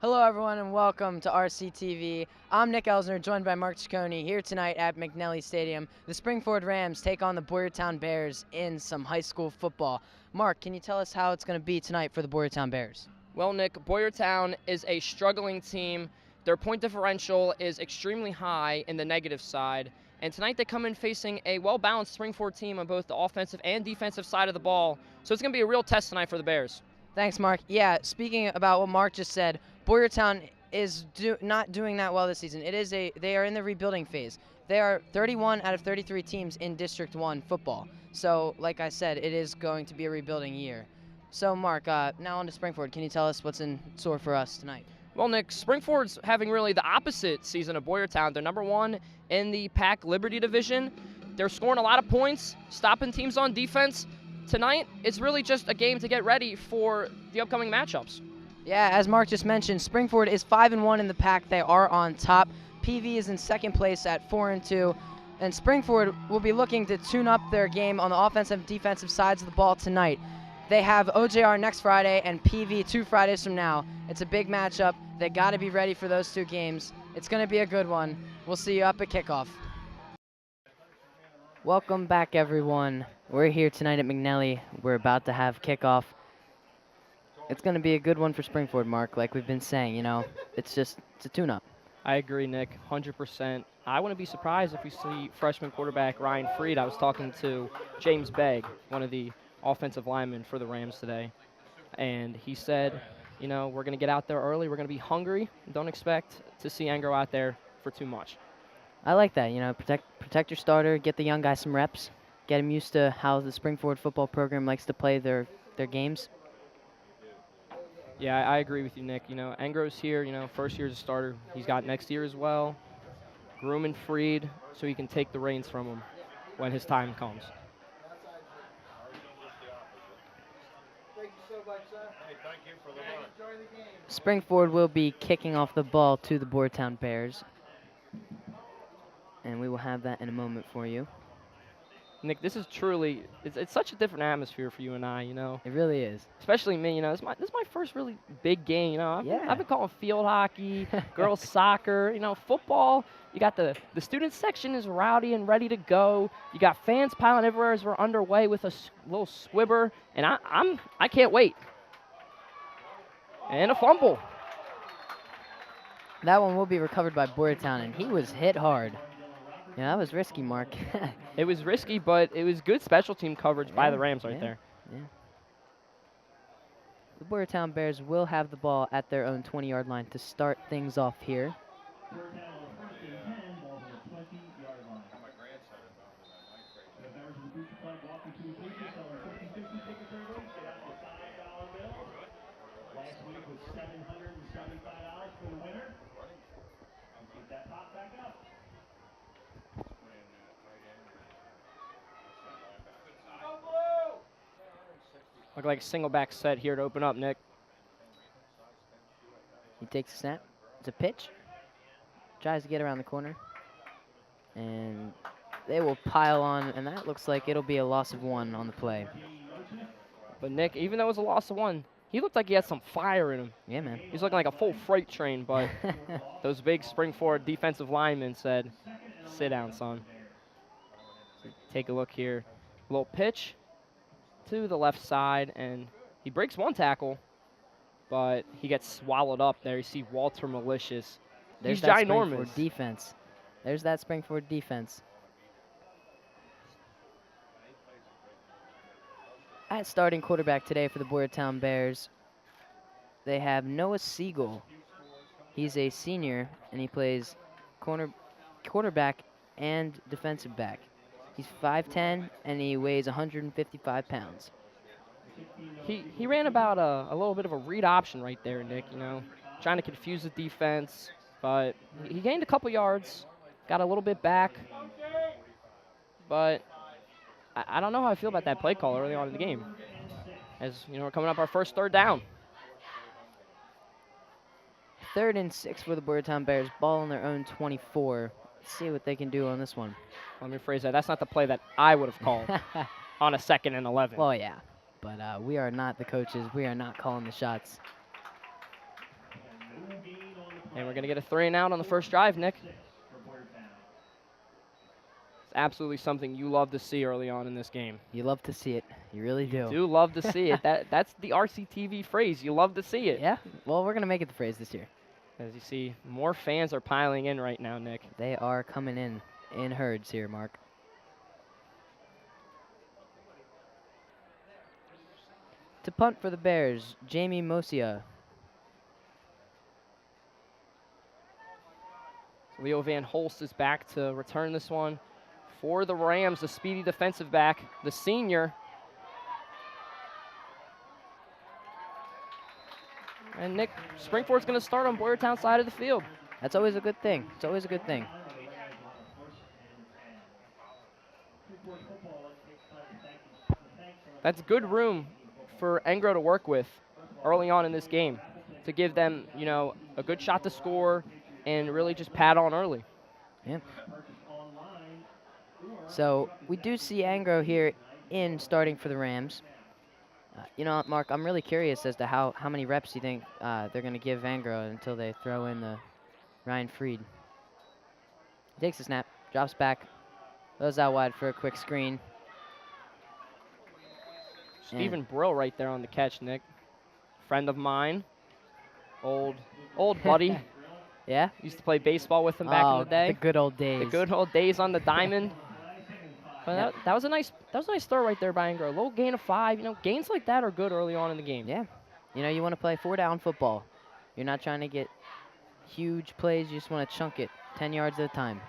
Hello, everyone, and welcome to RCTV. I'm Nick Elsner, joined by Mark Ciccone, here tonight at McNally Stadium. The Springford Rams take on the Boyertown Bears in some high school football. Mark, can you tell us how it's going to be tonight for the Boyertown Bears? Well, Nick, Boyertown is a struggling team. Their point differential is extremely high in the negative side. And tonight they come in facing a well-balanced Springford team on both the offensive and defensive side of the ball. So it's going to be a real test tonight for the Bears. Thanks, Mark. Yeah, speaking about what Mark just said, Boyertown is not doing that well this season. They are in the rebuilding phase. They are 31 out of 33 teams in District 1 football. So, like I said, it is going to be a rebuilding year. So, Mark, now on to Springford. Can you tell us what's in store for us tonight? Well, Nick, Springford's having really the opposite season of Boyertown. They're number one in the Pac Liberty Division. They're scoring a lot of points, stopping teams on defense. Tonight, it's really just a game to get ready for the upcoming matchups. Yeah, as Mark just mentioned, Springford is 5-1 in the pack. They are on top. PV is in second place at 4-2. And Springford will be looking to tune up their game on the offensive and defensive sides of the ball tonight. They have OJR next Friday and PV 2 Fridays from now. It's a big matchup. They got to be ready for those two games. It's going to be a good one. We'll see you up at kickoff. Welcome back, everyone. We're here tonight at McNally. We're about to have kickoff. It's going to be a good one for Springford, Mark, like we've been saying. It's a tune-up. I agree, Nick, 100%. I wouldn't be surprised if we see freshman quarterback Ryan Freed. I was talking to James Begg, one of the offensive linemen for the Rams today, and he said, we're going to get out there early. We're going to be hungry. Don't expect to see Angro out there for too much. I like that. Protect your starter, get the young guys some reps, get them used to how the Springford football program likes to play their games. Yeah, I agree with you, Nick. Angro's here, first year as a starter. He's got next year as well. Groom and Freed so he can take the reins from him when his time comes. Thank you so much, sir. Hey, thank you for the lunch. Enjoy the game. Springford will be kicking off the ball to the Boyertown Bears. And we will have that in a moment for you. Nick, this is truly, it's such a different atmosphere for you and I, It really is. Especially me, this is my first really big game, I've been calling field hockey, girls soccer, football. You got the student section is rowdy and ready to go. You got fans piling everywhere as we're underway with a little squibber, and I can't wait. And a fumble. That one will be recovered by Boyertown, and he was hit hard. Yeah, that was risky, Mark. It was risky, but it was good special team coverage by the Rams right there. Yeah. The Boyertown Bears will have the ball at their own 20-yard line to start things off here. Last week was $775 for the winner. Keep that pop back up. Look like a single back set here to open up, Nick. He takes a snap. It's a pitch. Tries to get around the corner. And they will pile on, and that looks like it'll be a loss of 1 on the play. But Nick, even though it was a loss of 1, he looked like he had some fire in him. Yeah, man. He's looking like a full freight train, but those big Springford defensive linemen said, sit down, son. So take a look here. A little pitch to the left side, and he breaks one tackle, but he gets swallowed up there. You see Walter Malicious. There's He's that ginormous. Springford defense. There's that Springford defense. At starting quarterback today for the Boyertown Bears, they have Noah Siegel. He's a senior, and he plays quarterback and defensive back. He's 5'10", and he weighs 155 pounds. He ran about a little bit of a read option right there, Nick, trying to confuse the defense, but he gained a couple yards, got a little bit back, but I don't know how I feel about that play call early on in the game. As, we're coming up our first third down. 3rd and 6 for the Boyertown Bears, ball on their own 24. Let's see what they can do on this one. Let me phrase that. That's not the play that I would have called on a 2nd and 11. Well, yeah, but we are not the coaches. We are not calling the shots. And we're going to get a 3 and out on the first drive, Nick. It's absolutely something you love to see early on in this game. You love to see it. You really do. You do love to see it. That's the RCTV phrase. You love to see it. Yeah. Well, we're going to make it the phrase this year. As you see, more fans are piling in right now, Nick. They are coming in herds here, Mark. To punt for the Bears, Jamie Mosia. Leo Van Holst is back to return this one. For the Rams, the speedy defensive back, the senior. And Nick, Springford's going to start on Boyertown side of the field. That's always a good thing. It's always a good thing. That's good room for Engro to work with early on in this game to give them, you know, a good shot to score and really just pad on early. Yeah. So we do see Angro here in starting for the Rams. You know, Mark, I'm really curious as to how many reps you think they're going to give Angro until they throw in the Ryan Freed. He takes the snap, drops back, goes out wide for a quick screen. Stephen Brill right there on the catch, Nick. Friend of mine. Old buddy. Yeah? Used to play baseball with him back in the day. The good old days. The good old days on the diamond. But that was a nice throw right there by Angro. Low gain of 5. You know, gains like that are good early on in the game. Yeah. You know, you want to play 4-down football. You're not trying to get huge plays. You just want to chunk it 10 yards at a time.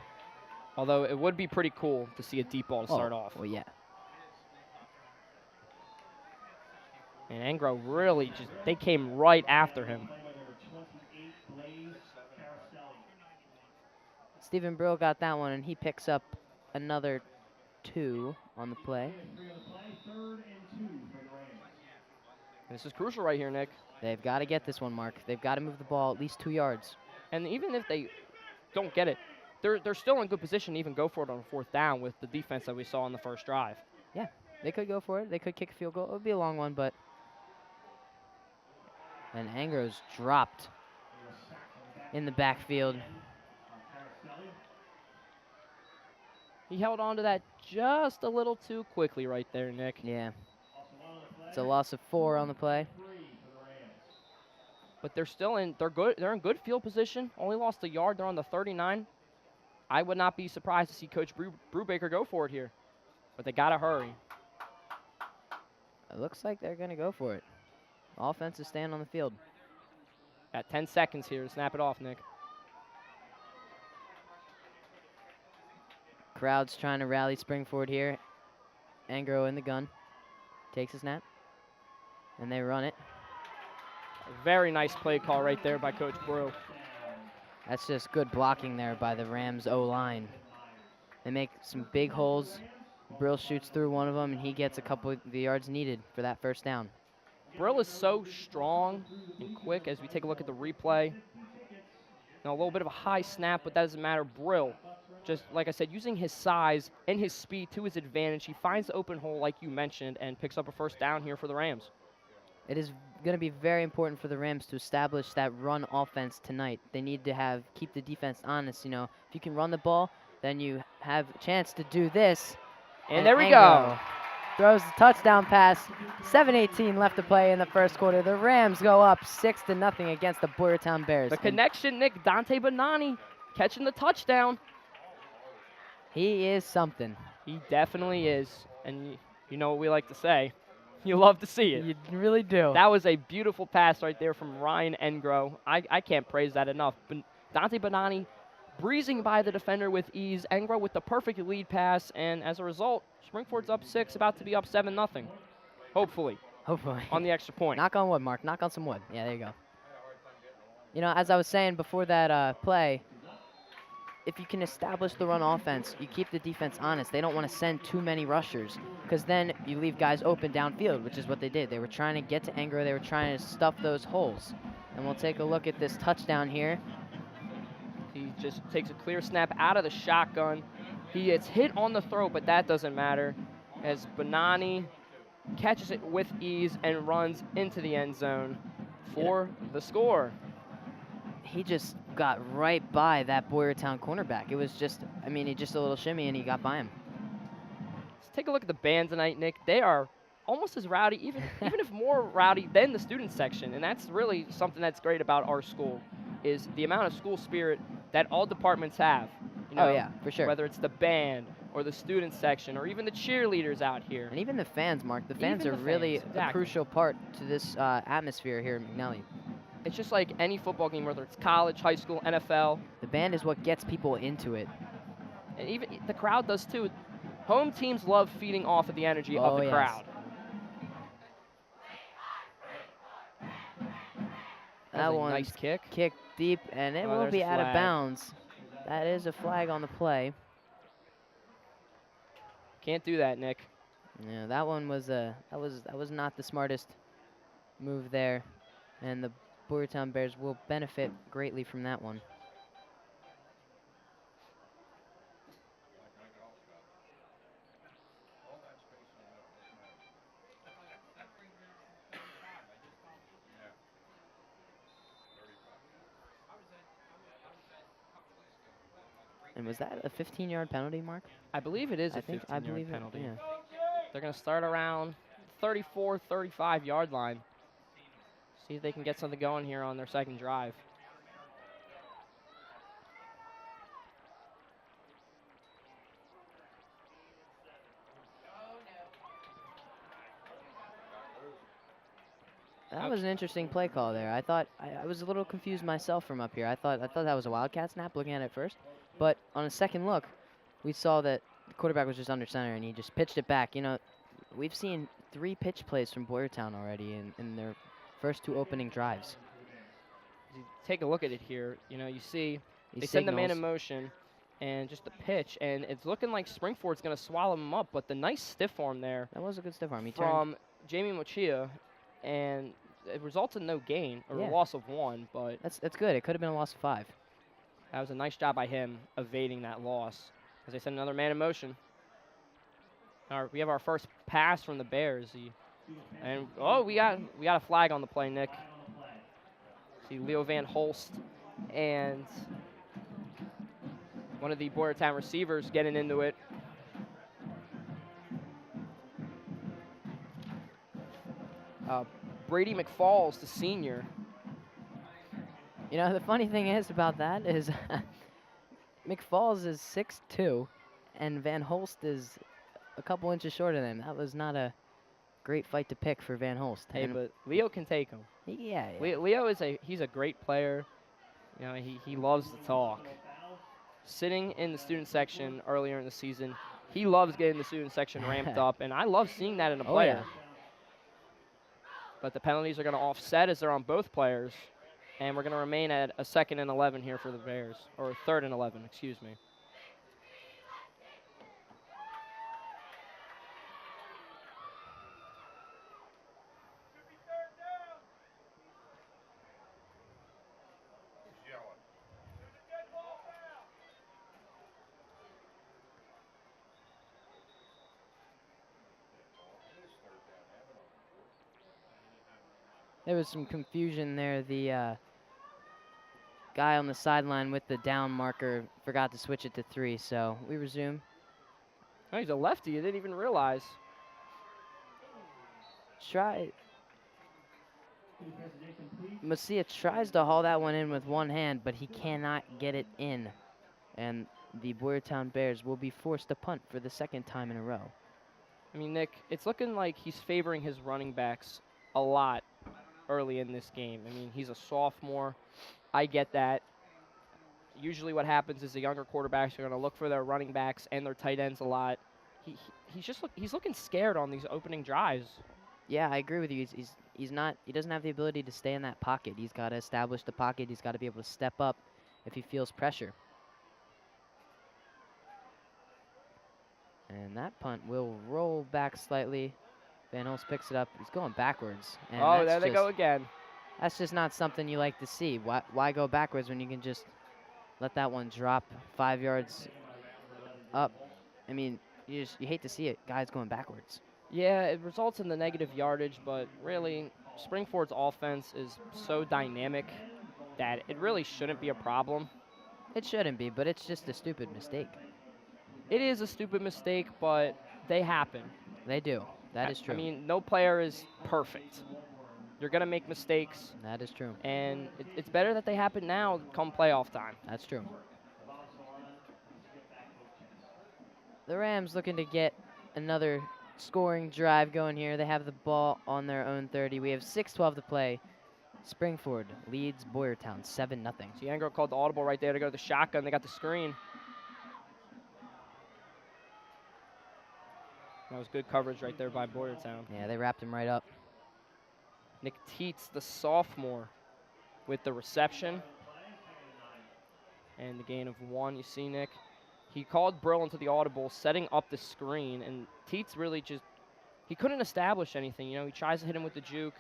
Although it would be pretty cool to see a deep ball to start off. Well, yeah. And Angro really they came right after him. Stephen Brill got that one, and he picks up another 2 on the play. This is crucial right here, Nick. They've got to get this one, Mark. They've got to move the ball at least 2 yards. And even if they don't get it, they're still in good position to even go for it on 4th down with the defense that we saw on the first drive. Yeah, they could go for it. They could kick a field goal. It would be a long one, but... And Angro's dropped in the backfield. He held on to that just a little too quickly right there, Nick. Yeah. It's a loss of 4 on the play. But they're still in they're in good field position. Only lost a yard. They're on the 39. I would not be surprised to see Coach Brubaker go for it here. But they got to hurry. It looks like they're going to go for it. Offense is staying on the field. Got 10 seconds here to snap it off, Nick. Crowd's trying to rally Springford here. Angro in the gun. Takes a snap. And they run it. A very nice play call right there by Coach Brew. That's just good blocking there by the Rams O-line. They make some big holes. Brill shoots through one of them, and he gets a couple of the yards needed for that 1st down. Brill is so strong and quick as we take a look at the replay. Now, a little bit of a high snap, but that doesn't matter. Brill, just like I said, using his size and his speed to his advantage, he finds the open hole like you mentioned and picks up a 1st down here for the Rams. It is going to be very important for the Rams to establish that run offense tonight. They need to keep the defense honest. You know, if you can run the ball, then you have a chance to do this. And there we go. Throws the touchdown pass. 7:18 left to play in the 1st quarter. The Rams go up 6-0 against the Boyertown Bears. The connection, Nick. Dante Bonani catching the touchdown. He is something. He definitely is. And you know what we like to say. You love to see it. You really do. That was a beautiful pass right there from Ryan Engro. I can't praise that enough. But Dante Bonani breezing by the defender with ease. Engro with the perfect lead pass. And as a result, Springford's up 6, about to be up 7-0. Hopefully. Hopefully. On the extra point. Knock on wood, Mark. Knock on some wood. Yeah, there you go. You know, as I was saying before that play, if you can establish the run offense, you keep the defense honest. They don't want to send too many rushers because then you leave guys open downfield, which is what they did. They were trying to get to Angro. They were trying to stuff those holes. And we'll take a look at this touchdown here. He just takes a clear snap out of the shotgun. He gets hit on the throat, but that doesn't matter as Bonani catches it with ease and runs into the end zone for the score. he just got right by that Boyertown cornerback. It was just, I mean, he just a little shimmy and he got by him. Let's take a look at the band tonight, Nick. They are almost as rowdy, even if more rowdy than the student section, and that's really something that's great about our school, is the amount of school spirit that all departments have. You know, Oh yeah, for sure. whether it's the band or the student section or even the cheerleaders out here. And even the fans, Mark. The fans Even are the really fans, a exactly. crucial part to this atmosphere here in McNally. It's just like any football game, whether it's college, high school, NFL, The band is what gets people into it. and even the crowd does too. Home teams love feeding off of the energy of Oh, the yes. crowd. That was a one's nice kick. kicked deep, and it Oh, will there's be a out of flag. bounds. That is a flag on the play. Can't do that, Nick. Yeah, that one was that was not the smartest move there, and the Boyertown Bears will benefit greatly from that one. And was that a 15-yard penalty, Mark? I believe it is a I 15-yard believe penalty. it. Yeah. They're going to start around 34, 35-yard line. See if they can get something going here on their second drive. That was an interesting play call there. I thought I was a little confused myself from up here. I thought that was a wildcat snap looking at it first, but on a second look, we saw that the quarterback was just under center and he just pitched it back. You know, we've seen 3 pitch plays from Boyertown already in their first 2 opening drives. You take a look at it here. You know, you see These they send the man in signals- motion and just the pitch, and it's looking like Springford's going to swallow him up, but the nice stiff arm there That was a good stiff arm. He turned. from Jamie Mochia, and it results in no gain, or Yeah. a loss of 1, but That's good. It could have been a loss of 5. that was a nice job by him evading that loss. As they send another man in motion. We have our first pass from the Bears. And we got a flag on the play, Nick. See Leo Van Holst and one of the Boyertown receivers getting into it. Brady McFalls, the senior. You know, the funny thing is about that is McFalls is 6'2", and Van Holst is a couple inches shorter than him. That was not a great fight to pick for Van Holst. Hey, And but Leo can take him. yeah. Leo he's a great player. You know, he loves to talk. Sitting in the student section earlier in the season, he loves getting the student section ramped up, and I love seeing that in a Oh, player. yeah. But the penalties are going to offset as they're on both players, and we're going to remain at a 2nd and 11 here for the Bears, or 3rd and 11, excuse me. There was some confusion there. The guy on the sideline with the down marker forgot to switch it to 3, so we resume. Oh, he's a lefty. I didn't even realize. Macia tries to haul that one in with one hand, but he cannot get it in. And the Boyertown Bears will be forced to punt for the 2nd time in a row. I mean, Nick, it's looking like he's favoring his running backs a lot early in this game. I mean, he's a sophomore. I get that. Usually what happens is the younger quarterbacks are going to look for their running backs and their tight ends a lot. He's looking scared on these opening drives. Yeah, I agree with you. He doesn't have the ability to stay in that pocket. He's got to establish the pocket. He's got to be able to step up if he feels pressure. And that punt will roll back slightly. Van Holst picks it up. He's going backwards. And Oh, that's there they go again. That's just not something you like to see. Why go backwards when you can just let that one drop 5 yards up? I mean, you hate to see it. Guys going backwards. Yeah, it results in the negative yardage, but really, Springford's offense is so dynamic that it really shouldn't be a problem. It shouldn't be, but it's just a stupid mistake. It is a stupid mistake, but they happen. They do. That is true. I mean, no player is perfect. You're going to make mistakes, That is true. and it's better that they happen now come playoff time. That's true. The Rams looking to get another scoring drive going here. They have the ball on their own 30. We have 6:12 to play. Springford leads Boyertown 7-0. Angro called the audible right there to go to the shotgun. They got the screen. That was good coverage right there by Boyertown. Yeah, they wrapped him right up. Nick Teets, the sophomore, with the reception. And the gain of 1, you see, Nick. He called Brill into the audible, setting up the screen, and Teets really just, he couldn't establish anything. You know, he tries to hit him with the juke,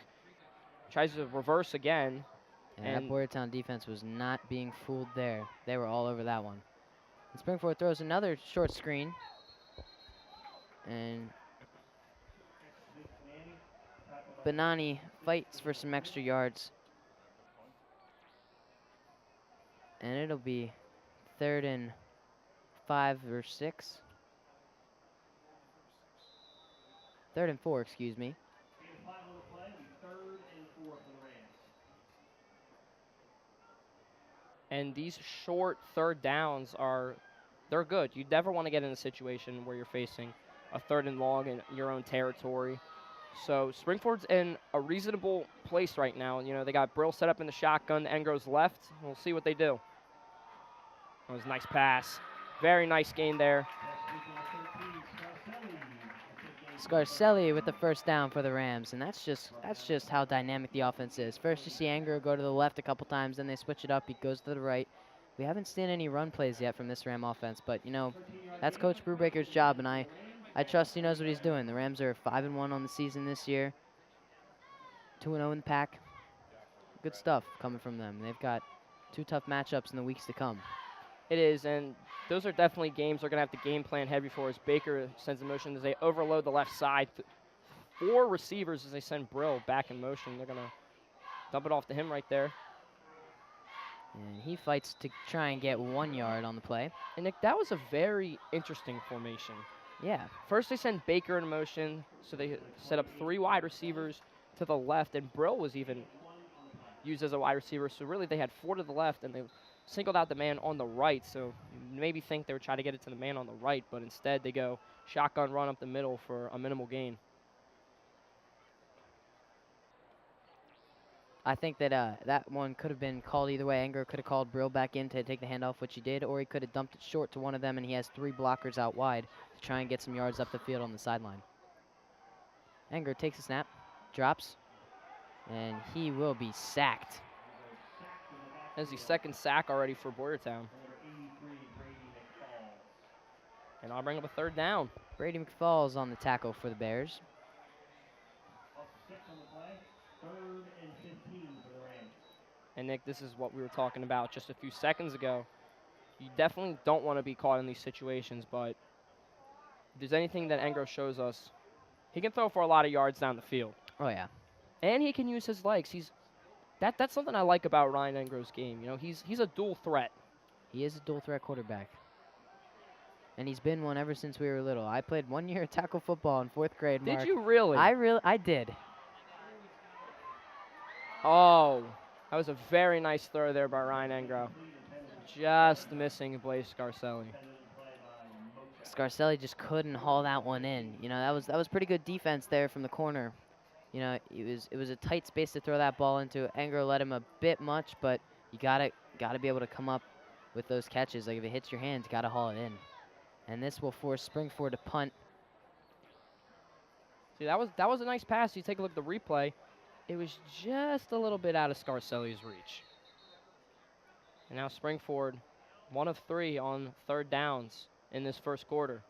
tries to reverse again. And that Boyertown defense was not being fooled there. They were all over that one. And Springford throws another short screen. And Benani fights for some extra yards. And it'll be 3rd and 5 or 6. 3rd and 4, excuse me. And these short third downs they're good. You never want to get in a situation where you're facing a 3rd and long in your own territory. So Springford's in a reasonable place right now. You know, they got Brill set up in the shotgun, Engro's left. We'll see what they do. That was a nice pass. Very nice gain there. Scarcelli with the first down for the Rams, and that's just how dynamic the offense is. First you see Angro go to the left a couple times, then they switch it up, he goes to the right. We haven't seen any run plays yet from this Ram offense, but you know, that's Coach Brubaker's job, and I trust he knows what he's doing. The Rams are 5-1 on the season this year, 2-0 in the pack. Good stuff coming from them. They've got 2 tough matchups in the weeks to come. It is, and those are definitely games they're going to have to game plan heavy for as Baker sends in motion as they overload the left side. 4 receivers as they send Brill back in motion. They're going to dump it off to him right there. And he fights to try and get 1 yard on the play. And Nick, that was a very interesting formation. Yeah. First they send Baker in motion, so they set up 3 wide receivers to the left, and Brill was even used as a wide receiver, so really they had 4 to the left, and they singled out the man on the right, so you maybe think they would try to get it to the man on the right, but instead they go shotgun run up the middle for a minimal gain. I think that that one could have been called either way. Angro could have called Brill back in to take the handoff, which he did, or he could have dumped it short to one of them, and he has 3 blockers out wide to try and get some yards up the field on the sideline. Angro takes a snap, drops, and he will be sacked. That's the 2nd sack already for Boyertown. And I'll bring up a 3rd down. Brady McFall's on the tackle for the Bears. And Nick, this is what we were talking about just a few seconds ago. You definitely don't want to be caught in these situations, but if there's anything that Angro shows us, he can throw for a lot of yards down the field. Oh, yeah. And he can use his legs. That's something I like about Ryan Engro's game. You know, he's a dual threat. He is a dual threat quarterback. And he's been one ever since we were little. I played 1 year of tackle football in 4th grade, Mark. Did you really? I did. Oh, that was a very nice throw there by Ryan Engro. Just missing Blaise Scarcelli. Scarcelli just couldn't haul that one in. You know, that was pretty good defense there from the corner. You know, it was a tight space to throw that ball into. Engro let him a bit much, but you gotta be able to come up with those catches. Like if it hits your hands, you gotta haul it in. And this will force Springford to punt. See, that was a nice pass. You take a look at the replay. It was just a little bit out of Scarcelli's reach. And now Springford, 1 of 3 on 3rd downs in this 1st quarter.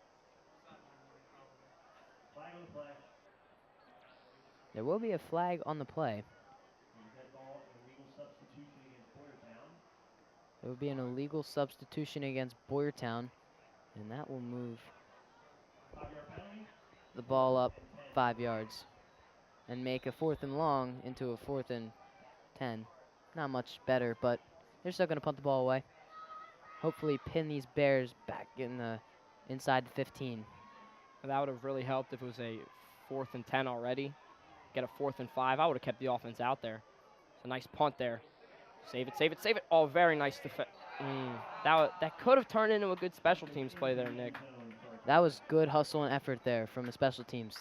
There will be a flag on the play. There will be an illegal substitution against Boyertown, and that will move the ball up 5 yards and make a 4th and long into a 4th and 10. not much better, but they're still going to punt the ball away. Hopefully pin these Bears back in the inside the 15. That would have really helped if it was a 4th and 10 already. Get a 4th and 5. I would have kept the offense out there. It's a nice punt there. Save it, save it, save it. Oh, very nice defense. That could have turned into a good special teams play there, Nick. That was good hustle and effort there from the special teams.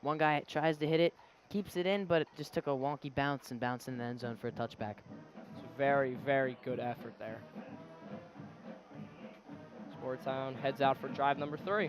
One guy tries to hit it, keeps it in, but it just took a wonky bounce and bounced in the end zone for a touchback. It's very, very good effort there. Boyertown heads out for drive number 3.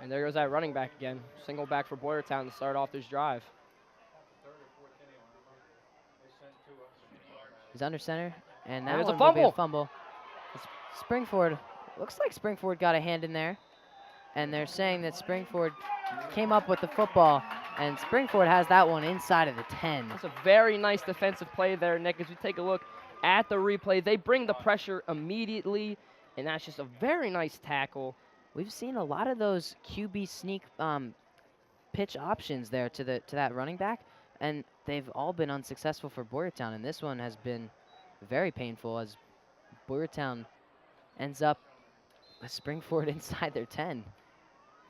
And there goes that running back again. Single back for Boyertown to start off this drive. He's under center, and There's that a one will be a fumble. fumble. Springford, looks like Springford got a hand in there, and they're saying that Springford came up with the football, and Springford has that one inside of the 10. That's a very nice defensive play there, Nick. As you take a look at the replay, they bring the pressure immediately, and that's just a very nice tackle. We've seen a lot of those QB sneak pitch options there to that running back, and they've all been unsuccessful for Boyertown, and this one has been very painful as Boyertown ends up with Springford inside their 10.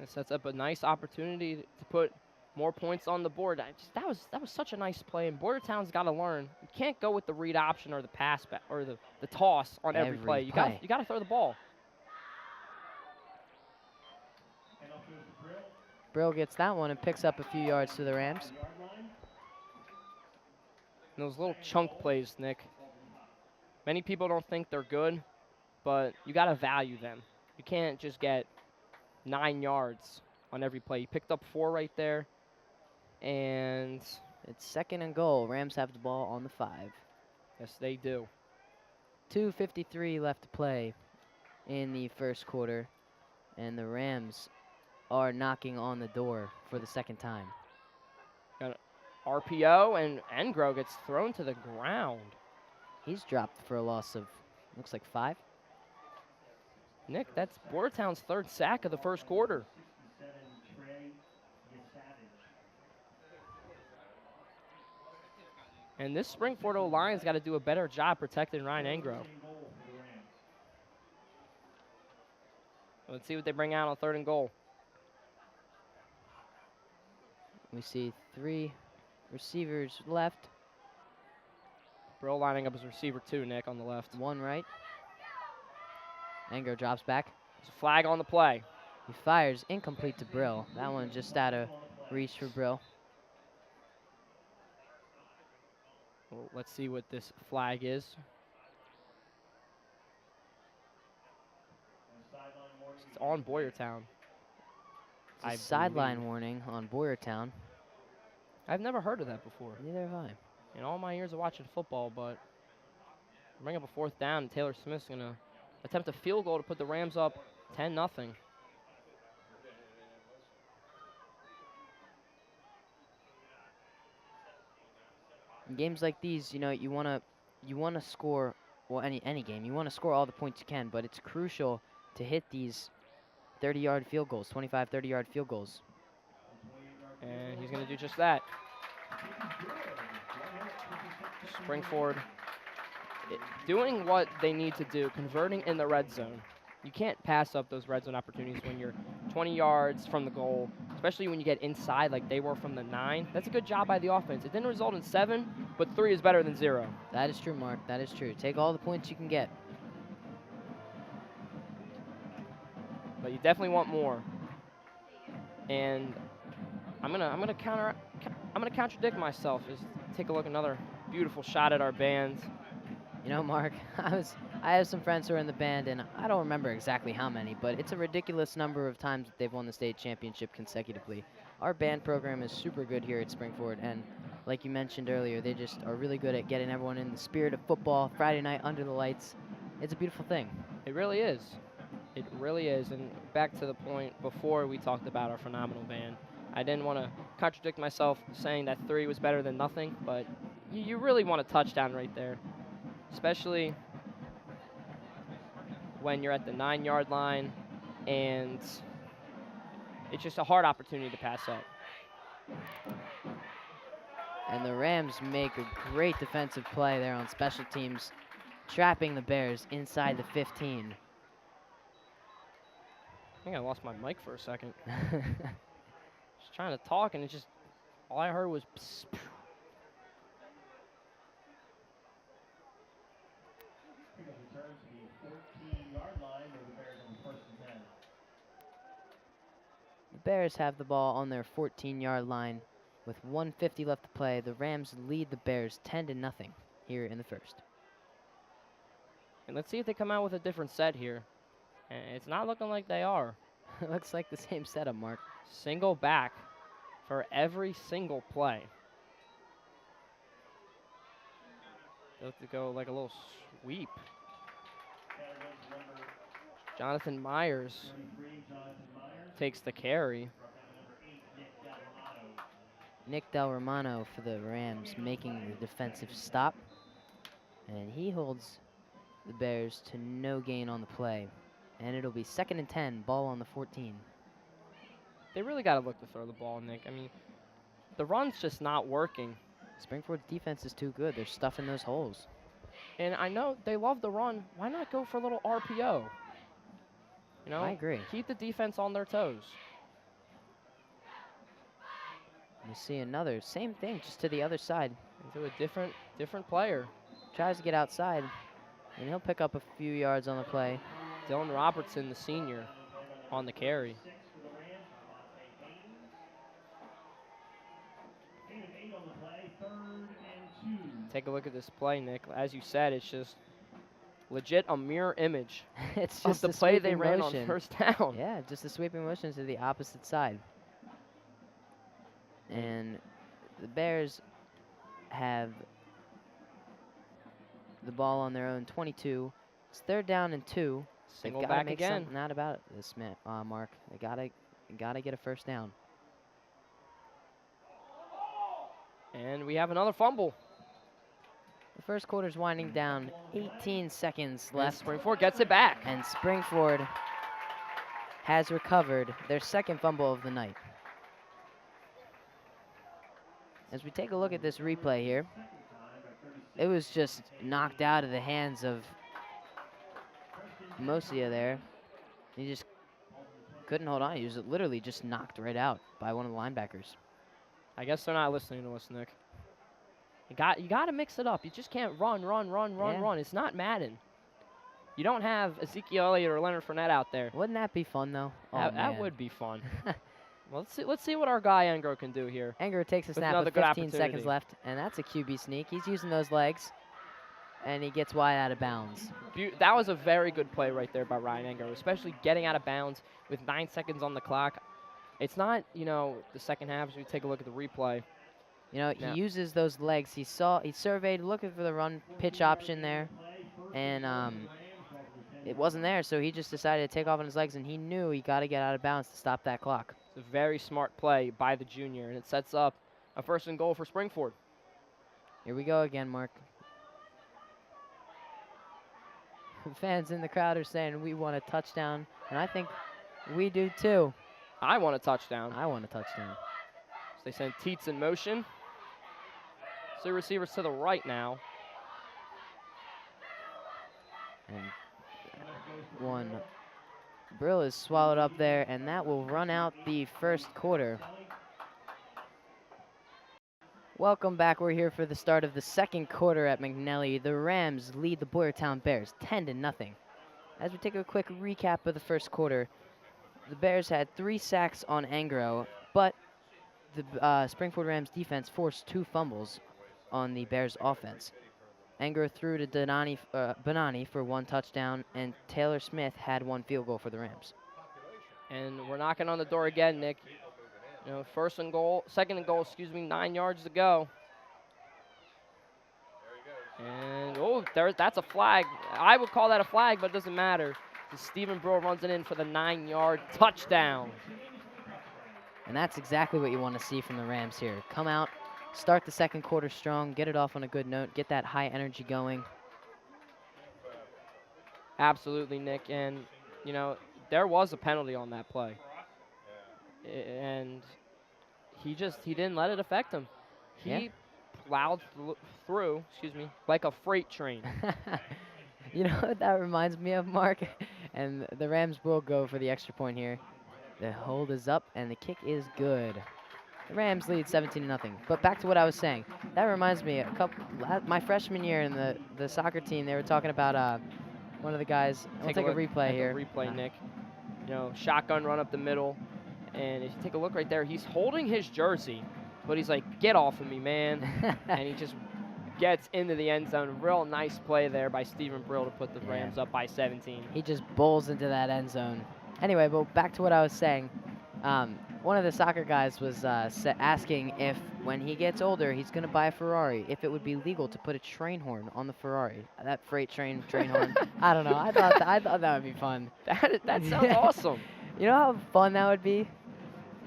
It sets up a nice opportunity to put more points on the board. That was such a nice play, and Boyertown's got to learn. You can't go with the read option or the pass back or the toss on every play. You got to throw the ball. Brill gets that one and picks up a few yards to the Rams. And those little chunk plays, Nick. Many people don't think they're good, but you got to value them. You can't just get 9 yards on every play. You picked up 4 right there, and it's 2nd and goal. Rams have the ball on the 5. Yes, they do. 2:53 left to play in the first quarter, and the Rams are knocking on the door for the 2nd time. Got RPO, and Engro gets thrown to the ground. He's dropped for a loss of, looks like 5. Nick, that's Boyertown's 3rd sack of the first quarter. And this Springford O-line's got to do a better job protecting Ryan Engro. Let's see what they bring out on 3rd and goal. We see 3 receivers left. Brill lining up as receiver 2, Nick, on the left. 1 right. Engro drops back. There's a flag on the play. He fires incomplete to Brill. That one just out of reach for Brill. Well, let's see what this flag is. It's on Boyertown. It's a sideline warning on Boyertown. I've never heard of that before. Neither have I. In all my years of watching football, but bring up a 4th down. Taylor Smith's going to attempt a field goal to put the Rams up 10-0. In games like these, you know, you want to score, well, any game, you want to score all the points you can, but it's crucial to hit these 30-yard field goals, 25, 30-yard field goals. And he's going to do just that. Springford doing what they need to do, converting in the red zone. You can't pass up those red zone opportunities when you're 20 yards from the goal, especially when you get inside like they were from the 9. That's a good job by the offense. It didn't result in 7, but 3 is better than 0. That is true, Mark. That is true. Take all the points you can get. But you definitely want more. And I'm gonna contradict myself. Just take a look, another beautiful shot at our band. You know, Mark, I have some friends who are in the band, and I don't remember exactly how many, but it's a ridiculous number of times that they've won the state championship consecutively. Our band program is super good here at Springford, and like you mentioned earlier, they just are really good at getting everyone in the spirit of football, Friday night under the lights. It's a beautiful thing. It really is. It really is. And back to the point before we talked about our phenomenal band, I didn't want to contradict myself saying that 3 was better than nothing, but you really want a touchdown right there, especially when you're at the 9-yard line and it's just a hard opportunity to pass up. And the Rams make a great defensive play there on special teams, trapping the Bears inside the 15. I think I lost my mic for a second. Just trying to talk, and it just, all I heard was psst. Kickoff returns to the 14-yard line where the Bears on 1st and 10. The Bears have the ball on their 14-yard line with 1:50 left to play. The Rams lead the Bears 10-0 here in the first. And let's see if they come out with a different set here. And it's not looking like they are. It looks like the same setup, Mark. Single back for every single play. They look to go like a little sweep. Jonathan Myers 33, Jonathan Myers. takes the carry. Number 8, Nick Delgado. Nick Del Romano for the Rams making the defensive stop. And he holds the Bears to no gain on the play. And it'll be 2nd and 10, ball on the 14. They really got to look to throw the ball, Nick. I mean, the run's just not working. Springford's defense is too good. They're stuffing those holes. And I know they love the run. Why not go for a little RPO? You know, I agree. Keep the defense on their toes. You see another, same thing, just to the other side. Into a different player. Tries to get outside, and he'll pick up a few yards on the play. Dylan Robertson, the senior, on the carry. 6 for the Rams. David 8 on the play. 3rd and 2. Take a look at this play, Nick. As you said, it's just legit a mirror image It's of just the a play they sweeping ran motion. on first down. Yeah, just a sweeping motion to the opposite side. And the Bears have the ball on their own 22. It's 3rd down and 2. Single They've got to back make again. something out about it, this Mark. They gotta get a first down. And we have another fumble. The first quarter's winding down. 18 seconds And left, Springford gets it back. and Springford has recovered their 2nd fumble of the night. As we take a look at this replay here, it was just knocked out of the hands of Mosia there. He just couldn't hold on. He was literally just knocked right out by one of the linebackers. I guess they're not listening to us, Nick. You got to mix it up. You just can't run. It's not Madden. You don't have Ezekiel Elliott or Leonard Fournette out there. Wouldn't that be fun, though? Oh, That man. would be fun. Well, let's see what our guy Engro can do here. Engro takes a With snap another with good 15 seconds opportunity. left, and that's a QB sneak. He's using those legs, and he gets wide out of bounds. That was a very good play right there by Ryan Engro, especially getting out of bounds with 9 seconds on the clock. It's not, the second half as we take a look at the replay. You know, Yeah. he uses those legs. He surveyed, looking for the run pitch option there, and it wasn't there, so he just decided to take off on his legs, and he knew he got to get out of bounds to stop that clock. It's a very smart play by the junior, and it sets up a 1st and goal for Springford. Here we go again, Mark. Fans in the crowd are saying we want a touchdown, and I think we do too. I want a touchdown. I want a touchdown. So they send Teets in motion. So receivers to the right now. And one. Brill is swallowed up there, and that will run out the first quarter. Welcome back. We're here for the start of the second quarter at McNelly. The Rams lead the Boyertown Bears 10-0. As we take a quick recap of the first quarter, the Bears had 3 sacks on Engro, but the Springford Rams defense forced 2 fumbles on the Bears offense. Engro threw to Bonani for 1 touchdown, and Taylor Smith had 1 field goal for the Rams. And we're knocking on the door again, Nick. 2nd and goal, 9 yards to go. And, that's a flag. I would call that a flag, but it doesn't matter. Stephen Brill runs it in for the 9-yard touchdown. And that's exactly what you want to see from the Rams here. Come out, start the second quarter strong, get it off on a good note, get that high energy going. Absolutely, Nick. And, you know, there was a penalty on that play. And he didn't let it affect him. He plowed through, like a freight train. You know what that reminds me of, Mark? And the Rams will go for the extra point here. The hold is up, and the kick is good. The Rams lead 17-0. But back to what I was saying. That reminds me, my freshman year in the soccer team, they were talking about one of the guys. We'll take a replay here. Replay, Nick. You know, shotgun run up the middle. And if you take a look right there, he's holding his jersey, but he's like, get off of me, man. And he just gets into the end zone. Real nice play there by Stephen Brill to put the Rams up by 17. He just bowls into that end zone. Anyway, but back to what I was saying. One of the soccer guys was asking if, when he gets older, he's going to buy a Ferrari, if it would be legal to put a train horn on the Ferrari. That freight train horn. I don't know. I thought that would be fun. That sounds awesome. You know how fun that would be?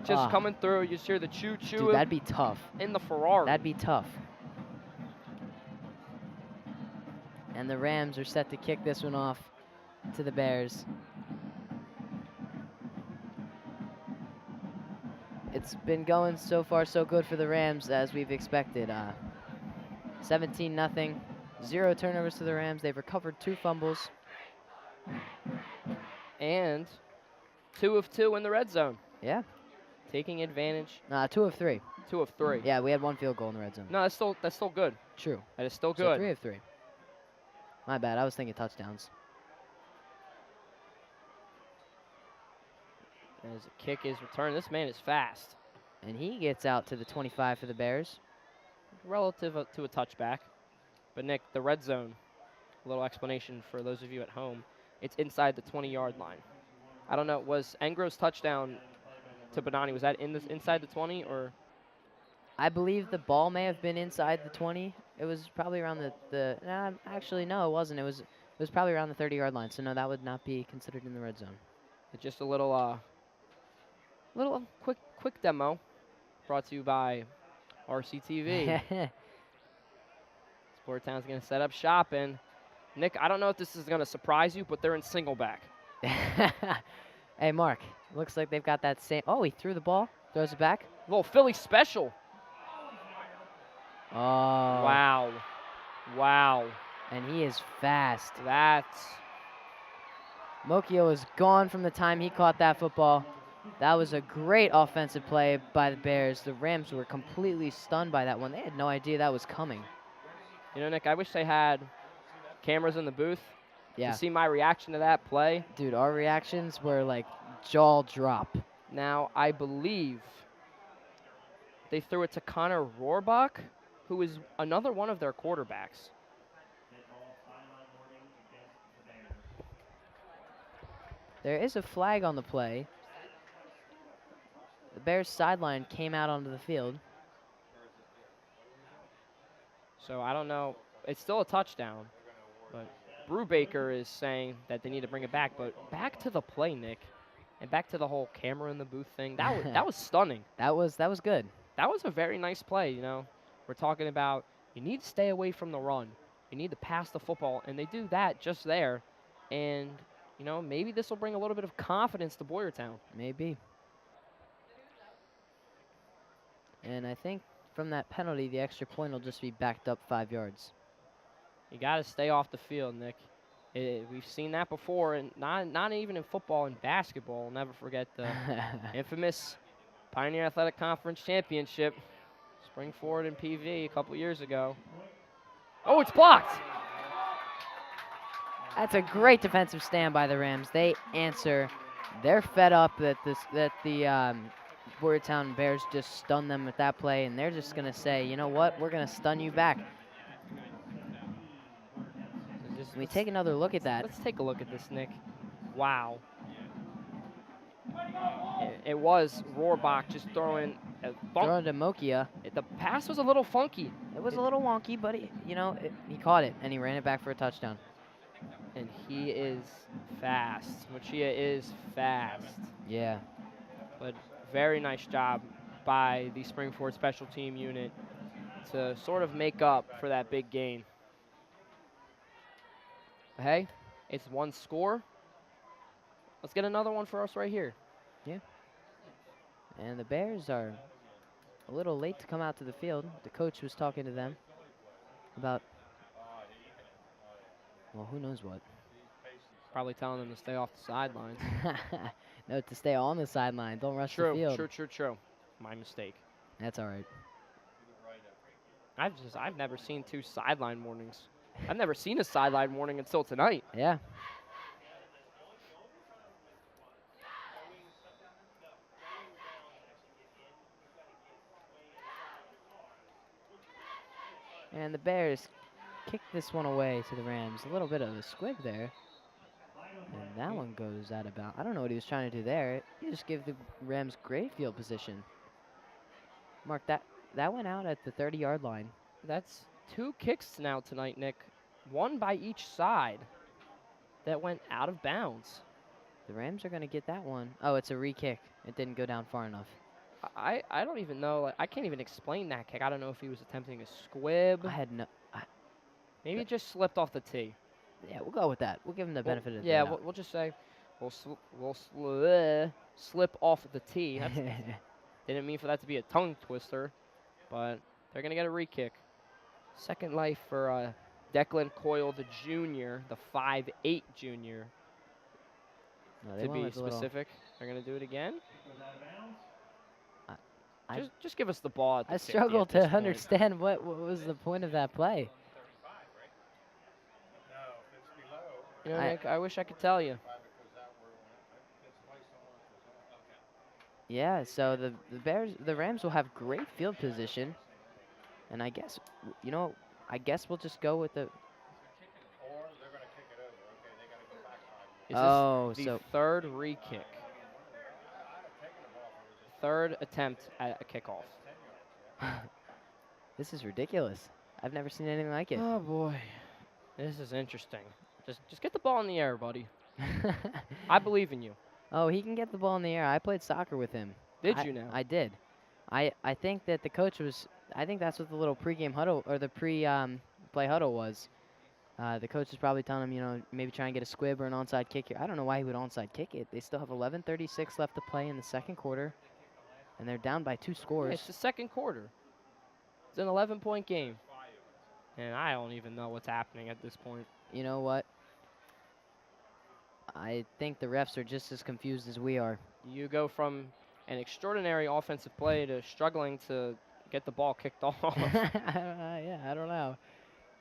Just coming through, you just hear the choo-choo. Dude, that'd be tough. In the Ferrari. That'd be tough. And the Rams are set to kick this one off to the Bears. It's been going so far so good for the Rams as we've expected. 17-0. 0 turnovers to the Rams. They've recovered 2 fumbles. And 2 of 2 in the red zone. Yeah. Taking advantage. 2 of 3. 2 of 3. Yeah, we had 1 field goal in the red zone. No, that's still good. True. That is still So good. 3 of 3. My bad. I was thinking touchdowns. As the kick is returned, this man is fast. And he gets out to the 25 for the Bears. Relative to a touchback. But, Nick, the red zone, a little explanation for those of you at home. It's inside the 20-yard line. I don't know, was Engro's touchdown to Bonani, was that inside the 20 or? I believe the ball may have been inside the 20. It was probably around actually, no, it wasn't. It was probably around the 30-yard line. So, no, that would not be considered in the red zone. It's just a little quick demo brought to you by RCTV. Boyertown's going to set up shop. And, Nick, I don't know if this is going to surprise you, but they're in single back. Hey, Mark, looks like they've got that same. Oh, he threw the ball, throws it back. A little Philly special. Oh. Wow. Wow. And he is fast. That's. Mokio is gone from the time he caught that football. That was a great offensive play by the Bears. The Rams were completely stunned by that one. They had no idea that was coming. You know, Nick, I wish they had cameras in the booth to see my reaction to that play. Dude, our reactions were like jaw drop. Now, I believe they threw it to Connor Rohrbach, who is another one of their quarterbacks. There is a flag on the play. The Bears sideline came out onto the field. So I don't know. It's still a touchdown, but Brubaker is saying that they need to bring it back. But back to the play, Nick, and back to the whole camera in the booth thing. That was stunning. That was good. That was a very nice play. You know, we're talking about you need to stay away from the run. You need to pass the football, and they do that just there. And you know, maybe this will bring a little bit of confidence to Boyertown. Maybe. And I think from that penalty, the extra point will just be backed up 5 yards. You got to stay off the field, Nick. We've seen that before, and not even in football and basketball. I'll never forget the infamous Pioneer Athletic Conference Championship, Spring Ford and PV a couple years ago. Oh, it's blocked. That's a great defensive stand by the Rams. They answer. They're fed up that the Boyertown Bears just stunned them with that play, and they're just going to say, you know what, we're going to stun you back. Can we take another look at that? Let's take a look at this, Nick. Wow. It was Rohrbach just throwing a throwing to Mokia. The pass was a little funky. It was a little wonky, but he caught it, and he ran it back for a touchdown. And he is fast. Machia is fast. Yeah. But very nice job by the Springford special team unit to sort of make up for that big gain. Hey, it's one score. Let's get another one for us right here. Yeah. And the Bears are a little late to come out to the field. The coach was talking to them about, well, who knows what. Probably telling them to stay off the sidelines. No, to stay on the sideline. Don't rush the True, field. true. My mistake. That's all right. I've never seen 2 sideline warnings. I've never seen a sideline warning until tonight. Yeah. And the Bears kick this one away to the Rams. A little bit of a squib there. And that one goes out of bounds. I don't know what he was trying to do there. He just gave the Rams great field position. Mark, that went out at the 30-yard line. That's 2 kicks now tonight, Nick. 1 by each side that went out of bounds. The Rams are going to get that one. Oh, it's a re-kick. It didn't go down far enough. I don't even know. Like, I can't even explain that kick. I don't know if he was attempting a squib. I had no... Maybe it just slipped off the tee. Yeah, we'll go with that. We'll give him the benefit of the Yeah, doubt. we'll just say we'll slip off the tee. That's, didn't mean for that to be a tongue twister, but they're going to get a re-kick. Second life for Declan Coyle, the junior, the 5'8 junior. No, To be specific, they're going to do it again. Just give us the ball. At the I 50 struggle at this to point. understand what was the point of that play. You know, Nick, I wish I could tell you. Yeah, so the Rams will have great field position, and I guess we'll just go with the. Is Oh, this the so third re-kick? Third attempt at a kickoff. this is ridiculous. I've never seen anything like it. Oh boy, this is interesting. Just get the ball in the air, buddy. I believe in you. Oh, he can get the ball in the air. I played soccer with him. Did you now? I did. I think that the coach was. I think that's what the little pregame huddle or the play huddle was. The coach is probably telling him, maybe try and get a squib or an onside kick here. I don't know why he would onside kick it. They still have 11:36 left to play in the second quarter, and they're down by 2 scores. Yeah, it's the second quarter. It's an 11-point game, and I don't even know what's happening at this point. You know what? I think the refs are just as confused as we are. You go from an extraordinary offensive play to struggling to get the ball kicked off. Yeah, I don't know.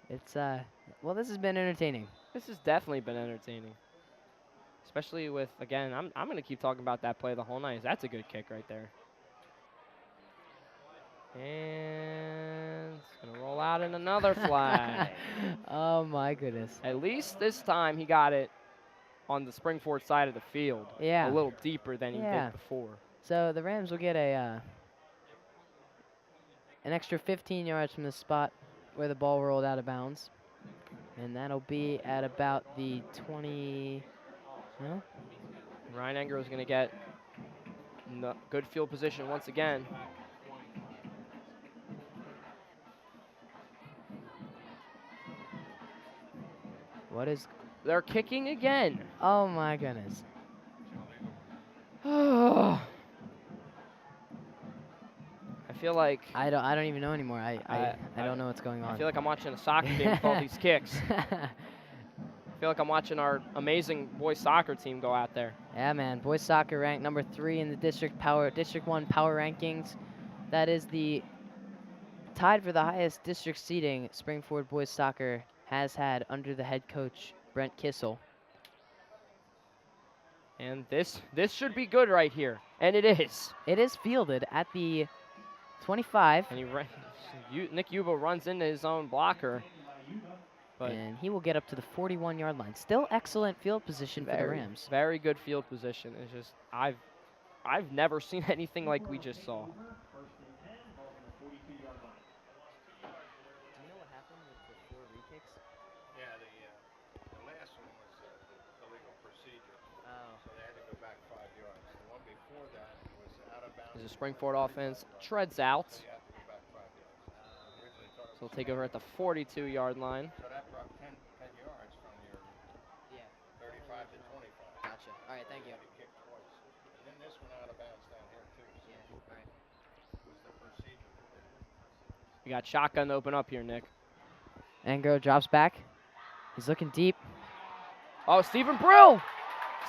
It's well, this has been entertaining. This has definitely been entertaining. Especially with, again, I'm going to keep talking about that play the whole night. That's a good kick right there. And it's going to roll out in another flag. Oh, my goodness. At least this time he got it on the Springford side of the field. Yeah. A little deeper than he did before. So the Rams will get an extra 15 yards from the spot where the ball rolled out of bounds. And that'll be at about the 20. Huh? Ryan Enger is going to get good field position once again. What is? They're kicking again. Oh my goodness. I feel like I don't even know anymore. I don't know what's going on. I feel like I'm watching a soccer game with all these kicks. I feel like I'm watching our amazing boys soccer team go out there. Yeah, man. Boys soccer ranked number 3 in the District 1 power rankings. That is the tied for the highest district seeding Springford boys soccer has had under the head coach Brent Kissel. And this should be good right here, and it is. It is fielded at the 25. And Nick Yuba runs into his own blocker. But and he will get up to the 41-yard line. Still excellent field position for the Rams. Very good field position. It's just I've never seen anything like we just saw. Do you know what happened with the 4 re-kicks? Yeah, the last one was the Springford offense treads out. So we'll take over at the 42-yard line. So that brought 10 yards from your 35 to 25. Gotcha. All right, thank you. You had to kick twice. And then this one out of bounds down here too. So All right. was the procedure for that. We got shotgun to open up here, Nick. Angro drops back. He's looking deep. Oh, Stephen Brill!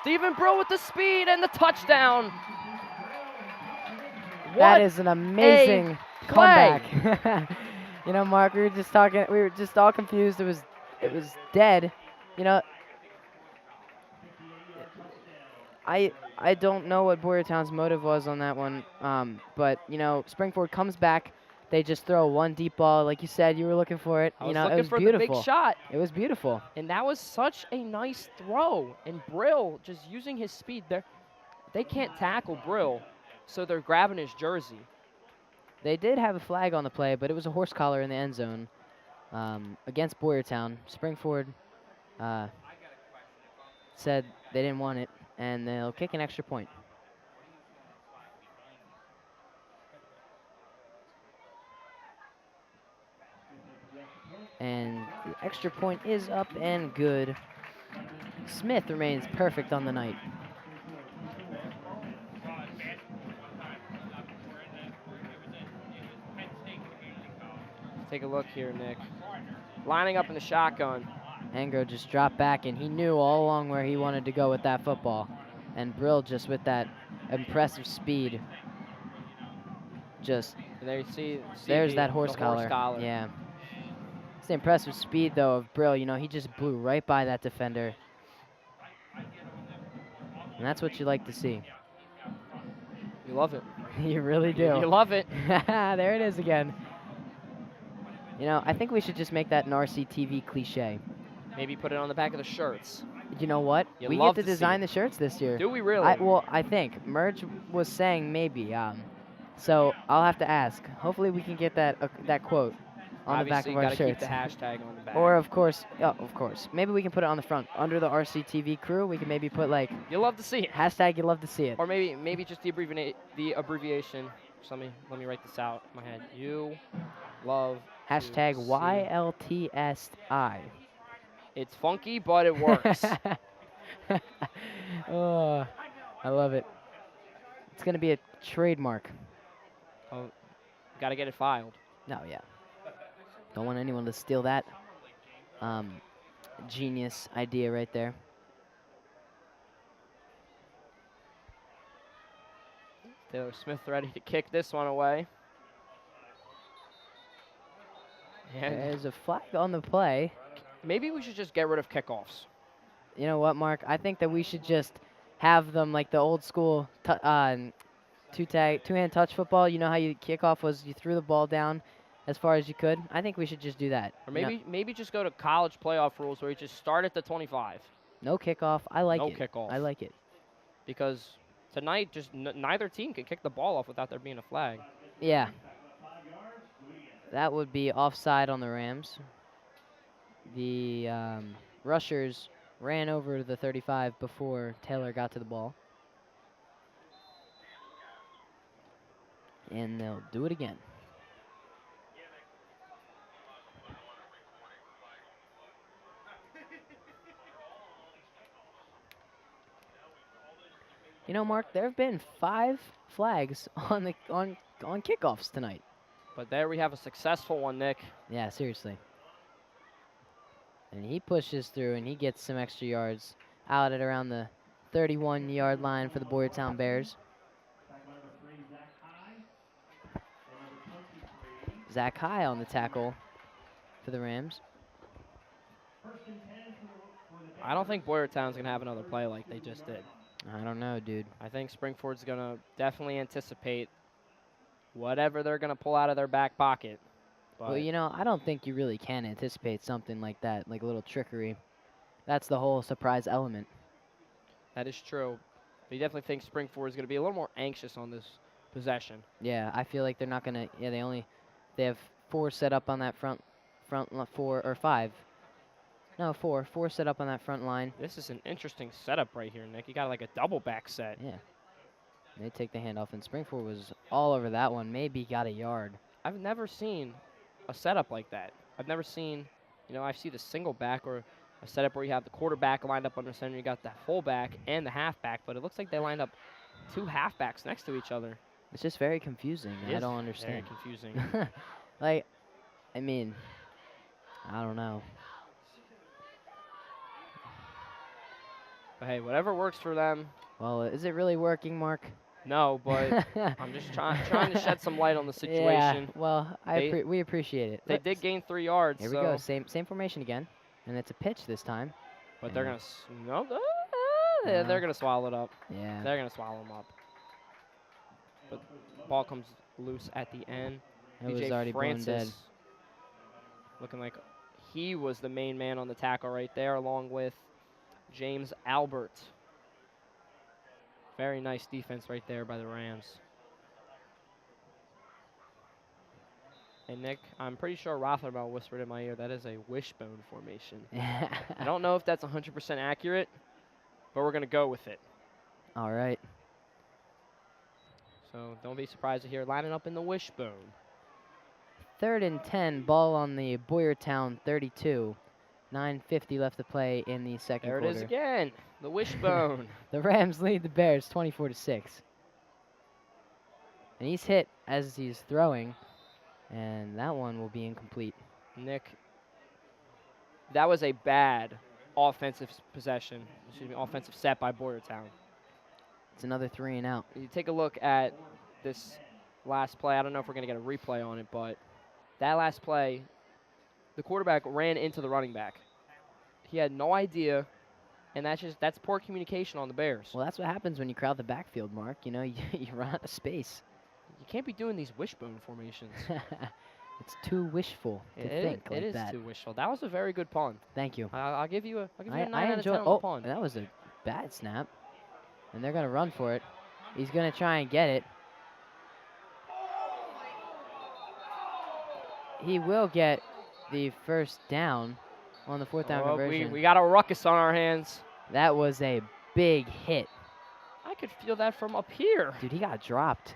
Stephen Brill with the speed and the touchdown. That is an amazing play. comeback. You know, Mark, we were just all confused. It was dead. You know, I don't know what Boyertown's motive was on that one. But you know, Springford comes back. They just throw one deep ball, like you said. You were looking for it. I You was know, looking it was for beautiful. the big shot. It was beautiful. And that was such a nice throw. And Brill just using his speed there. They can't tackle Brill, so they're grabbing his jersey. They did have a flag on the play, but it was a horse collar in the end zone against Boyertown. Springford said they didn't want it, and they'll kick an extra point. And the extra point is up and good. Smith remains perfect on the night. Take a look here, Nick. Lining up in the shotgun. Angro just dropped back, and he knew all along where he wanted to go with that football. And Brill just with that impressive speed. Just And there you see there's the- that horse the collar. Yeah. It's the impressive speed, though, of Brill. You know, he just blew right by that defender. And that's what you like to see. You love it. You really do. You love it. There it is again. You know, I think we should just make that an RCTV cliche. Maybe put it on the back of the shirts. You know what? You We love get to to see design it. the shirts this year. Do we really? Well, I think. Merge was saying maybe. So I'll have to ask. Hopefully we can get that quote on the back Obviously, of our gotta shirts. keep the hashtag on the back. Or of course, maybe we can put it on the front. Under the RCTV crew, we can maybe put like You love to see it. hashtag you love to see it. Or maybe just the abbreviation. So let me write this out in my head. You love Hashtag to see. YLTSI. It's funky, but it works. Oh, I love it. It's going to be a trademark. Oh, gotta get it filed. No, yeah. Don't want anyone to steal that genius idea right there. Taylor Smith ready to kick this one away. And There's a flag on the play. maybe we should just get rid of kickoffs. You know what, Mark? I think that we should just have them like the old school two-hand touch football. You know how you kickoff was you threw the ball down as far as you could? I think we should just do that. Or maybe just go to college playoff rules where you just start at the 25. No kickoff. I like No it. kickoff. I like it. Because tonight, just neither team can kick the ball off without there being a flag. Yeah. That would be offside on the Rams. The rushers ran over the 35 before Taylor got to the ball. And they'll do it again. You know, Mark, there have been 5 flags on kickoffs tonight. But there we have a successful one, Nick. Yeah, seriously. And he pushes through, and he gets some extra yards out at around the 31-yard line for the Boyertown Bears. Zach High on the tackle for the Rams. I don't think Boyertown's going to have another play like they just did. I don't know, dude. I think Springford's going to definitely anticipate whatever they're going to pull out of their back pocket. But Well, you know, I don't think you really can anticipate something like that, like a little trickery. That's the whole surprise element. that is true. But you definitely think Springford is going to be a little more anxious on this possession. Yeah, I feel like they're not gonna. Yeah, they have 4 set up on that front 4 or 5. No, 4 set up on that front line. This is an interesting setup right here, Nick. You got like a double back set. Yeah. They take the handoff, and Springford was all over that one. Maybe got a yard. I've never seen a setup like that. I've never seen, I see the single back or a setup where you have the quarterback lined up under center, you got the fullback and the halfback, but it looks like they lined up 2 halfbacks next to each other. It's just very confusing. It I is don't understand. Very confusing. Like, I mean, I don't know. But hey, whatever works for them. Well, is it really working, Mark? No, but I'm just trying to shed some light on the situation. Yeah, well, we appreciate it. They did gain 3 yards. Here we go. Same formation again, and it's a pitch this time. But they're gonna they're gonna swallow it up. Yeah. They're gonna swallow them up. But ball comes loose at the end. It was DJ already blown dead. Francis looking like he was the main man on the tackle right there, along with James Albert. Very nice defense right there by the Rams. And Nick, I'm pretty sure Rothermel whispered in my ear that is a wishbone formation. I don't know if that's 100% accurate, but we're going to go with it. All right. So don't be surprised to hear lining up in the wishbone. 3rd and 10, ball on the Boyertown 32. 9:50 left to play in the second There quarter. it is again, the wishbone. The Rams lead the Bears 24-6. And he's hit as he's throwing, and that one will be incomplete. Nick, that was a bad offensive possession. Excuse me, offensive set by Boyertown. It's another 3 and out. You take a look at this last play. I don't know if we're going to get a replay on it, but that last play, the quarterback ran into the running back. He had no idea, and that's poor communication on the Bears. Well, that's what happens when you crowd the backfield, Mark. You know, you run out of space. You can't be doing these wishbone formations. It's too wishful to think like that. It is too wishful. That was a very good pun. Thank you. I'll give you a 9 I out of 10 enjoy. on the pun. That was a bad snap, and they're gonna run for it. He's gonna try and get it. He will get the first down on the 4th down conversion. We got a ruckus on our hands. That was a big hit. I could feel that from up here. Dude, he got dropped.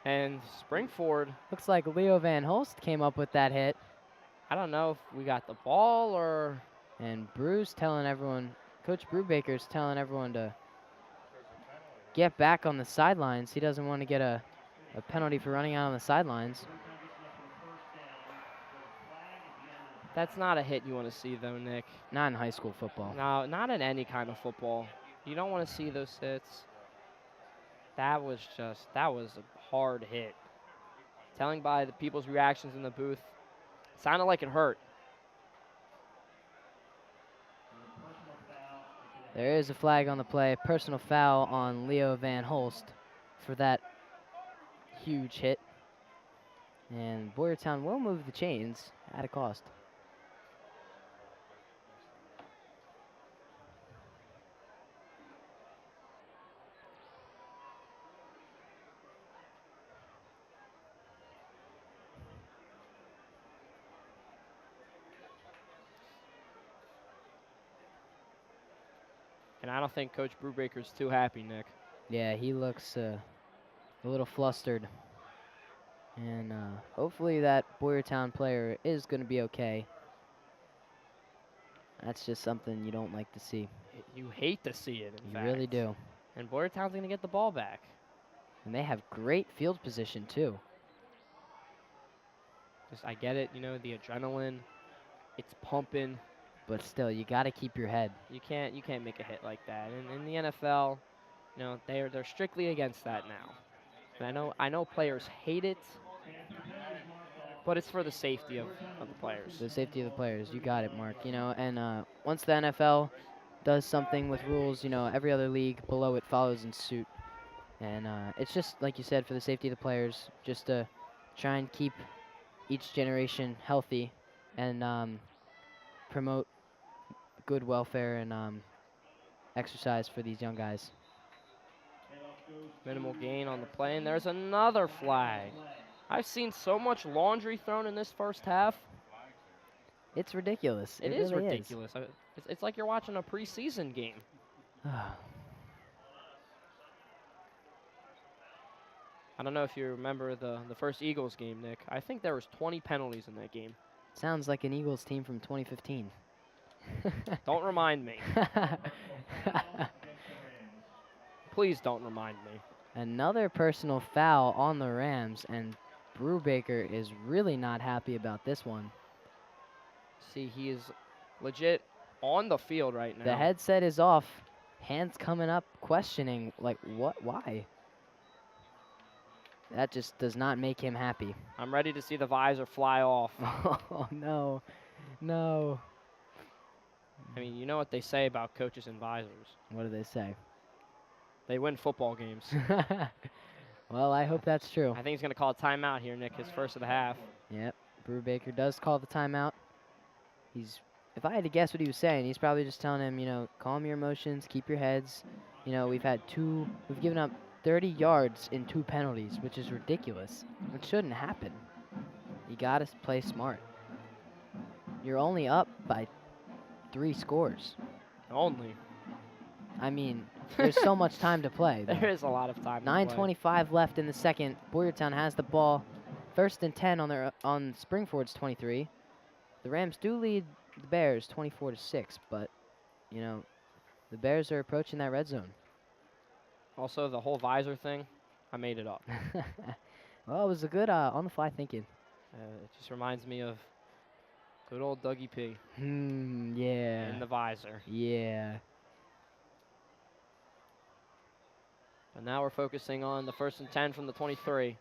And Springford, Looks like Leo Van Holst came up with that hit. I don't know if we got the ball or... And Bruce telling everyone, Coach Brubaker's telling everyone to get back on the sidelines. He doesn't want to get a penalty for running out on the sidelines. That's not a hit you want to see, though, Nick. Not in high school football. No, not in any kind of football. You don't want to see those hits. That was a hard hit. Telling by the people's reactions in the booth, sounded like it hurt. There is a flag on the play. Personal foul on Leo Van Holst for that huge hit. And Boyertown will move the chains at a cost. And I don't think Coach Brubaker's too happy, Nick. Yeah, he looks a little flustered. And hopefully that Boyertown player is going to be okay. That's just something you don't like to see. You hate to see it, in fact. You really do. And Boyertown's going to get the ball back. And they have great field position, too. I get it, the adrenaline, it's pumping. But still, you got to keep your head. You can't make a hit like that. And in the NFL, they're strictly against that now. And I know players hate it, but it's for the safety of the players. For the safety of the players, you got it, Mark. And once the NFL does something with rules, every other league below it follows in suit. And it's just, like you said, for the safety of the players, just to try and keep each generation healthy and promote good welfare and exercise for these young guys. Minimal gain on the play, and there's another flag. I've seen so much laundry thrown in this first half. It's ridiculous. It It is really ridiculous. It's like you're watching a preseason game. Is. I don't know if you remember the first Eagles game, Nick. I think there was 20 penalties in that game. Sounds like an Eagles team from 2015. Don't remind me. Please don't remind me. Another personal foul on the Rams, and Brubaker is really not happy about this one. See, he is legit on the field right now. The headset is off. Hands coming up, questioning, like, what? Why? That just does not make him happy. I'm ready to see the visor fly off. Oh, no. No. I mean, you know what they say about coaches and visors. What do they say? They win football games. Well, I hope that's true. I think he's going to call a timeout here, Nick, his first of the half. Yep, Brubaker does call the timeout. If I had to guess what he was saying, he's probably just telling him, you know, calm your emotions, keep your heads. You know, we've given up 30 yards in 2 penalties, which is ridiculous. It shouldn't happen. You gotta play smart. You're only up by 3 scores. Only. I mean, there's so much time to play. though. There is a lot of time. to play. 9:25 left in the second. Boyertown has the ball. 1st and 10 on Springford's 23. The Rams do lead the Bears 24-6, but you know, the Bears are approaching that red zone. Also, the whole visor thing, I made it up. Well, it was a good on-the-fly thinking. It just reminds me of good old Dougie P Yeah. in the visor. Yeah. But now we're focusing on the 1st and 10 from the 23.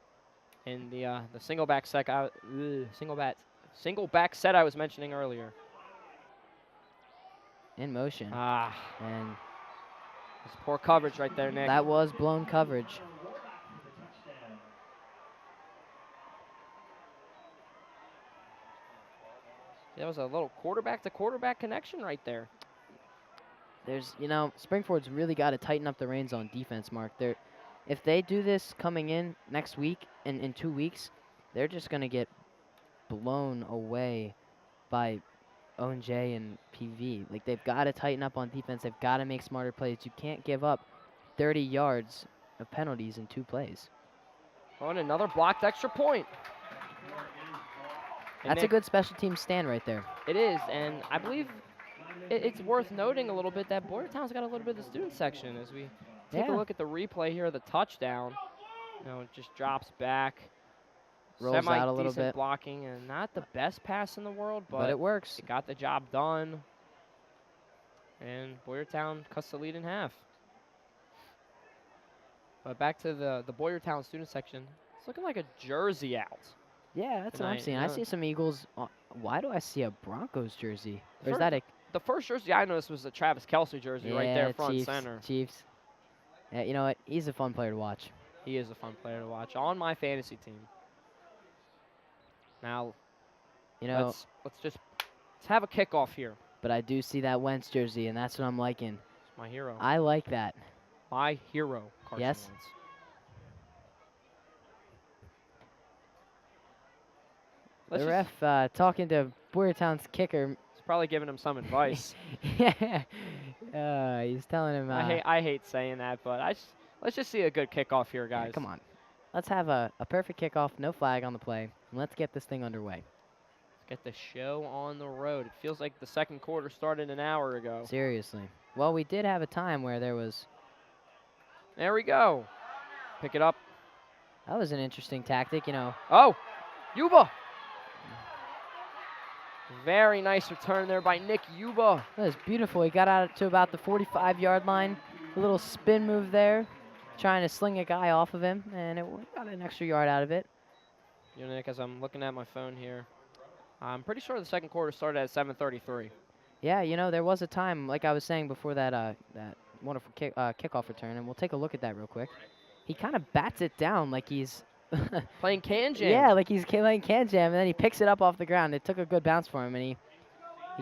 In the single back set I was mentioning earlier. In motion. Ah, And it's poor coverage right there, Nick. that was blown coverage. That was a little quarterback-to-quarterback connection right there. Springford's really got to tighten up the reins on defense, Mark. If they do this coming in next week, in 2 weeks, they're just going to get blown away by O&J and PV. Like, they've got to tighten up on defense. They've got to make smarter plays. You can't give up 30 yards of penalties in 2 plays. Oh, and another blocked extra point. And That's a Nick, good special team stand right there. It is, and I believe it's worth noting a little bit that Boyertown's got a little bit of the student section as we take a Yeah. look at the replay here of the touchdown. You know, it just drops back. Rolls out a little Semi-decent bit. blocking, and not the best pass in the world, But it works. it got the job done. And Boyertown cuts the lead in half. But back to the Boyertown student section. It's looking like a jersey out. Yeah, that's what I'm Tonight, seeing. you I know. see some Eagles. Why do I see a Broncos jersey? Or is Fir- that a The first jersey I noticed was the Travis Kelce jersey right there, front Chiefs, center. Chiefs. Yeah, you know what? He's a fun player to watch. He is a fun player to watch on my fantasy team. Now, let's have a kickoff here. But I do see that Wentz jersey, and that's what I'm liking. It's my hero. I like that. My hero, Carson Yes. Wentz. Let's The just- ref talking to Boyertown's kicker. He's probably giving him some advice. Yeah, he's telling him. I hate saying that, but let's just see a good kickoff here, yeah, guys. come on. Let's have a perfect kickoff, no flag on the play, and let's get this thing underway. Let's get the show on the road. It feels like the second quarter started an hour ago. Seriously. Well, we did have a time where there was. There we go. Pick it up. That was an interesting tactic, you know. Oh, Yuba. Very nice return there by Nick Yuba. That was beautiful. He got out to about the 45-yard line. A little spin move there, trying to sling a guy off of him, and it got an extra yard out of it. You know, Nick, as I'm looking at my phone here, I'm pretty sure the second quarter started at 7:33. Yeah, you know, there was a time, like I was saying before that that wonderful kickoff return, and we'll take a look at that real quick. He kind of bats it down like he's Playing can jam. yeah, like he's playing can jam, and then he picks it up off the ground. It took a good bounce for him, and he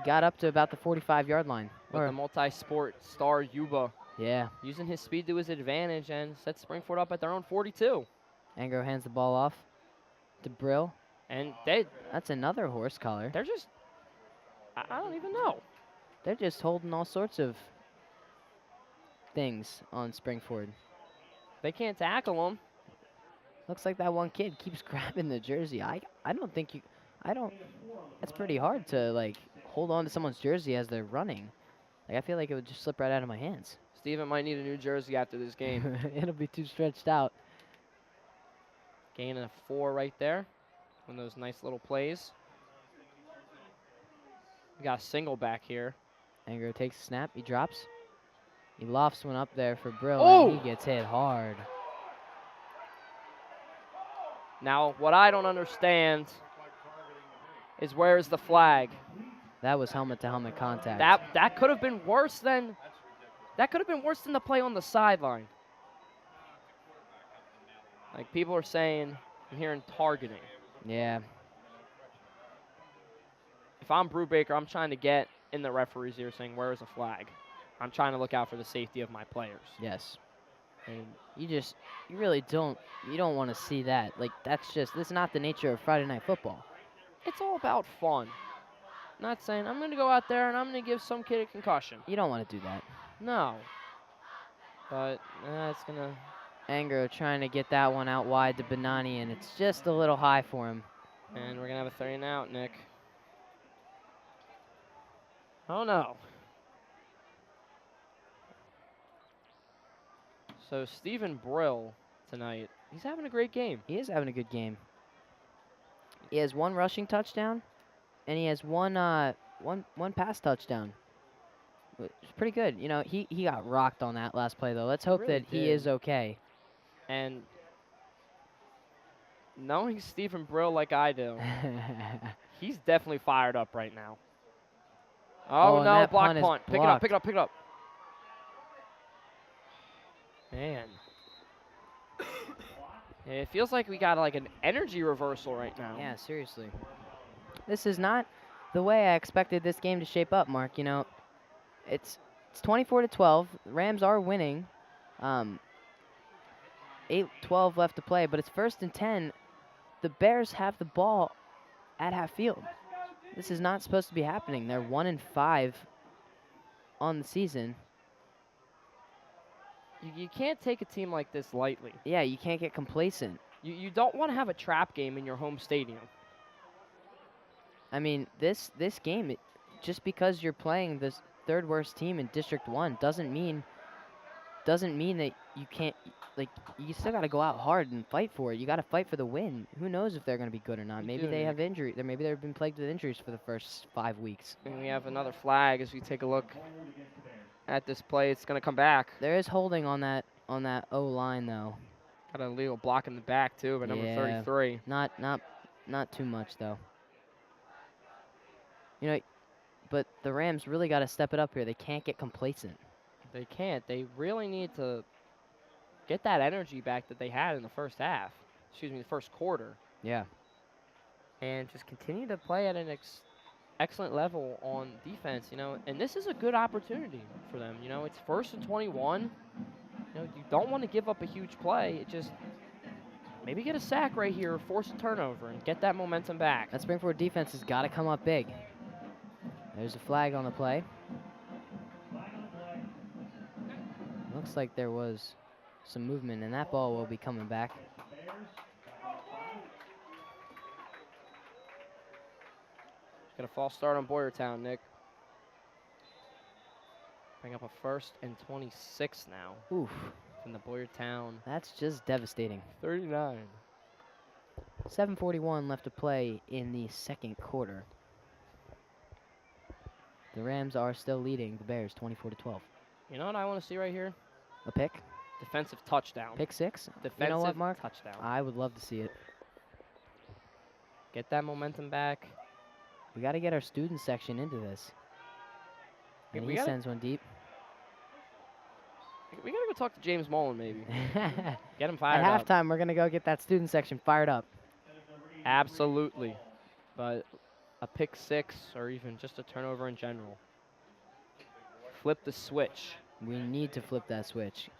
got up to about the 45-yard line. With the multi-sport star Yuba Yeah, using his speed to his advantage and sets Springford up at their own 42. Angro hands the ball off to Brill. And That's another horse collar. they're just I don't even know. They're just holding all sorts of things on Springford. They can't tackle him. Looks like that one kid keeps grabbing the jersey. I don't think you. I don't. That's pretty hard to like hold on to someone's jersey as they're running. Like I feel like it would just slip right out of my hands. Steven might need a new jersey after this game. It'll be too stretched out. Gain a 4 right there. One of those nice little plays. We got a single back here. Angro takes a snap. He drops. He lofts one up there for Brill, Oh! and he gets hit hard. Now, what I don't understand is where is the flag? That was helmet-to-helmet contact. That could have been worse than the play on the sideline. Like people are saying, I'm hearing targeting. Yeah. If I'm Brubaker, I'm trying to get in the referee's ear saying, where is the flag? I'm trying to look out for the safety of my players. Yes. And You really don't want to see that. Like, this is not the nature of Friday Night Football. it's all about fun. Not saying, I'm going to go out there and I'm going to give some kid a concussion. You don't want to do that. No. But it's going to... Angro trying to get that one out wide to Benani, and it's just a little high for him. And we're going to have a 3 and out, Nick. Oh, no. So Stephen Brill tonight, he's having a great game. He is having a good game. He has 1 rushing touchdown, and he has one pass touchdown. It's pretty good. You know, he got rocked on that last play, though. Let's hope Really that he did. is okay. And knowing Stephen Brill like I do, he's definitely fired up right now. Oh, and no, that block punt is punt. Pick it up, blocked. pick it up, pick it up. Man. It feels like we got like an energy reversal right now. Yeah, seriously. This is not the way I expected this game to shape up, Mark. You know, it's 24-12. The Rams are winning. 8:12 left to play, but it's 1st and 10. The Bears have the ball at half field. This is not supposed to be happening. They're 1-5 on the season. You can't take a team like this lightly. Yeah, you can't get complacent. You don't want to have a trap game in your home stadium. I mean, this game, just because you're playing the 3rd worst team in District 1 doesn't mean that you can't, like, you still got to go out hard and fight for it. You got to fight for the win. Who knows if they're going to be good or not? You Maybe do, they Nick. have injury. Maybe they've been plagued with injuries for the first 5 weeks. And we have another flag as we take a look at this play. It's going to come back. There is holding on that O-line, though. Got a legal block in the back, too, by number Yeah. 33. Not too much, though. You know, but the Rams really got to step it up here. They can't get complacent. They can't. They really need to get that energy back that they had in the first half. Excuse me, the first quarter. Yeah. And just continue to play at an excellent level on defense, you know. And this is a good opportunity for them. You know, it's 1st and 21. You know, you don't want to give up a huge play. It just maybe get a sack right here, force a turnover, and get that momentum back. That Springford defense has got to come up big. There's a flag on the play. Looks like there was some movement, and that ball will be coming back. Got a false start on Boyertown, Nick. Bring up a 1st and 26 now Oof, from the Boyertown that's just devastating. 39. 7:41 left to play in the 2nd quarter. The Rams are still leading the Bears 24-12. You know what I want to see right here? A pick? Defensive touchdown. Pick 6? Defensive You know what, Mark? touchdown. I would love to see it. Get that momentum back. We got to get our student section into this. Yeah, And we he gotta- sends one deep. We got to go talk to James Mullen, maybe. At Get him fired up. halftime, we're going to go get that student section fired up. Absolutely. But a pick 6 or even just a turnover in general. Flip the switch. We need to flip that switch.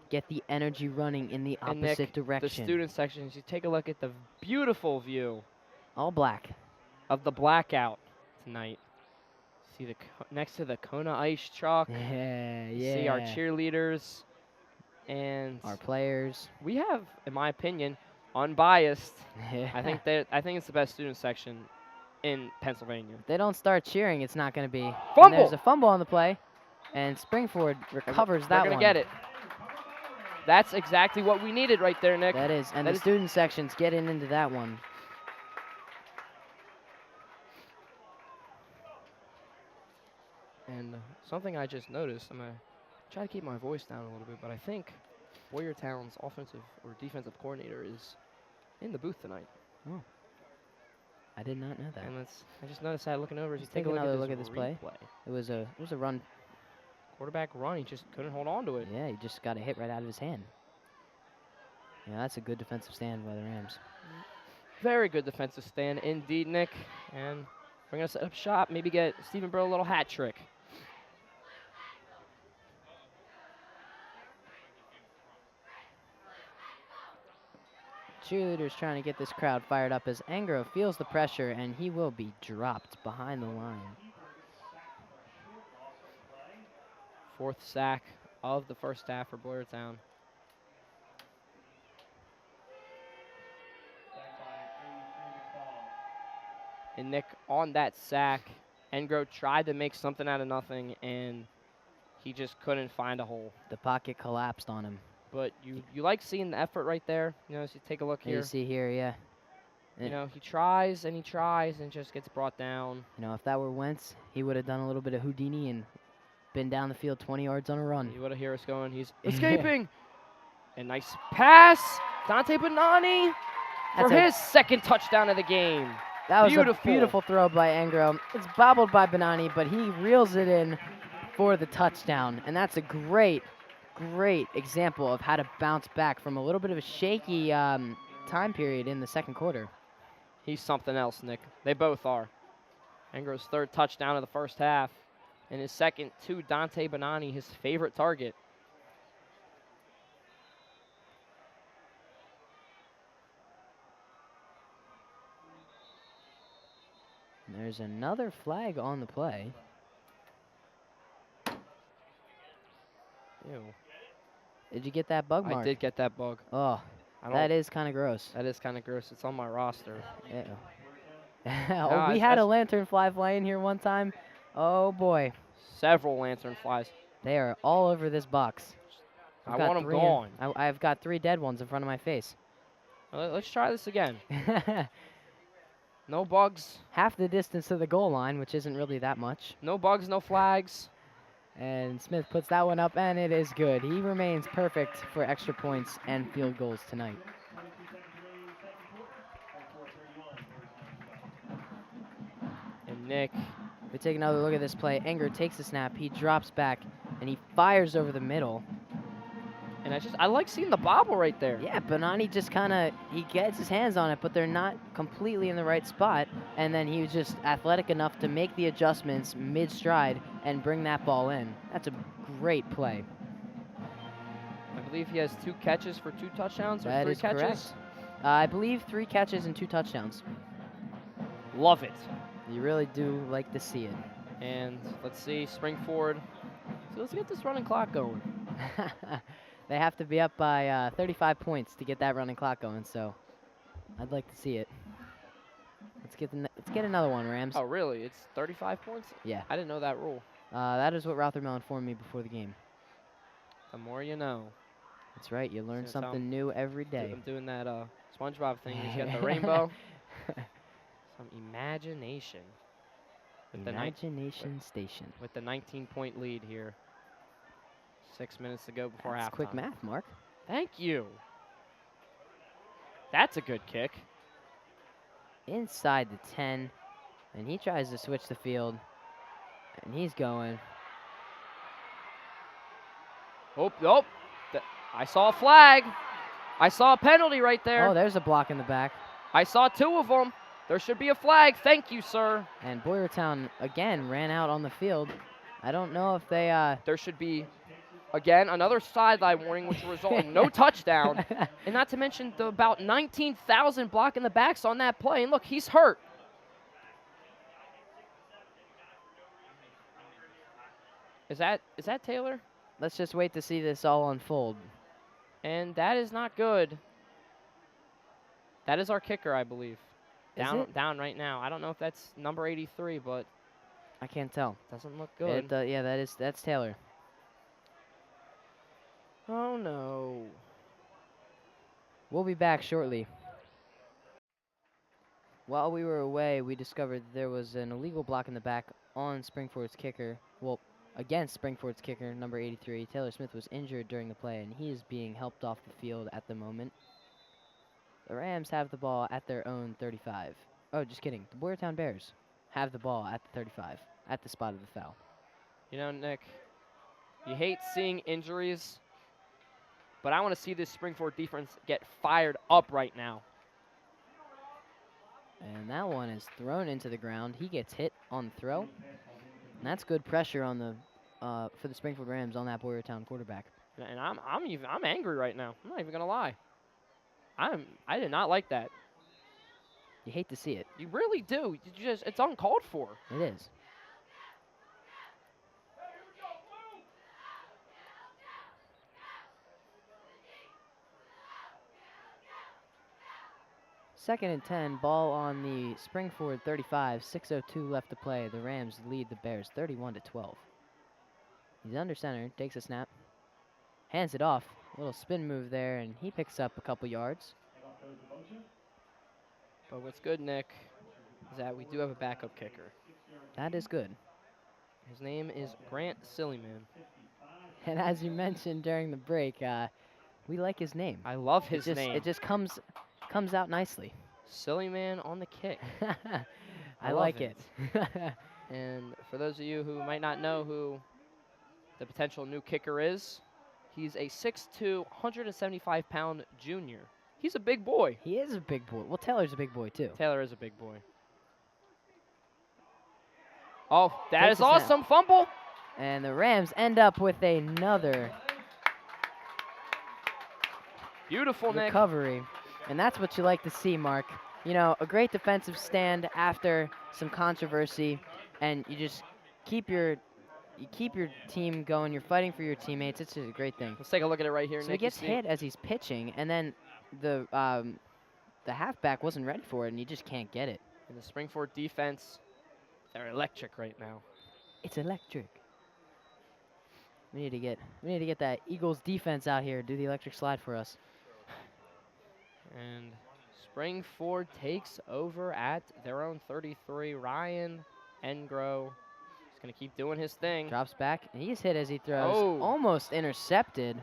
Get the energy running in the And Nick, opposite direction. the student sections, you take a look at the beautiful view All black. of the blackout tonight. See next to the Kona ice truck. Yeah, See our cheerleaders and Our players. we have, in my opinion, unbiased. Yeah. I think it's the best student section in Pennsylvania. If they don't start cheering, it's not going to be. And Fumble! there's a fumble on the play, and Springford recovers that We're one. gonna get it. That's exactly what we needed right there, Nick. That is, and That the is- student section's getting into that one. And something I just noticed, I'm gonna try to keep my voice down a little bit, but I think Boyertown's offensive or defensive coordinator is in the booth tonight. I did not know that. And I just noticed that looking over as you Let's take take a another look look at at this this play. replay. It was a run. Quarterback run, he just couldn't hold on to it. Yeah, he just got a hit right out of his hand. Yeah, that's a good defensive stand by the Rams. Very good defensive stand indeed, Nick. And we're gonna set up shop, maybe get Stephen Burrow a little hat trick. Cheerleaders trying to get this crowd fired up as Angro feels the pressure, and he will be dropped behind the line. 4th sack of the first half for Boyertown. And Nick, on that sack, Engro tried to make something out of nothing, and he just couldn't find a hole. The pocket collapsed on him. But you like seeing the effort right there. You know, as you take a look You here. see here, yeah. You know, he tries and just gets brought down. You know, if that were Wentz, he would have done a little bit of Houdini and been down the field 20 yards on a run. You would have heard us going. He's escaping. A nice pass. Dante Bonani for his second touchdown of the game. That was Beautiful. a beautiful throw by Engro. It's bobbled by Bonani, but he reels it in for the touchdown. And that's a great example of how to bounce back from a little bit of a shaky time period in the second quarter. He's something else, Nick. They both are. Engro's 3rd touchdown of the first half. And his second to Dante Bonani, his favorite target. There's another flag on the play. Ew. Did you get that bug mark? I did get that bug. Oh, that is kind of gross. That is kind of gross. It's on my roster. Ew. No, We had a lantern fly in here one time. Oh boy, Several lantern flies. they are all over this box. I want them gone. I've got 3 dead ones in front of my face. Let's try this again. No bugs. Half the distance to the goal line, which isn't really that much. No bugs, no flags. And Smith puts that one up, and it is good. He remains perfect for extra points and field goals tonight. And Nick, We take another look at this play. Enger takes the snap. He drops back, and he fires over the middle. and I like seeing the bobble right there. Yeah, Bonani just he gets his hands on it, but they're not completely in the right spot. And then he was just athletic enough to make the adjustments mid-stride and bring that ball in. That's a great play. I believe he has 2 catches for 2 touchdowns or That 3 is catches. correct. I believe 3 catches and 2 touchdowns. Love it. You really do like to see it. And let's see, Springford. So let's get this running clock going. They have to be up by 35 points to get that running clock going, so I'd like to see it. Let's get another one, Rams. Oh, really? It's 35 points? Yeah. I didn't know that rule. That is what Rothermel informed me before the game. The more you know. That's right. You learn That's how- something new every day. I'm doing that SpongeBob thing. He's got the rainbow. Some imagination. With the Imagination Station. with the 19-point lead here. 6 minutes to go before That's halftime. quick math, Mark. Thank you. That's a good kick. Inside the 10, and he tries to switch the field, and he's going. Oh. I saw a flag. I saw a penalty right there. Oh, there's a block in the back. I saw 2 of them. There should be a flag. Thank you, sir. And Boyertown, again, ran out on the field. I don't know if they... There should be, again, another sideline warning, which will result in no touchdown. And not to mention the about 19,000 blocking the backs on that play. And look, he's hurt. Is that Taylor? Let's just wait to see this all unfold. And that is not good. That is our kicker, I believe. Is Down, it? down right now. I don't know if that's number 83, but I can't tell. doesn't look good. Yeah, that's Taylor. Oh no. We'll be back shortly. While we were away, we discovered there was an illegal block in the back on Springford's kicker. Well, against Springford's kicker, number 83. Taylor Smith was injured during the play, and he is being helped off the field at the moment. The Rams have the ball at their own 35. Oh, just kidding. The Boyertown Bears have the ball at the 35, at the spot of the foul. You know, Nick, you hate seeing injuries, but I want to see this Springford defense get fired up right now. And that one is thrown into the ground. He gets hit on the throw. And that's good pressure on the for the Springfield Rams on that Boyertown quarterback. And I'm angry right now. I'm not even gonna lie. I did not like that. You hate to see it. You really do. It's uncalled for. It is. Second and 10, ball on the Springford 35, 6:02 left to play. The Rams lead the Bears 31-12. He's under center, takes a snap, hands it off. A little spin move there, and he picks up a couple yards. But what's good, Nick, is that we do have a backup kicker. That is good. His name is Grant Sillyman. And as you mentioned during the break, we like his name. I love his name. It just comes out nicely. Sillyman on the kick. I love like it. And for those of you who might not know who the potential new kicker is, he's a 6'2", 175-pound junior. He's a big boy. He is a big boy. Well, Taylor's a big boy, too. Taylor is a big boy. Oh, that Takes is a snap. awesome. Fumble. And the Rams end up with another Beautiful, Nick. recovery. And that's what you like to see, Mark. You know, a great defensive stand after some controversy, and you just keep your team going. You're fighting for your teammates. It's just a great thing. Let's take a look at it right here, So Nick. he gets hit as he's pitching, and then the halfback wasn't ready for it, and you just can't get it. And the Springford defense, they're electric right now. It's electric. We need to get that Eagles defense out here. Do the electric slide for us. And Springford takes over at their own 33. Ryan Engro is going to keep doing his thing. Drops back, and he's hit as he throws. Oh. Almost intercepted.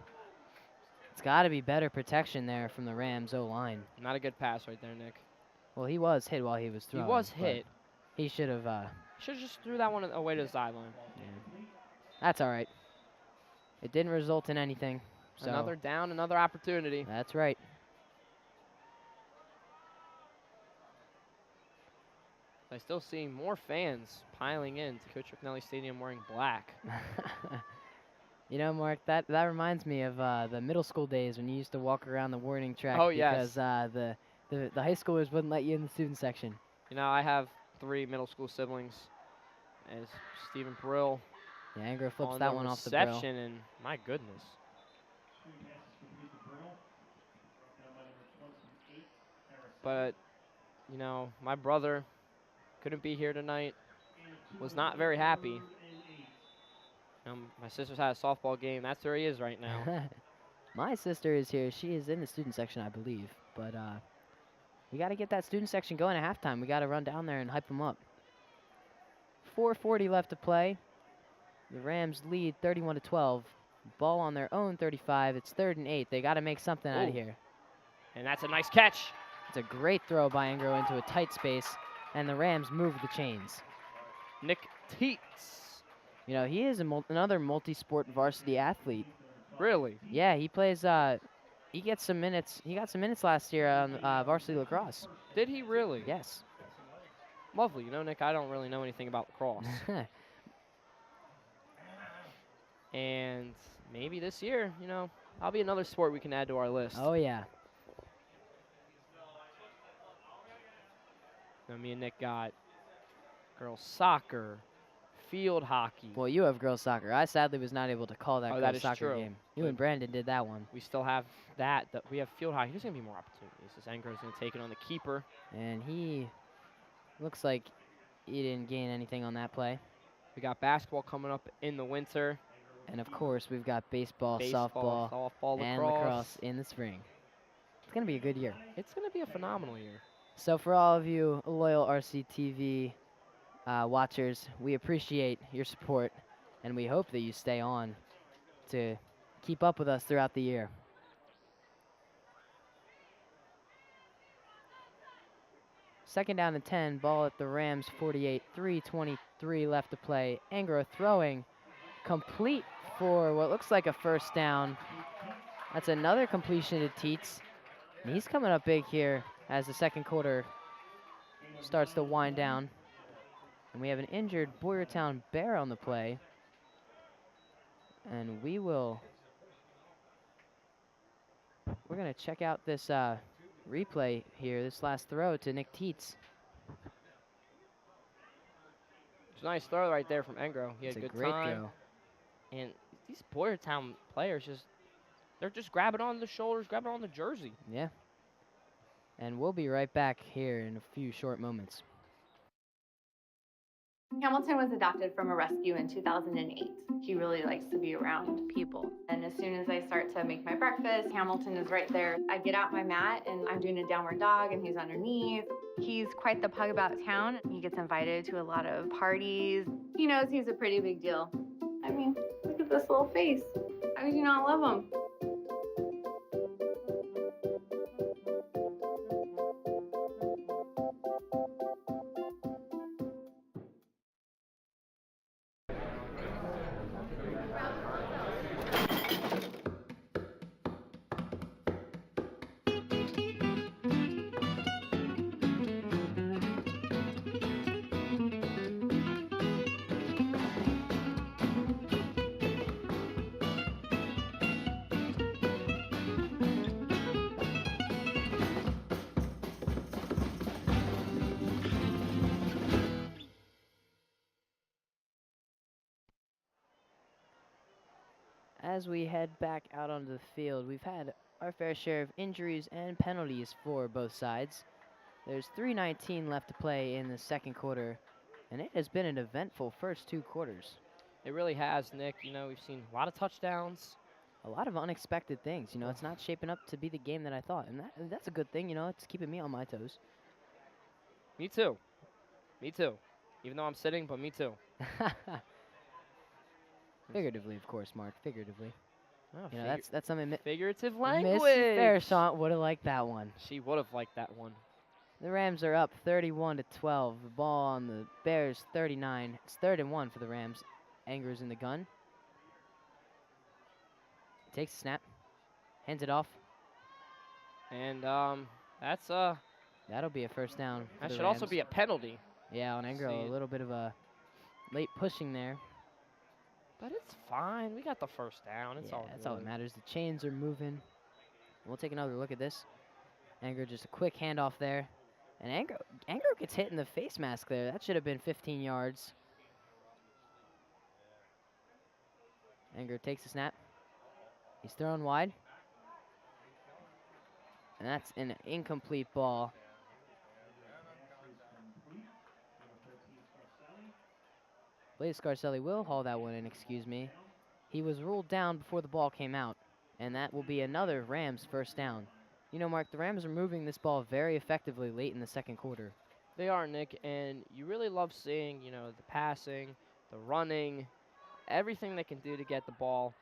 It's got to be better protection there from the Rams O-line. Not a good pass right there, Nick. Well, he was hit while he was throwing. He was but hit. He should have. Should have just threw that one away to the sideline. Yeah. That's all right. It didn't result in anything. So Another down, another opportunity. that's right. I still see more fans piling in to Coach McNally Stadium wearing black. You know, Mark, that reminds me of the middle school days when you used to walk around the warning track Oh, yes. because the high schoolers wouldn't let you in the student section. You know, I have 3 middle school siblings. As Stephen Brill Yeah, Angro flips on that the one off the grill. reception, and my goodness. But, you know, my brother couldn't be here tonight. Was not very happy. My sister's had a softball game. That's where he is right now. My sister is here. She is in the student section, I believe. But we got to get that student section going at halftime. We got to run down there and hype them up. 4:40 left to play. The Rams lead 31-12. Ball on their own 35. It's 3rd and 8. They got to make something out Ooh. of here. And that's a nice catch. It's a great throw by Engro into a tight space, and the Rams move the chains. Nick Teets. You know, he is another multi-sport varsity athlete. Really? Yeah, he plays. He gets some minutes. He got some minutes last year on varsity lacrosse. Did he really? Yes. Lovely. You know, Nick, I don't really know anything about lacrosse. And maybe this year, you know, I'll be another sport we can add to our list. Oh yeah. Now, me and Nick got girls soccer, field hockey. Well, you have girls soccer. I sadly was not able to call that Oh, girls that is soccer true. game. You and Brandon did that one. We still have that. We have field hockey. There's going to be more opportunities. This Engro's going to take it on the keeper. And he looks like he didn't gain anything on that play. We got basketball coming up in the winter. And of course, we've got baseball, Baseball, softball, and lacrosse in the spring. It's going to be a good year. It's going to be a phenomenal year. So for all of you loyal RCTV watchers, we appreciate your support, and we hope that you stay on to keep up with us throughout the year. Second down and 10, ball at the Rams 48, 3:23 left to play. Angro throwing, complete for what looks like a first down. That's another completion to Teets. And he's coming up big here as the second quarter starts to wind down. And we have an injured Boyertown Bear on the play. And we're going to check out this replay here, this last throw to Nick Teets. It's a nice throw right there from Engro. He had It's a good great time. throw. And these Boyertown players they're just grabbing on the shoulders, grabbing on the jersey. Yeah. And we'll be right back here in a few short moments. Hamilton was adopted from a rescue in 2008. He really likes to be around people. And as soon as I start to make my breakfast, Hamilton is right there. I get out my mat and I'm doing a downward dog and he's underneath. He's quite the pug about town. He gets invited to a lot of parties. He knows he's a pretty big deal. I mean, look at this little face. How could you not love him? As we head back out onto the field, we've had our fair share of injuries and penalties for both sides. There's 3:19 left to play in the second quarter, and it has been an eventful first two quarters. It really has, Nick. You know, we've seen a lot of touchdowns. A lot of unexpected things. You know, it's not shaping up to be the game that I thought, and that's a good thing. You know, it's keeping me on my toes. Me too. Me too. Even though I'm sitting, but me too. Figuratively, of course, Mark. Figuratively. Oh, You know, that's something figurative Miss language. Fairshant would have liked that one. She would have liked that one. The Rams are up 31-12. The ball on the Bears 39. It's 3rd and 1 for the Rams. Anger's in the gun. Takes the snap. Hands it off. And that's That'll be a first down. For that the should also Rams. be a penalty. Yeah, on Engro, See a it. little bit of a late pushing there. But it's fine. We got the first down. It's all That's all that good. matters. The chains are moving. We'll take another look at this. Engro just a quick handoff there. And Engro gets hit in the face mask there. That should have been 15 yards. Engro takes the snap. He's thrown wide. And that's an incomplete ball. Blaze Scarcelli will haul that one in, excuse me. He was ruled down before the ball came out, and that will be another Rams first down. You know, Mark, the Rams are moving this ball very effectively late in the second quarter. They are, Nick, and you really love seeing, you know, the passing, the running, everything they can do to get the ball.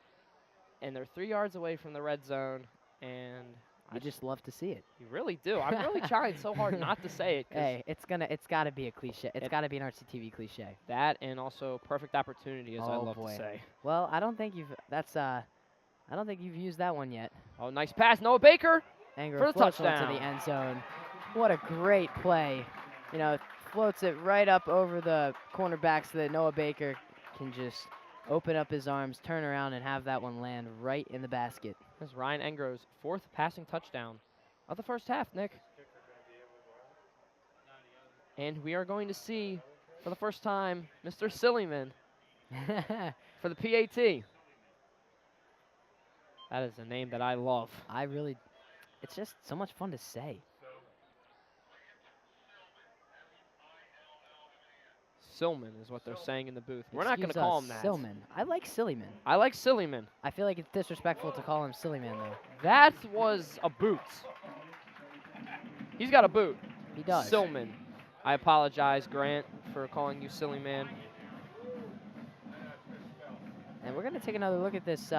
And they're 3 yards away from the red zone, and I just love to see it. you really do. I'm really trying so hard not to say it. 'Cause Hey, it's got to be a cliche. It's got to be an RCTV cliche. that and also perfect opportunity, as I Oh, love boy. to say. Well, I don't think you've used that one yet. Oh, nice pass, Noah Baker. Anger For the floats one to touchdown. the end zone. What a great play. You know, floats it right up over the cornerback so that Noah Baker can just open up his arms, turn around, and have that one land right in the basket. That's Ryan Engro's 4th passing touchdown of the first half, Nick. And we are going to see for the first time, Mr. Sillyman for the PAT. That is a name that I love. It's just so much fun to say. Silman is what they're saying in the booth. We're not going to Excuse call us, him that. Silman. I like Sillyman. I like Sillyman. I feel like it's disrespectful to call him Sillyman, though. That was a boot. He's got a boot. He does. Silman. I apologize, Grant, for calling you Sillyman. And we're going to take another look at this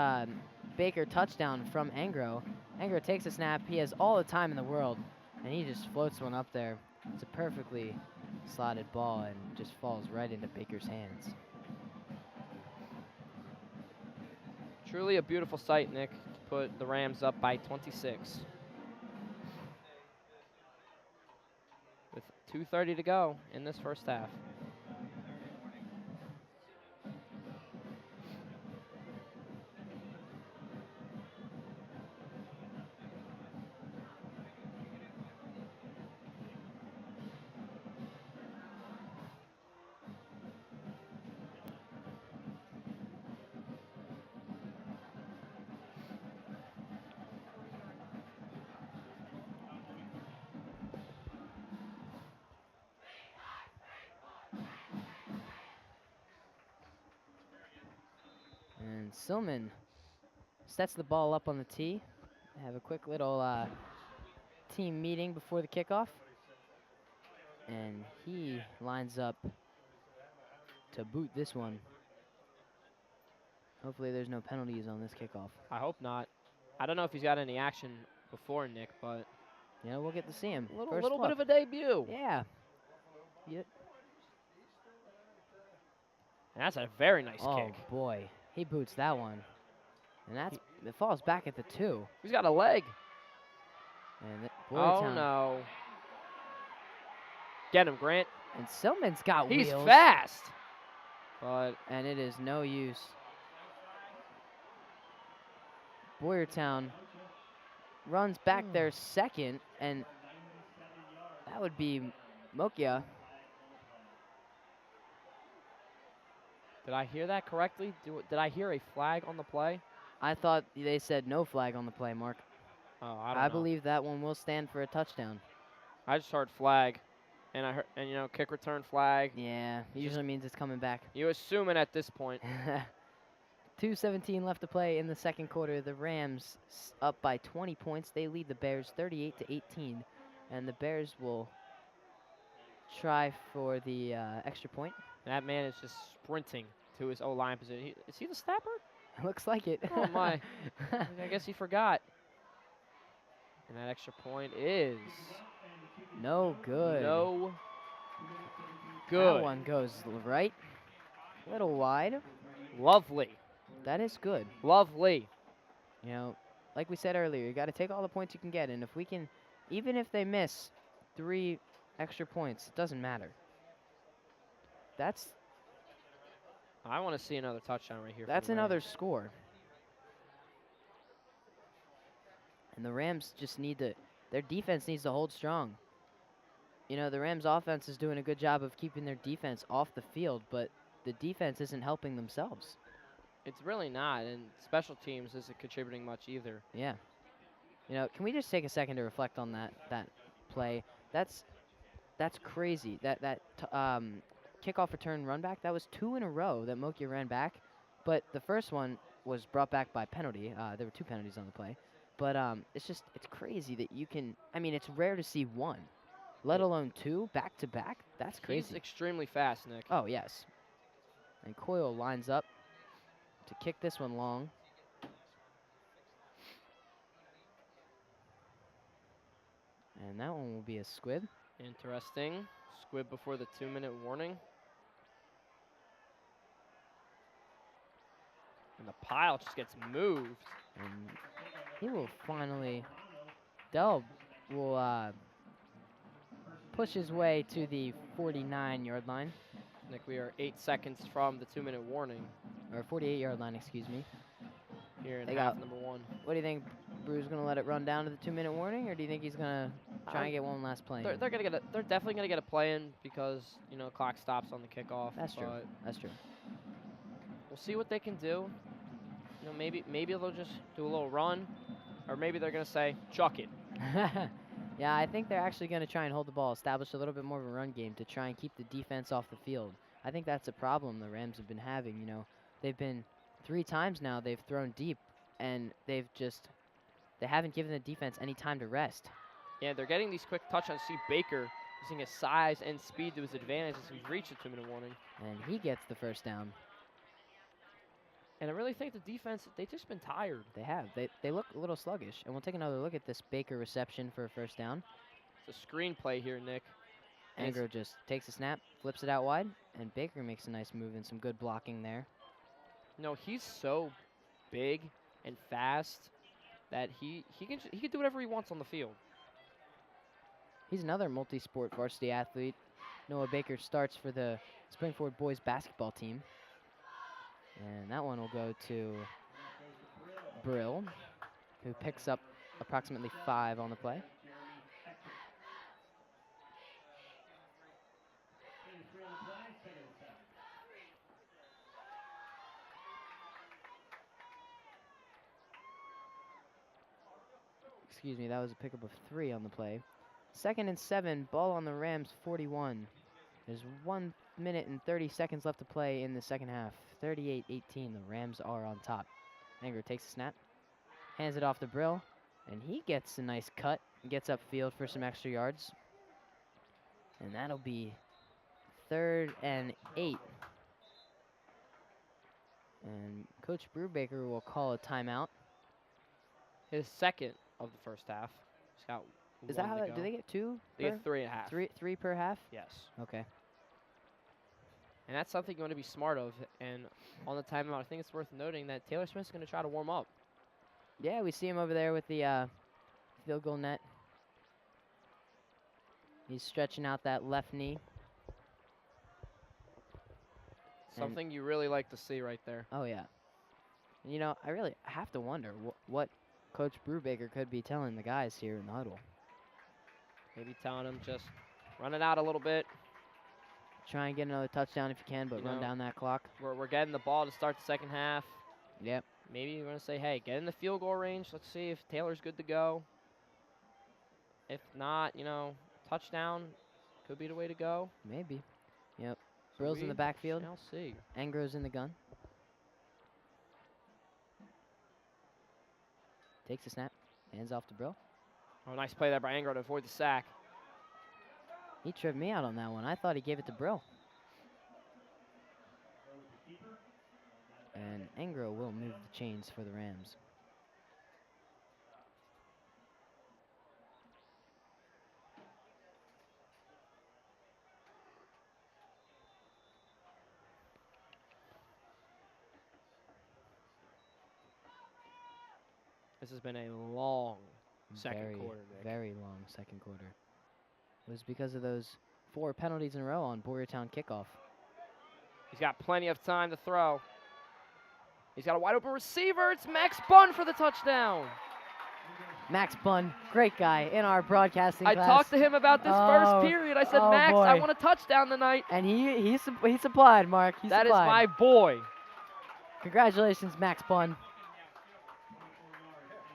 Baker touchdown from Angro. Angro takes a snap. He has all the time in the world, and he just floats one up there. It's a perfectly slotted ball and just falls right into Baker's hands. Truly a beautiful sight, Nick, to put the Rams up by 26. With 2:30 to go in this first half. And Silman sets the ball up on the tee. They have a quick little team meeting before the kickoff. And he lines up to boot this one. Hopefully there's no penalties on this kickoff. I hope not. I don't know if he's got any action before, Nick, but Yeah, we'll get to see him. a First little bit look. of a debut. Yeah. Yep. And that's a very nice Oh kick. boy, he boots that one. And it falls back at the 2. He's got a leg. And Oh, Boyertown. no. Get him, Grant. And Silman's got He's wheels. fast. But And it is no use. Boyertown runs back there second, and that would be Mokia. did I hear that correctly? Did I hear a flag on the play? I thought they said no flag on the play, Mark. Oh, I don't know. I believe that one will stand for a touchdown. I just heard flag, and I heard, and you know, kick return flag. Yeah, usually means it's coming back. You assume it at this point. 2:17 left to play in the second quarter. The Rams up by 20 points. They lead the Bears 38-18, and the Bears will try for the extra point. That man is just sprinting to his O-line position. Is he the snapper? Looks like it. Oh my! I guess he forgot. And that extra point is No good. no good. That one goes right. Little wide. Lovely, That is good. lovely. You know, like we said earlier, you got to take all the points you can get, and if we can, even if they miss 3 extra points, it doesn't matter. I want to see another touchdown right here. for That's the another Rams. score. And the Rams just their defense needs to hold strong. You know, the Rams offense is doing a good job of keeping their defense off the field, but the defense isn't helping themselves. It's really not, and special teams isn't contributing much either. Yeah. You know, can we just take a second to reflect on that play? That's crazy. That kickoff return run back, that was 2 in a row that Mokia ran back, but the first one was brought back by penalty. There were 2 penalties on the play. But it's crazy that you can, I mean, it's rare to see 1, let alone 2 back to back. That's crazy. He's extremely fast, Nick. Oh, yes. And Coyle lines up to kick this one long. And that one will be a squib. Interesting. Squib before the 2-minute warning. And the pile just gets moved. And he will finally, Delb will push his way to the 49-yard line. Nick, we are 8 seconds from the 2-minute warning Or 48-yard line, excuse me. here in They half got- number 1. What do you think, Brew's going to let it run down to the 2-minute warning, or do you think he's going to try and get one last play? They're definitely gonna get a play in because clock stops on the kickoff. That's true. But That's true. we'll see what they can do. Maybe they'll just do a little run, or maybe they're gonna say chuck it. Yeah, I think they're actually going to try and hold the ball, establish a little bit more of a run game to try and keep the defense off the field. I think that's a problem the Rams have been having. They've been 3 times now they've thrown deep, and they haven't given the defense any time to rest. Yeah, they're getting these quick touchdowns. See Baker using his size and speed to his advantage as he's reached the 2-minute warning. And he gets the first down. And I really think the defense, they've just been tired. They have. They look a little sluggish. And we'll take another look at this Baker reception for a first down. It's a screen play here, Nick. Angro just takes a snap, flips it out wide, and Baker makes a nice move and some good blocking there. He's so big and fast that he can do whatever he wants on the field. He's another multi-sport varsity athlete. Noah Baker starts for the Springford boys basketball team. And that one will go to Brill, who picks up approximately 5 on the play. Excuse me, that was a pickup of 3 on the play. 2nd and 7, ball on the Rams 41. There's 1 minute and 30 seconds left to play in the second half. 38-18, the Rams are on top. Angro takes a snap, hands it off to Brill, and he gets a nice cut and gets upfield for some extra yards. And that'll be 3rd and 8. And Coach Brubaker will call a timeout. His second of the first half. He's got Is that one how to go. do they get 2? They get 3.5. 3 per half? Yes. Okay. And that's something you want to be smart of. And on the timeout, I think it's worth noting that Taylor Smith's going to try to warm up. Yeah, we see him over there with the field goal net. He's stretching out that left knee. Something you really like to see right there. Oh, yeah. And, I really have to wonder what Coach Brubaker could be telling the guys here in the huddle. Maybe telling them just run it out a little bit. Try and get another touchdown if you can, but run down that clock. We're getting the ball to start the second half. Yep. Maybe you're going to say, hey, get in the field goal range. Let's see if Taylor's good to go. If not, touchdown could be the way to go. Maybe. Yep. Brill's in the backfield. I'll see. Angro's in the gun. Takes a snap. Hands off to Brill. Oh, nice play there by Angro to avoid the sack. He tripped me out on that one. I thought he gave it to Brill. And Angro will move the chains for the Rams. This has been a long second quarter, Nick. Very long second quarter. It was because of those 4 penalties in a row on Boyertown kickoff. He's got plenty of time to throw. He's got a wide open receiver. It's Max Bunn for the touchdown. Max Bunn, great guy in our broadcasting I class. talked to him about this first period. I said, Max, boy. I want a touchdown tonight. And he supplied, Mark. He That is supplied. my boy. Congratulations, Max Bunn.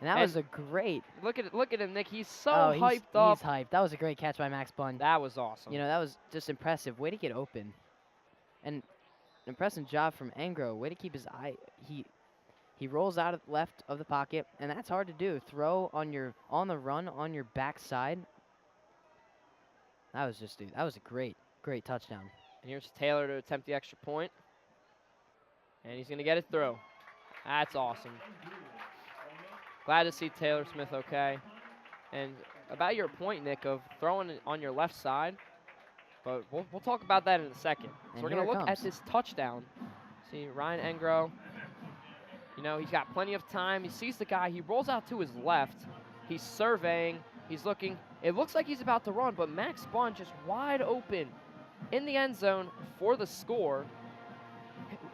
And that was a great. Look at him, Nick. He's so hyped up. He's hyped. That was a great catch by Max Bunn. That was awesome. That was just impressive. Way to get open. And an impressive job from Angro. Way to keep his eye. He rolls out of left of the pocket, and that's hard to do. Throw on the run on your backside. That was a great touchdown. And here's Taylor to attempt the extra point. And he's going to get it through. That's awesome. Glad to see Taylor Smith okay. And about your point, Nick, of throwing it on your left side, but we'll talk about that in a second. So we're going to look at this touchdown. See, Ryan Engro, he's got plenty of time. He sees the guy. He rolls out to his left. He's surveying. He's looking. It looks like he's about to run, but Max Bunn just wide open in the end zone for the score.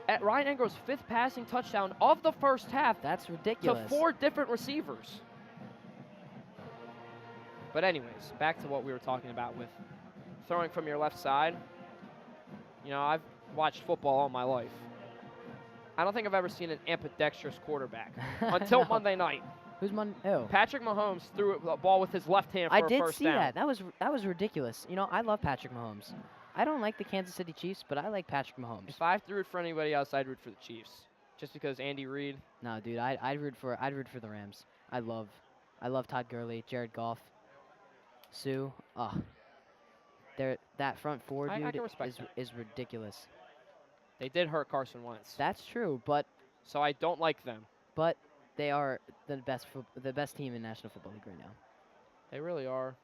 At Ryan Engro's 5th passing touchdown of the first half. That's ridiculous. To 4 different receivers. But anyways, back to what we were talking about with throwing from your left side. You know, I've watched football all my life. I don't think I've ever seen an ambidextrous quarterback until No. Monday night. Who's Oh. Patrick Mahomes threw a ball with his left hand for I a did first see down. that. That was ridiculous. You know, I love Patrick Mahomes. I don't like the Kansas City Chiefs, but I like Patrick Mahomes. If I have to root for anybody else, I'd root for the Chiefs. Just because Andy Reid. No, dude, I'd root for the Rams. I love Todd Gurley, Jared Goff, Sue. Oh, that front four, I dude, can respect that. is ridiculous. They did hurt Carson Wentz. That's true, but So I don't like them. they are the best team in National Football League right now. They really are.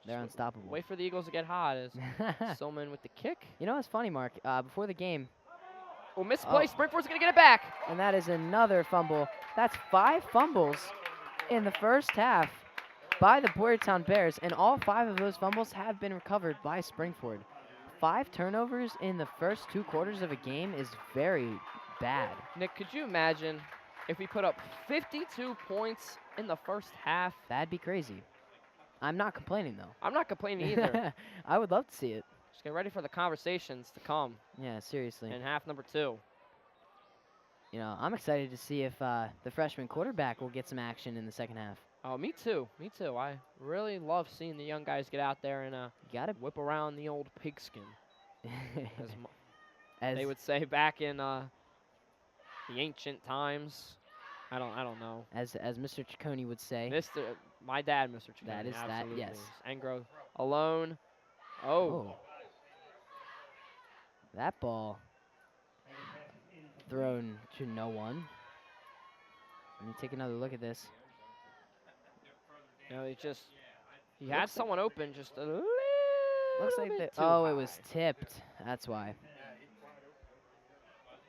They're Just unstoppable. Wait for the Eagles to get hot as Silman with the kick. You know what's funny, Mark? Before the game, Oh, misplay. Springford's going to get it back. and that is another fumble. That's 5 fumbles in the first half by the Boyertown Bears, and all 5 of those fumbles have been recovered by Springford. 5 turnovers in the first 2 quarters of a game is very bad. Nick, could you imagine if we put up 52 points in the first half? That'd be crazy. I'm not complaining, though. I'm not complaining either. I would love to see it. Just get ready for the conversations to come Yeah, seriously. in half number 2. You know, I'm excited to see if the freshman quarterback will get some action in the second half. Oh, me too. Me too. I really love seeing the young guys get out there and You gotta, whip around the old pigskin, as as they would say back in the ancient times. I don't know. as Mr. Ciccone would say. My dad, Mr. Ciccone. That is that, absolutely yes. is. Angro alone. Oh. That ball thrown to no one. Let me take another look at this. You know, he had Looks like- someone open just a little Looks like bit that. too Oh, high. it was tipped. That's why.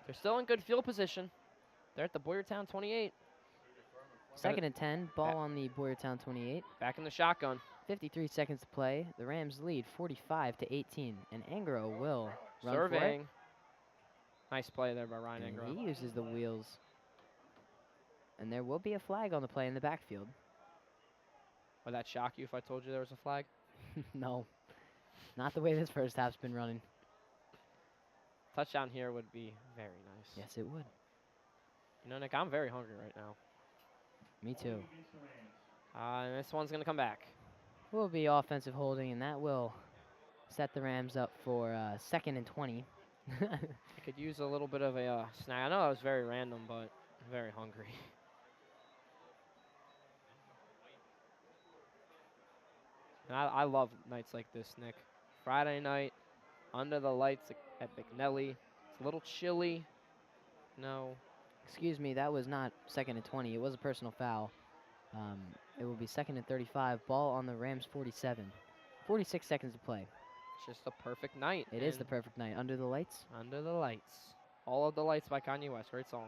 They're still in good field position. They're at the Boyertown 28. Second and 10. Ball on the Boyertown 28. Back in the shotgun. 53 seconds to play. The Rams lead 45-18, and Angro will run for it. Surveying. Nice play there by Ryan And Angro. he uses the wheels. And there will be a flag on the play in the backfield. Would that shock you if I told you there was a flag? No. Not the way this first half's been running. Touchdown here would be very nice. Yes, it would. You know, Nick, I'm very hungry right now. Me too. And this one's going to come back. Will be offensive holding, and that will set the Rams up for 2nd and 20. I could use a little bit of a snack. I know that was very random, but I'm very hungry. And I love nights like this, Nick. Friday night, under the lights at McNelly. It's a little chilly. No. Excuse me, that was not 2nd and 20. It was a personal foul. It will be 2nd and 35. Ball on the Rams 47. 46 seconds to play. It's just a perfect night. It is the and perfect night. Under the lights. Under the Lights. All of the Lights by Kanye West. Great song.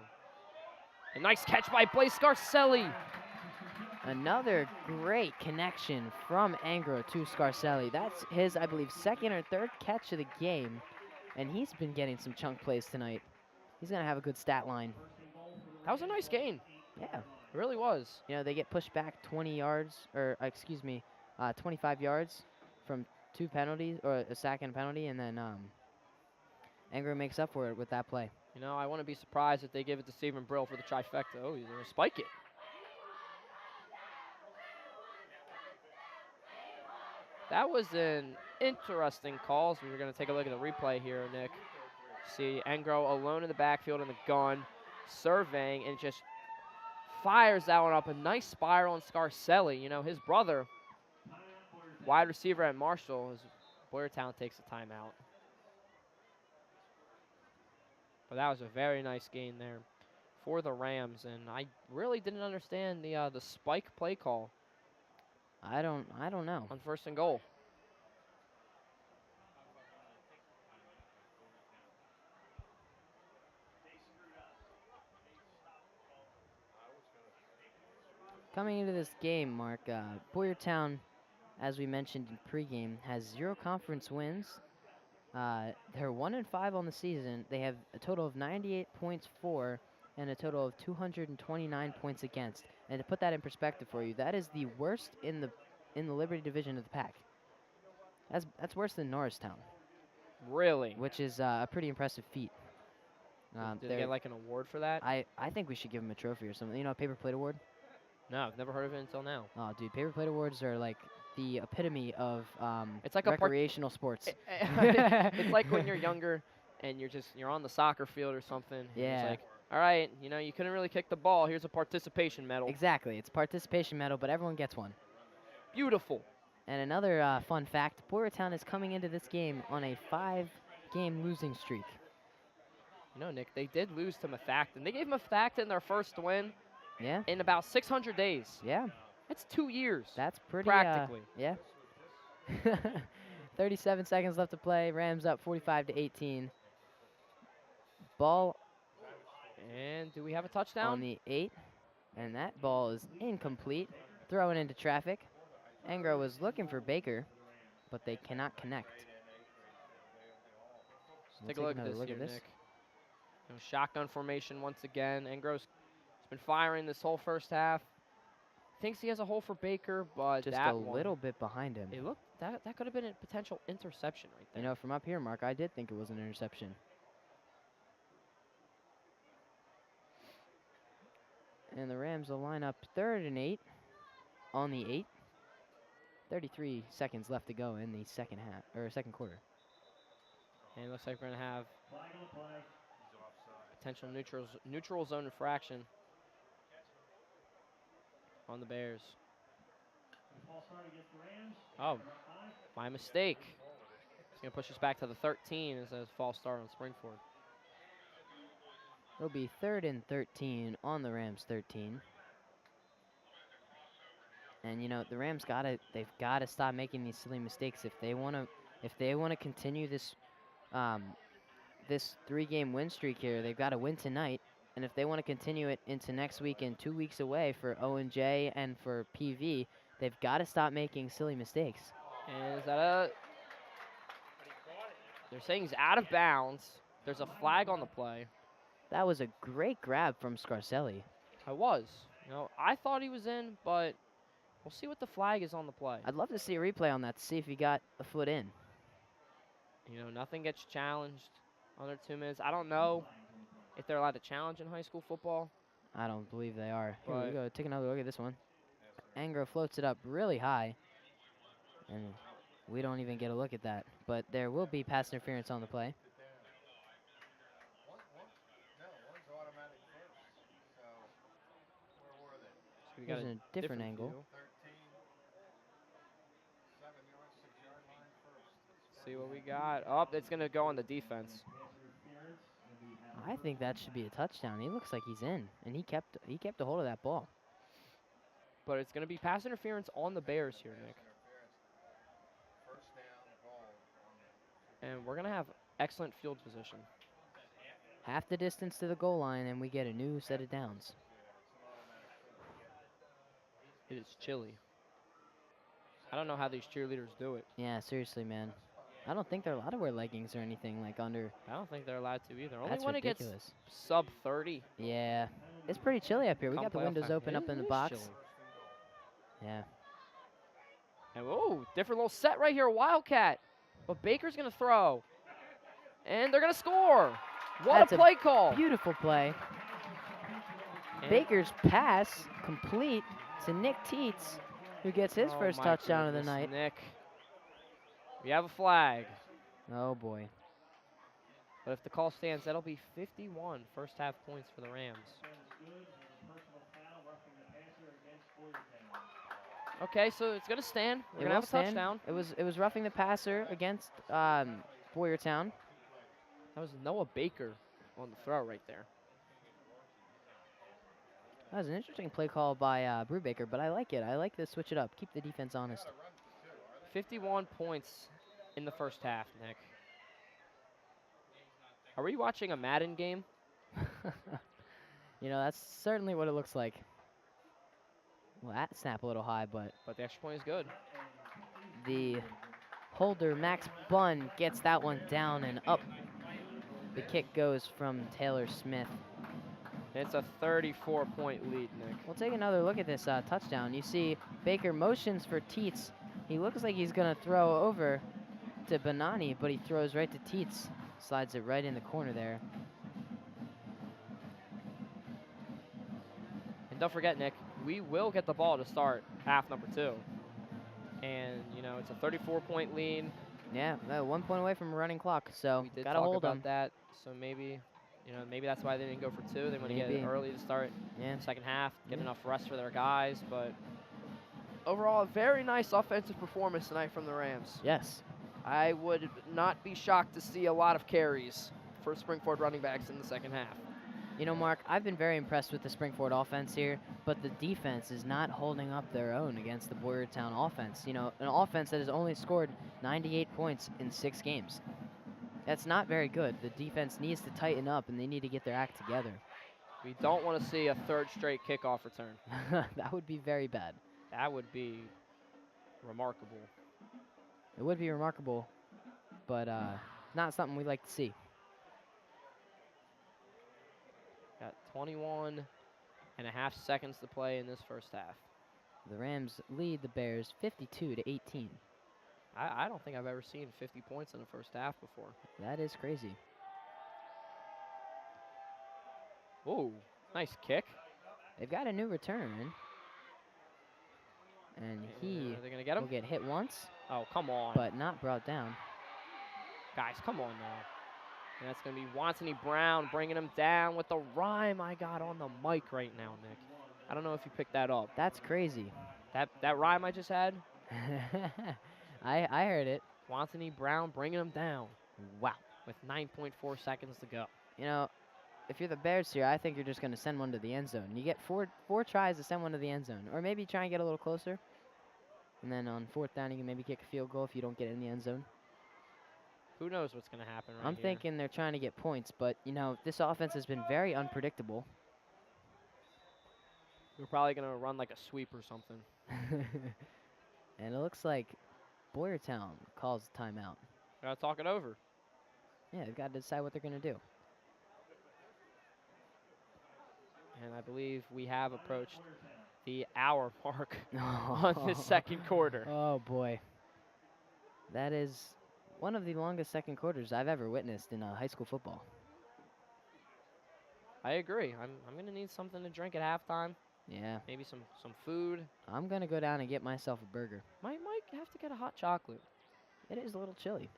A nice catch by Blaise Scarcelli. Another great connection from Angro to Scarcelli. That's his, I believe, 2nd or 3rd catch of the game. And he's been getting some chunk plays tonight. He's going to have a good stat line. That was a nice game. Yeah. It really was. You know, they get pushed back 20 yards, or 25 yards from 2 penalties, or a sack and a penalty, and then Angro makes up for it with that play. You know, I wouldn't be surprised if they give it to Stephen Brill for the trifecta. Oh, he's going to spike it. That was an interesting call. So we're going to take a look at the replay here, Nick. See Angro alone in the backfield in the gun, surveying, and just fires that one up. A nice spiral on Scarcelli. You know, his brother, wide receiver at Marshall, Boyertown takes a timeout. But that was a very nice gain there for the Rams, and I really didn't understand the spike play call I don't know. on 1st and goal. Coming into this game, Mark, Boyertown, as we mentioned in pregame, has 0 conference wins. They're 1-5 on the season. They have a total of 98 points for and a total of 229 points against. And to put that in perspective for you, that is the worst in the in the Liberty division of the pack. That's worse than Norristown, Really? which is a pretty impressive feat. Did they they're- get like an award for that? I think we should give them a trophy or something. You know, a paper plate award. No, I've never heard of it until now. Oh, dude, paper plate awards are like the epitome of It's like a recreational sports. It's like when you're younger and you're on the soccer field or something. and Yeah. It's like, all right, you know, you couldn't really kick the ball. Here's a participation medal. Exactly. It's a participation medal, but everyone gets one. Beautiful. And another fun fact, Boyertown is coming into this game on a 5-game losing streak. You know, Nick, they did lose to Methacton. They gave Methacton their first win Yeah? in about 600 days. Yeah. That's 2 years. That's pretty Practically. Yeah. 37 seconds left to play. Rams up 45-18. Ball And do we have a touchdown? on the 8, and that ball is incomplete. Throwing into traffic. Engro was looking for Baker, but they cannot connect. We'll Take a look at another this here, this. Nick. You know, shotgun formation once again. Engro's been firing this whole first half. Thinks he has a hole for Baker, but Just that a one, little bit behind him. It looked that could have been a potential interception right there. You know, from up here, Mark, I did think it was an interception. And the Rams will line up 3rd and 8 on the 8. 33 seconds left to go in the second quarter. And it looks like we're gonna have Flag on the play. potential neutral zone infraction on the Bears. False start against the Rams. Oh, Number 5. my mistake. It's gonna push us back to the 13 as a false start on Springford. It'll be 3rd and 13 on the Rams 13. And you know, the Rams they've gotta stop making these silly mistakes if they wanna continue this this 3-game win streak here. They've got to win tonight, and if they want to continue it into next week and 2 weeks away for O&J and for PV, they've got to stop making silly mistakes. And is that a? They're saying he's out of bounds. There's a flag on the play. That was a great grab from Scarcelli. I was. You know, I thought he was in, but we'll see what the flag is on the play. I'd love to see a replay on that to see if he got a foot in. You know, nothing gets challenged under 2 minutes. I don't know if they're allowed to challenge in high school football. I don't believe they are. Here we But- go. Take another look at this one. Angro floats it up really high, and we don't even get a look at that. But there will be pass interference on the play. One's automatic first. So, where were they? So we got Here's a different angle. view. 13, 7-yard, 6-yard line first. See what we got. Oh, it's going to go on the defense. I think that should be a touchdown. He looks like he's in, and he kept a hold of that ball. But it's going to be pass interference on the Bears here, Nick. First down, ball. And we're going to have excellent field position. Half the distance to the goal line, and we get a new set of downs. It is chilly. I don't know how these cheerleaders do it. Yeah, seriously, man. I don't think they're allowed to wear leggings or anything like under. I don't think they're allowed to either. Only That's when it ridiculous. gets sub 30. Yeah, it's pretty chilly up here. We come got the playoff windows time. open It up in the is box. chilly. Yeah. And whoa, different little set right here, Wildcat. But Baker's gonna throw. And they're gonna score. What That's a a play call. Beautiful play. And- Baker's pass complete to Nick Teets, who gets his Oh first my touchdown of the goodness, night. Nick. We have a flag. Oh boy. But if the call stands, that'll be 51 first half points for the Rams. Personal foul, roughing the passer against Boyertown. Okay, so it's gonna stand. We're It gonna will have a stand. touchdown. It was roughing the passer against Boyertown. That was Noah Baker on the throw right there. That was an interesting play call by Brubaker, but I like it. I like to switch it up. Keep the defense honest. 51 points in the first half, Nick. Are we watching a Madden game? You know, that's certainly what it looks like. Well, that snap a little high, but But the extra point is good. the holder, Max Bunn, gets that one down and up. The kick goes from Taylor Smith. It's a 34-point lead, Nick. We'll take another look at this touchdown. You see Baker motions for Teets. He looks like he's going to throw over to Banani, but he throws right to Teets. Slides it right in the corner there. And don't forget, Nick, we will get the ball to start half number 2. And, you know, it's a 34-point lead. Yeah, 1 point away from a running clock, so We did gotta talk hold about them. that, so maybe, you know, maybe that's why they didn't go for 2. They want to get it Maybe. early to start Yeah. second half, get Yeah. enough rest for their guys, but Overall, a very nice offensive performance tonight from the Rams. Yes. I would not be shocked to see a lot of carries for Springford running backs in the second half. You know, Mark, I've been very impressed with the Springford offense here, but the defense is not holding up their own against the Boyertown offense. You know, an offense that has only scored 98 points in 6 games. That's not very good. The defense needs to tighten up, and they need to get their act together. we don't want to see a 3rd straight kickoff return. That would be very bad. That would be remarkable. It would be remarkable, but not something we like to see. Got 21 and a half seconds to play in this first half. The Rams lead the Bears 52-18. I don't think I've ever seen 50 points in the first half before. That is crazy. Ooh, nice kick. They've got a new return, and he Are they going to get will him? get hit once, Oh, come on. but not brought down. Guys, come on now. And that's going to be Watson Brown bringing him down with the rhyme I got on the mic right now, Nick. I don't know if you picked that up. That's crazy. That rhyme I just had, I heard it. Watson Brown bringing him down Wow. with 9.4 seconds to go. You know, if you're the Bears here, I think you're just going to send one to the end zone. You get four tries to send one to the end zone, or maybe try and get a little closer. And then on 4th down, you can maybe kick a field goal if you don't get in the end zone. Who knows what's going to happen right I'm here. thinking they're trying to get points, but, you know, this offense has been very unpredictable. We're probably going to run like a sweep or something. And it looks like Boyertown calls a timeout. Got to talk it over. Yeah, they've got to decide what they're going to do. And I believe we have approached the hour mark on this second quarter. Oh, boy. That is one of the longest second quarters I've ever witnessed in high school football. I agree. I'm going to need something to drink at halftime. Yeah. Maybe some food. I'm going to go down and get myself a burger. Might have to get a hot chocolate. It is a little chilly.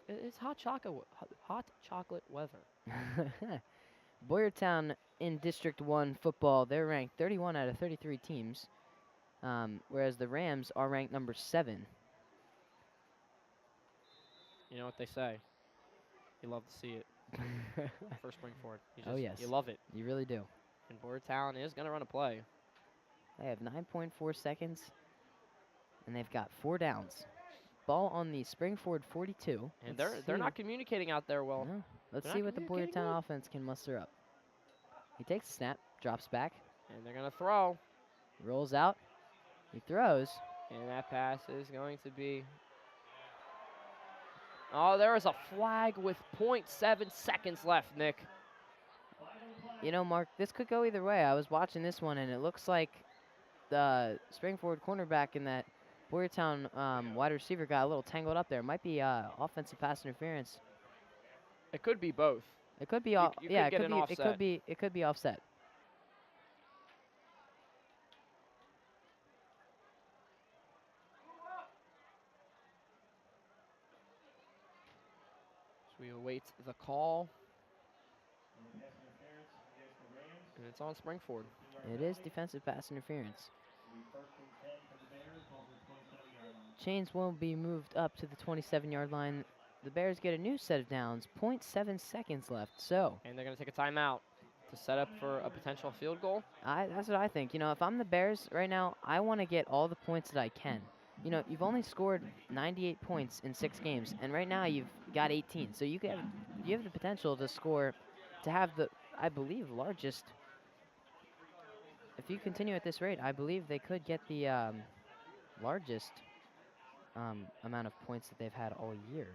It's hot chocolate weather. Boyertown in District 1 football, they're ranked 31 out of 33 teams, whereas the Rams are ranked number 7. You know what they say. You love to see it for Springford. Oh, yes. You love it. You really do. And Boyertown is going to run a play. They have 9.4 seconds, and they've got 4 downs. Ball on the Springford 42. And Let's they're see. not communicating out there well. No. Let's They're see not what the communicating Boyertown well. offense can muster up. He takes a snap, drops back, And they're going to throw. rolls out, he throws. And that pass is going to be... Oh, there is a flag with 0.7 seconds left, Nick. You know, Mark, this could go either way. I was watching this one, and it looks like the Springford cornerback and that Boyertown wide receiver got a little tangled up there. It might be offensive pass interference. It could be both. It could be You yeah, could it get could an be offset. it could be offset. So we await the call. And it's on Springford. It is defensive pass interference. Chains will be moved up to the 27-yard line. The Bears get a new set of downs. 0.7 seconds left. So And they're going to take a timeout to set up for a potential field goal. that's what I think. You know, if I'm the Bears right now, I want to get all the points that I can. You know, you've only scored 98 points in 6 games, and right now you've got 18. So you have the potential to score, to have the, I believe, largest. If you continue at this rate, I believe they could get the largest amount of points that they've had all year.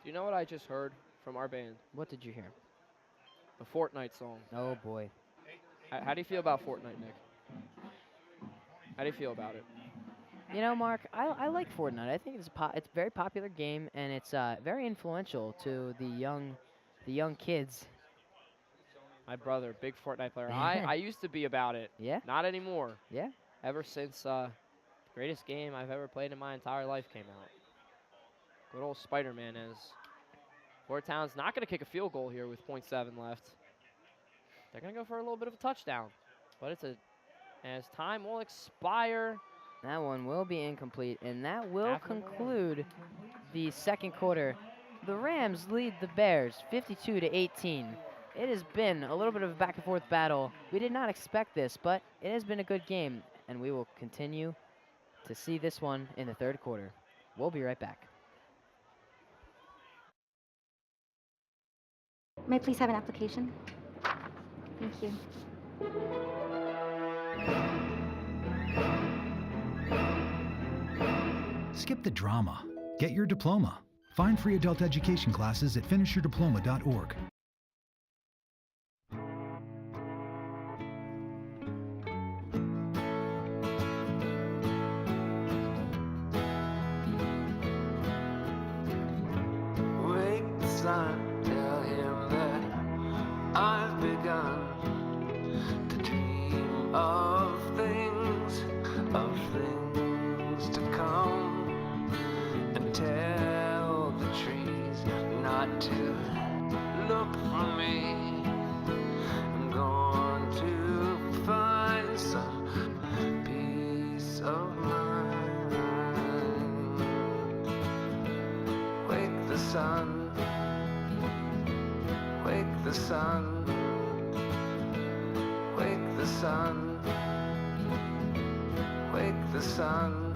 Do you know what I just heard from our band? What did you hear? The Fortnite song. Oh boy. How do you feel about Fortnite, Nick? How do you feel about it? You know, Mark, I like Fortnite. I think it's it's a very popular game, and it's very influential to the young kids. My brother, big Fortnite player. I used to be about it. Yeah, Not anymore. yeah. Ever since the greatest game I've ever played in my entire life came out. Good old Spider-Man is. Boyertown's not going to kick a field goal here with .7 left. They're going to go for a little bit of a touchdown. But as time will expire. That one will be incomplete, and that will After the conclude the second quarter. The Rams lead the Bears 52-18. It has been a little bit of a back and forth battle. We did not expect this, but it has been a good game, and we will continue to see this one in the third quarter. We'll be right back. May I please have an application? Thank you. Skip the drama. Get your diploma. Find free adult education classes at finishyourdiploma.org. Wake the sun, tell him that I've begun to dream of things to come, and tell the trees not to look for me. I'm going to find some peace of mind. Wake the sun, wake the sun, wake the sun, wake the sun.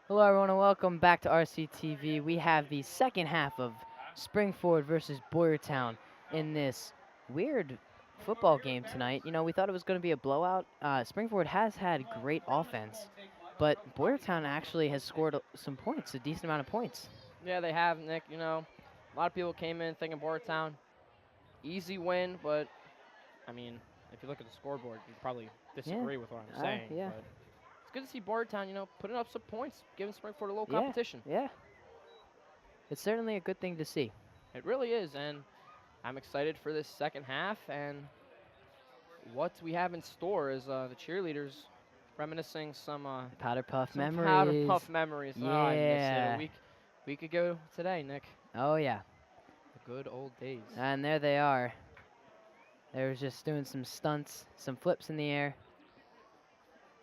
Hello, everyone, and welcome back to RCTV. We have the second half of Springford versus Boyertown in this weird football game tonight. You know, we thought it was going to be a blowout. Springford has had great offense, but Boyertown actually has scored some points, a decent amount of points. Yeah, they have, Nick. You know, a lot of people came in thinking Boyertown, easy win, but, I mean, if you look at the scoreboard, you'd probably disagree with what I'm saying. Yeah. But it's good to see Boyertown, you know, putting up some points, giving Springford a little competition. Yeah. It's certainly a good thing to see. It really is, and I'm excited for this second half, and what we have in store is the cheerleaders reminiscing some Powder Puff some memories. Powder Puff memories. Oh, I miss Yeah. it. A week ago today, Nick. Oh, yeah. The good old days. And there they are. They were just doing some stunts, some flips in the air.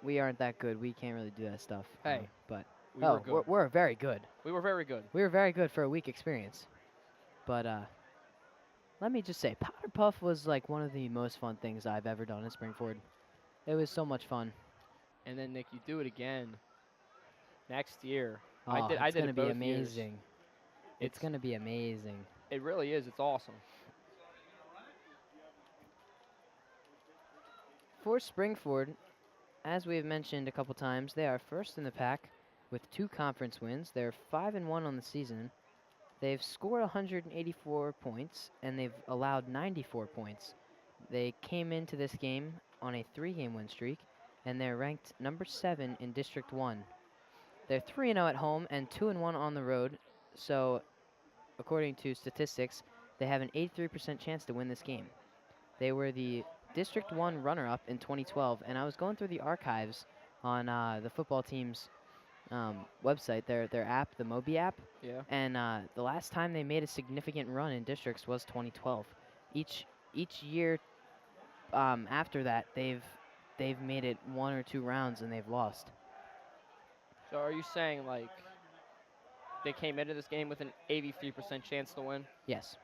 We aren't that good. We can't really do that stuff. Hey, but we were good. We're very good. We were very good. We were very good for a week experience. But let me just say, Powder Puff was like one of the most fun things I've ever done in Springford. It was so much fun. And then, Nick, you do it again next year. Oh, I did it's it gonna be both amazing. years. It's gonna be amazing. It really is. It's awesome. For Springford, as we have mentioned a couple times, they are first in the pack with 2 conference wins. They're 5-1 on the season. They've scored 184 points, and they've allowed 94 points. They came into this game on a 3-game win streak, and they're ranked number 7 in District 1. They're 3-0 at home and 2-1 on the road, so according to statistics, they have an 83% chance to win this game. They were the District 1 runner-up in 2012, and I was going through the archives on the football team's website, their app, the Moby app. Yeah. And the last time they made a significant run in districts was 2012. Each year after that, they've made it 1 or 2 rounds and they've lost. So are you saying, like, they came into this game with an 83% chance to win? Yes.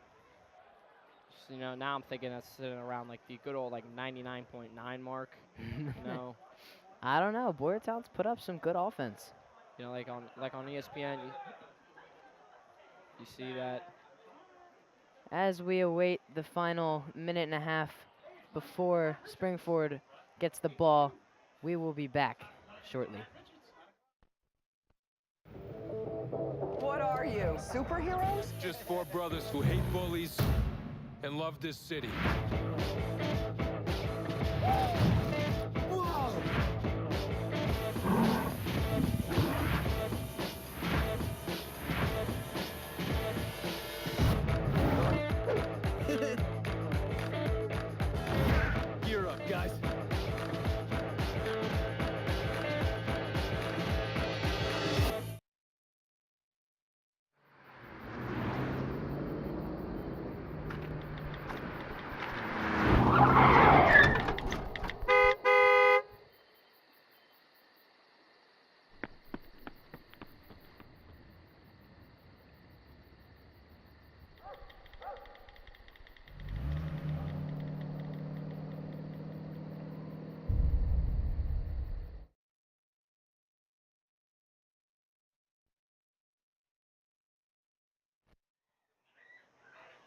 So, you know, now I'm thinking that's sitting around, like, the good old, like, 99.9 mark, you know? I don't know. Boyertown's put up some good offense. You know, like on ESPN, you see that. As we await the final minute and a half before Springford gets the ball, we will be back shortly. Superheroes? Just four brothers who hate bullies and love this city. Gear up, guys.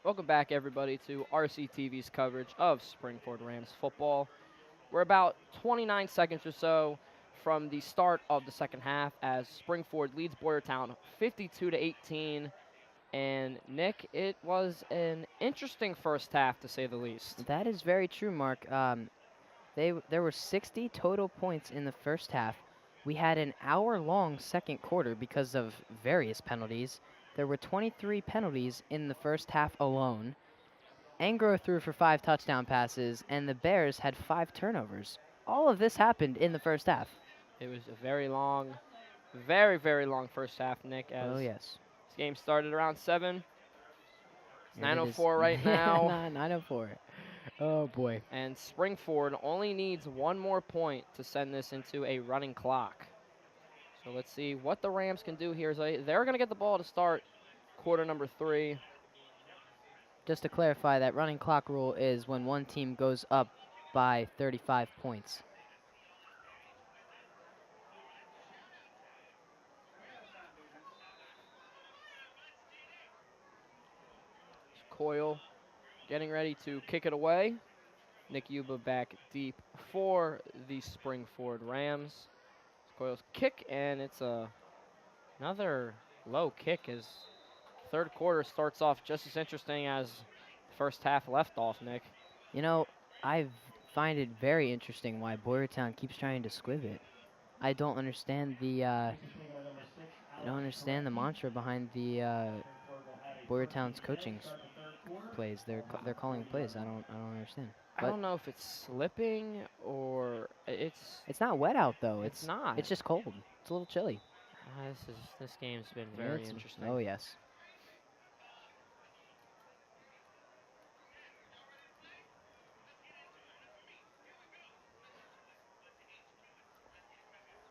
Welcome back, everybody, to RCTV's coverage of Springford Rams football. We're about 29 seconds or so from the start of the second half as Springford leads Boyertown 52-18. And Nick, it was an interesting first half, to say the least. That is very true, Mark. There were 60 total points in the first half. We had an hour-long second quarter because of various penalties. There were 23 penalties in the first half alone. Angro threw for 5 touchdown passes, and the Bears had 5 turnovers. All of this happened in the first half. It was a very long, very, very long first half, Nick, as Oh, yes. this game started around 7. It's And it is- 9:04 right now. 9:04. Oh, boy. And Springford only needs one more point to send this into a running clock. So let's see what the Rams can do here. They're going to get the ball to start quarter number 3. Just to clarify, that running clock rule is when one team goes up by 35 points. Coyle getting ready to kick it away. Nick Yuba back deep for the Springford Rams. Coyle's kick, and it's another low kick as third quarter starts off just as interesting as the first half left off, Nick. You know, I find it very interesting why Boyertown keeps trying to squib it. I don't understand the mantra behind the Boyertown's coaching plays. They're calling plays. I don't understand. I don't know if it's slipping or It's not wet out though. It's not. It's just cold. It's a little chilly. This game's been very It's- interesting. Oh yes.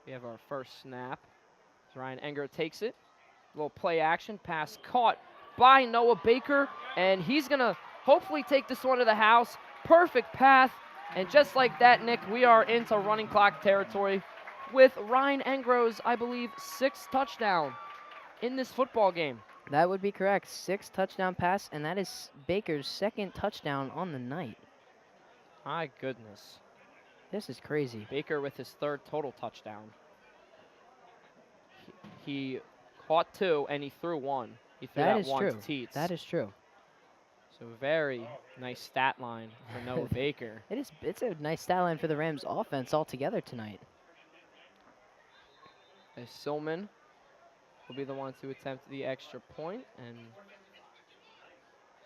We have our first snap. Ryan Enger takes it. Little play action pass caught by Noah Baker, and he's going to hopefully take this one to the house. Perfect path, and just like that, Nick, we are into running clock territory with Ryan Engro's, I believe, 6th touchdown in this football game. That would be correct. 6 touchdown pass, and that is Baker's 2nd touchdown on the night. My goodness. This is crazy. Baker with his 3rd total touchdown. He caught 2, and he threw 1. He threw that one true. to Teets. That is true. So very nice stat line for Noah Baker. It's a nice stat line for the Rams offense altogether tonight. As Silman will be the one to attempt the extra point, and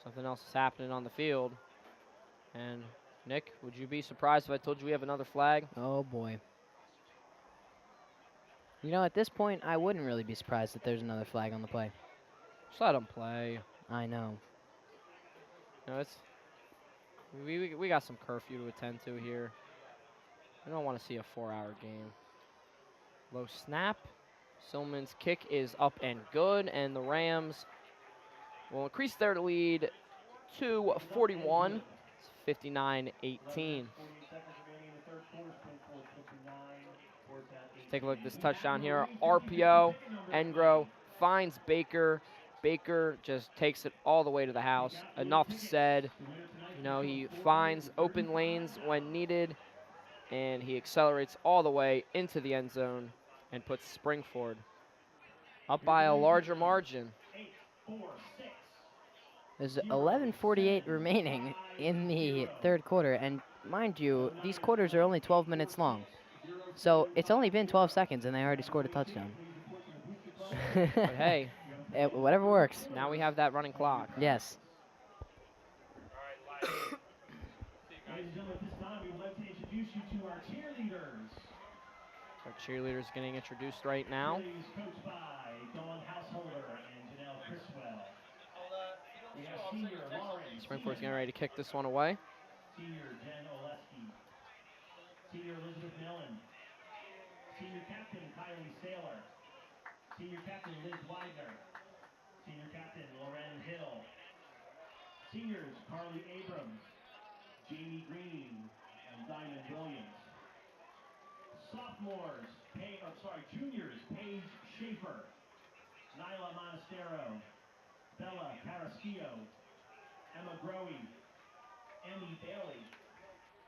something else is happening on the field. And Nick, would you be surprised if I told you we have another flag? Oh boy. You know, at this point, I wouldn't really be surprised if there's another flag on the play. Just let him play. I know. No, we got some curfew to attend to here. I don't want to see a 4-hour game. Low snap. Silman's kick is up and good, and the Rams will increase their lead to 41. It's 59-18. Take a look at this touchdown here. RPO. Engro finds Baker. Baker just takes it all the way to the house. Enough said. You know, he finds open lanes when needed, and he accelerates all the way into the end zone and puts Springford up by a larger margin. 4-6. There's 11:48 remaining in the third quarter, and mind you, these quarters are only 12 minutes long. So it's only been 12 seconds, and they already scored a touchdown. But hey, Whatever works. now we have that running clock. Yes. Ladies and gentlemen, at this time, we would like to introduce you to our cheerleaders. Our cheerleaders getting introduced right now. Cheerleaders coached by Dawn Householder and Janelle Criswell. We have senior Lauren. Springford's getting ready to kick this one away. Senior Jen Oleski. Senior Elizabeth Millen. Senior Captain Kylie Saylor. Senior Captain Liz Widener. Senior Captain Loren Hill. Seniors Carly Abrams, Jamie Green, and Diamond Williams. Sophomores, juniors, Paige Schaefer, Nyla Monastero, Bella Carrasquillo, Emma Growy, Emmy Bailey,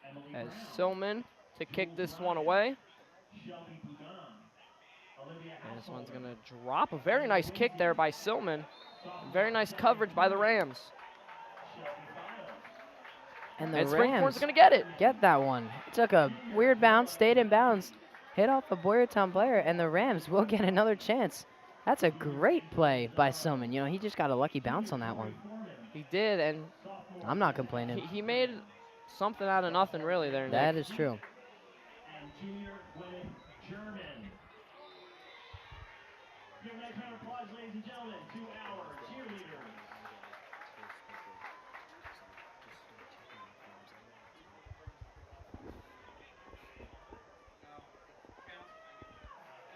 Emily As Brown, Silman to kick this one away. Shelby Pugan, Olivia And this Householder, one's going to drop. A very nice kick there by Silman. Very nice coverage by the Rams. Shelby Files, And the And Springford's Rams going to get it. get that one. It took a weird bounce, stayed in bounds, hit off a Boyertown player, and the Rams will get another chance. That's a great play by Silman. You know, he just got a lucky bounce on that one. He did, and I'm not complaining. he made something out of nothing really there, Nick. That is true. and junior Gwyneth German. Give a nice round of applause, ladies and gentlemen, to our cheerleaders.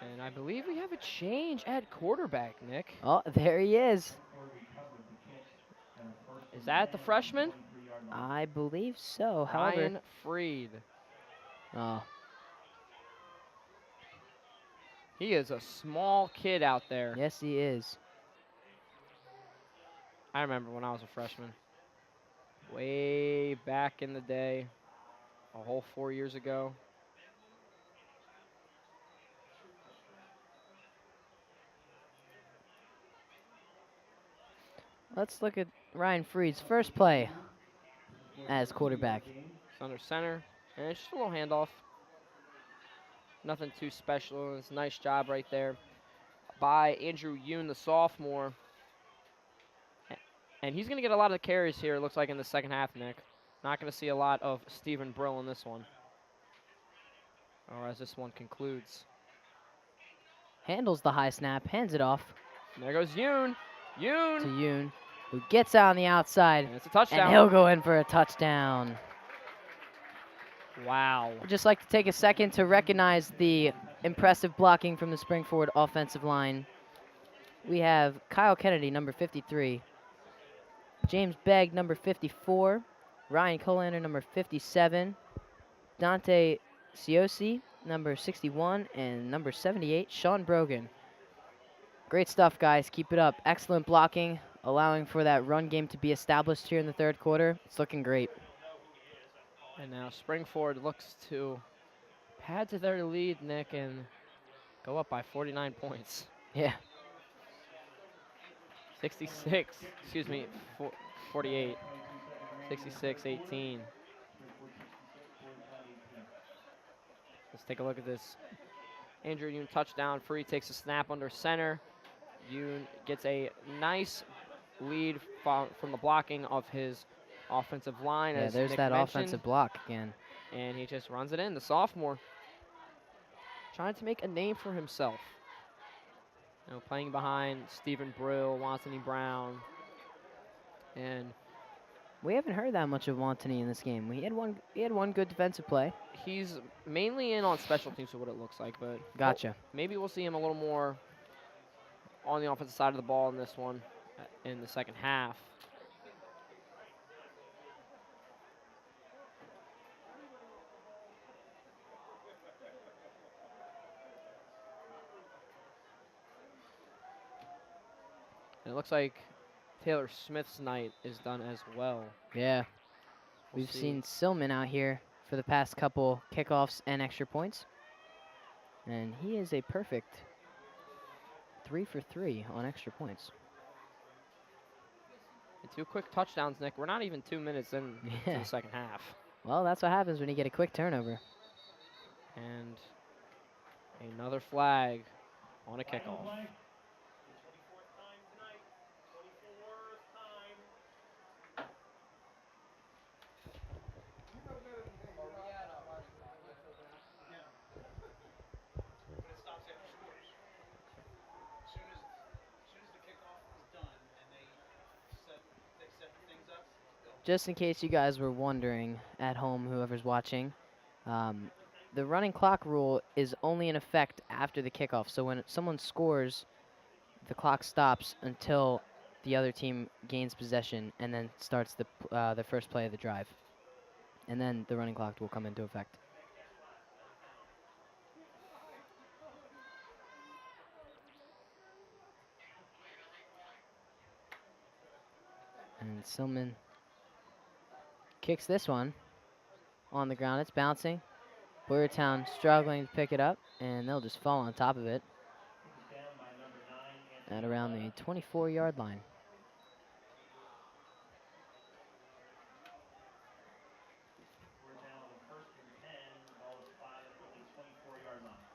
And I believe we have a change at quarterback, Nick. Oh, there he is. Is that the freshman? I believe so. However, Ryan Freed. oh, He is a small kid out there. yes, he is. I remember when I was a freshman. Way back in the day. A whole 4 years ago. Let's look at Ryan Freed's first play as quarterback. It's under center. And it's just a little handoff. Nothing too special. It's a nice job right there by Andrew Yoon, the sophomore. And he's going to get a lot of the carries here, it looks like, in the second half, Nick. Not going to see a lot of Stephen Brill in this one. Or as this one concludes. Handles the high snap, hands it off And there goes Yoon. to Yoon. Yoon, who gets out on the outside, And it's a touchdown. and he'll go in for a touchdown. Wow. I'd just like to take a second to recognize the impressive blocking from the Springford offensive line. We have Kyle Kennedy, number 53. James Begg, number 54. Ryan Colander, number 57. Dante Ciosi, number 61. And number 78, Sean Brogan. Great stuff, guys. Keep it up. Excellent blocking, allowing for that run game to be established here in the third quarter. It's looking great. And now Springford looks to pad to their lead, Nick, and go up by 49 points. Yeah. 66, excuse me, 48. 66-18. Let's take a look at this. Andrew Yoon touchdown. Free takes a snap under center. Yoon gets a nice lead from the blocking of his offensive line. Yeah, as there's Nick that mentioned. offensive block again. And he just runs it in, the sophomore. Trying to make a name for himself. You know, playing behind Stephen Brill, Wantony Brown. And We haven't heard that much of Wantony in this game. He had one good defensive play. he's mainly in on special teams for what it looks like, but Gotcha. maybe we'll see him a little more on the offensive side of the ball in this one in the second half. And it looks like Taylor Smith's night is done as well. Yeah. We'll We've see. seen Silman out here for the past couple kickoffs and extra points. And he is a perfect 3 for 3 on extra points. 2 quick touchdowns, Nick. We're not even 2 minutes in to Yeah. the second half. Well, that's what happens when you get a quick turnover. And another flag on a Final kickoff. play. The 24th time tonight. 24th time. But it stops after scores. As soon as the kickoff is done and they set things up, go. Just in case you guys were wondering at home, whoever's watching, the running clock rule is only in effect after the kickoff. So when someone scores, the clock stops until the other team gains possession and then starts the first play of the drive. And then the running clock will come into effect. And Silman kicks this one on the ground. It's bouncing. Boyertown struggling to pick it up, and they'll just fall on top of it at around the 24-yard line. We're down on first and 10. Ball is 5 at the 24-yard line.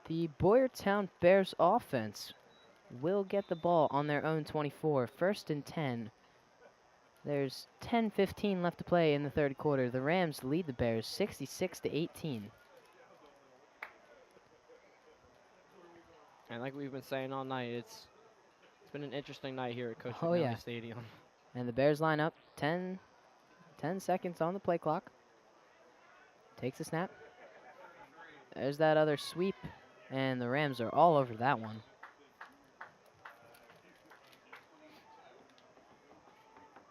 The Boyertown Bears offense will get the ball on their own 24, first and 10. There's 10:15 left to play in the third quarter. The Rams lead the Bears 66-18. And like we've been saying all night, it's been an interesting night here at Coach Oh, McNally yeah. Stadium. And the Bears line up, 10 seconds on the play clock. Takes a snap. There's that other sweep, and the Rams are all over that one.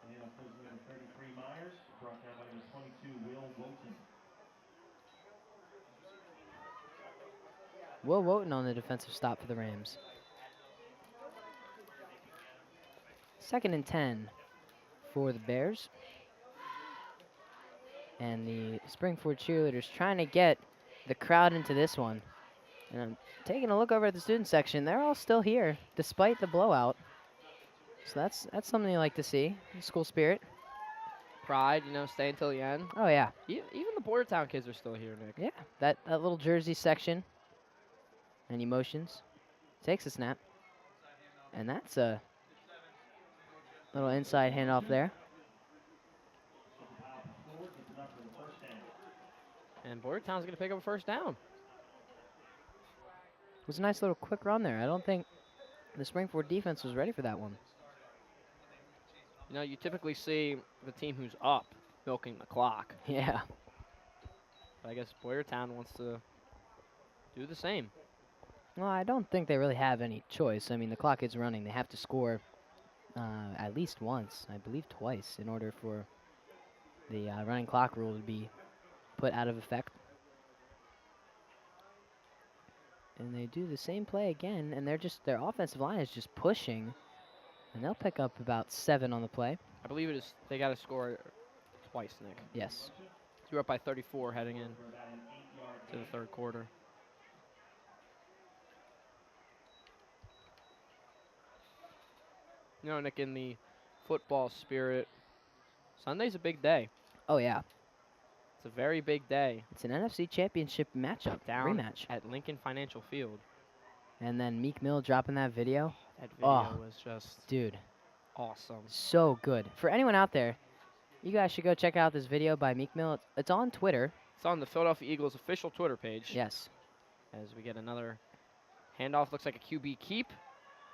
And opposing number 33, Myers, brought down by number 22, Will Wooten. Will Wooten on the defensive stop for the Rams. Second and 10 for the Bears. And the Springford cheerleaders trying to get the crowd into this one. And I'm taking a look over at the student section. They're all still here despite the blowout. So that's something you like to see, school spirit. Pride, stay until the end. Oh, yeah. Even the Boyertown kids are still here, Nick. Yeah, that little jersey section and emotions. Takes a snap. And that's a little inside handoff there. And Boyertown's going to pick up a first down. It was a nice little quick run there. I don't think the Springford defense was ready for that one. You typically see the team who's up milking the clock. Yeah. But I guess Boyertown wants to do the same. Well, I don't think they really have any choice. I mean, the clock is running. They have to score at least once, I believe twice, in order for the running clock rule to be put out of effect. And they do the same play again, and their offensive line is just pushing, and they'll pick up about 7 on the play. I believe it is. They got to score twice, Nick. Yes. You're up by 34 heading in to the third quarter. Nick, in the football spirit, Sunday's a big day. Oh, yeah. It's a very big day. It's an NFC Championship matchup, rematch. At Lincoln Financial Field. And then Meek Mill dropping that video. That video was just dude, awesome. So good. For anyone out there, you guys should go check out this video by Meek Mill. It's on Twitter. It's on the Philadelphia Eagles official Twitter page. Yes. As we get another handoff, looks like a QB keep.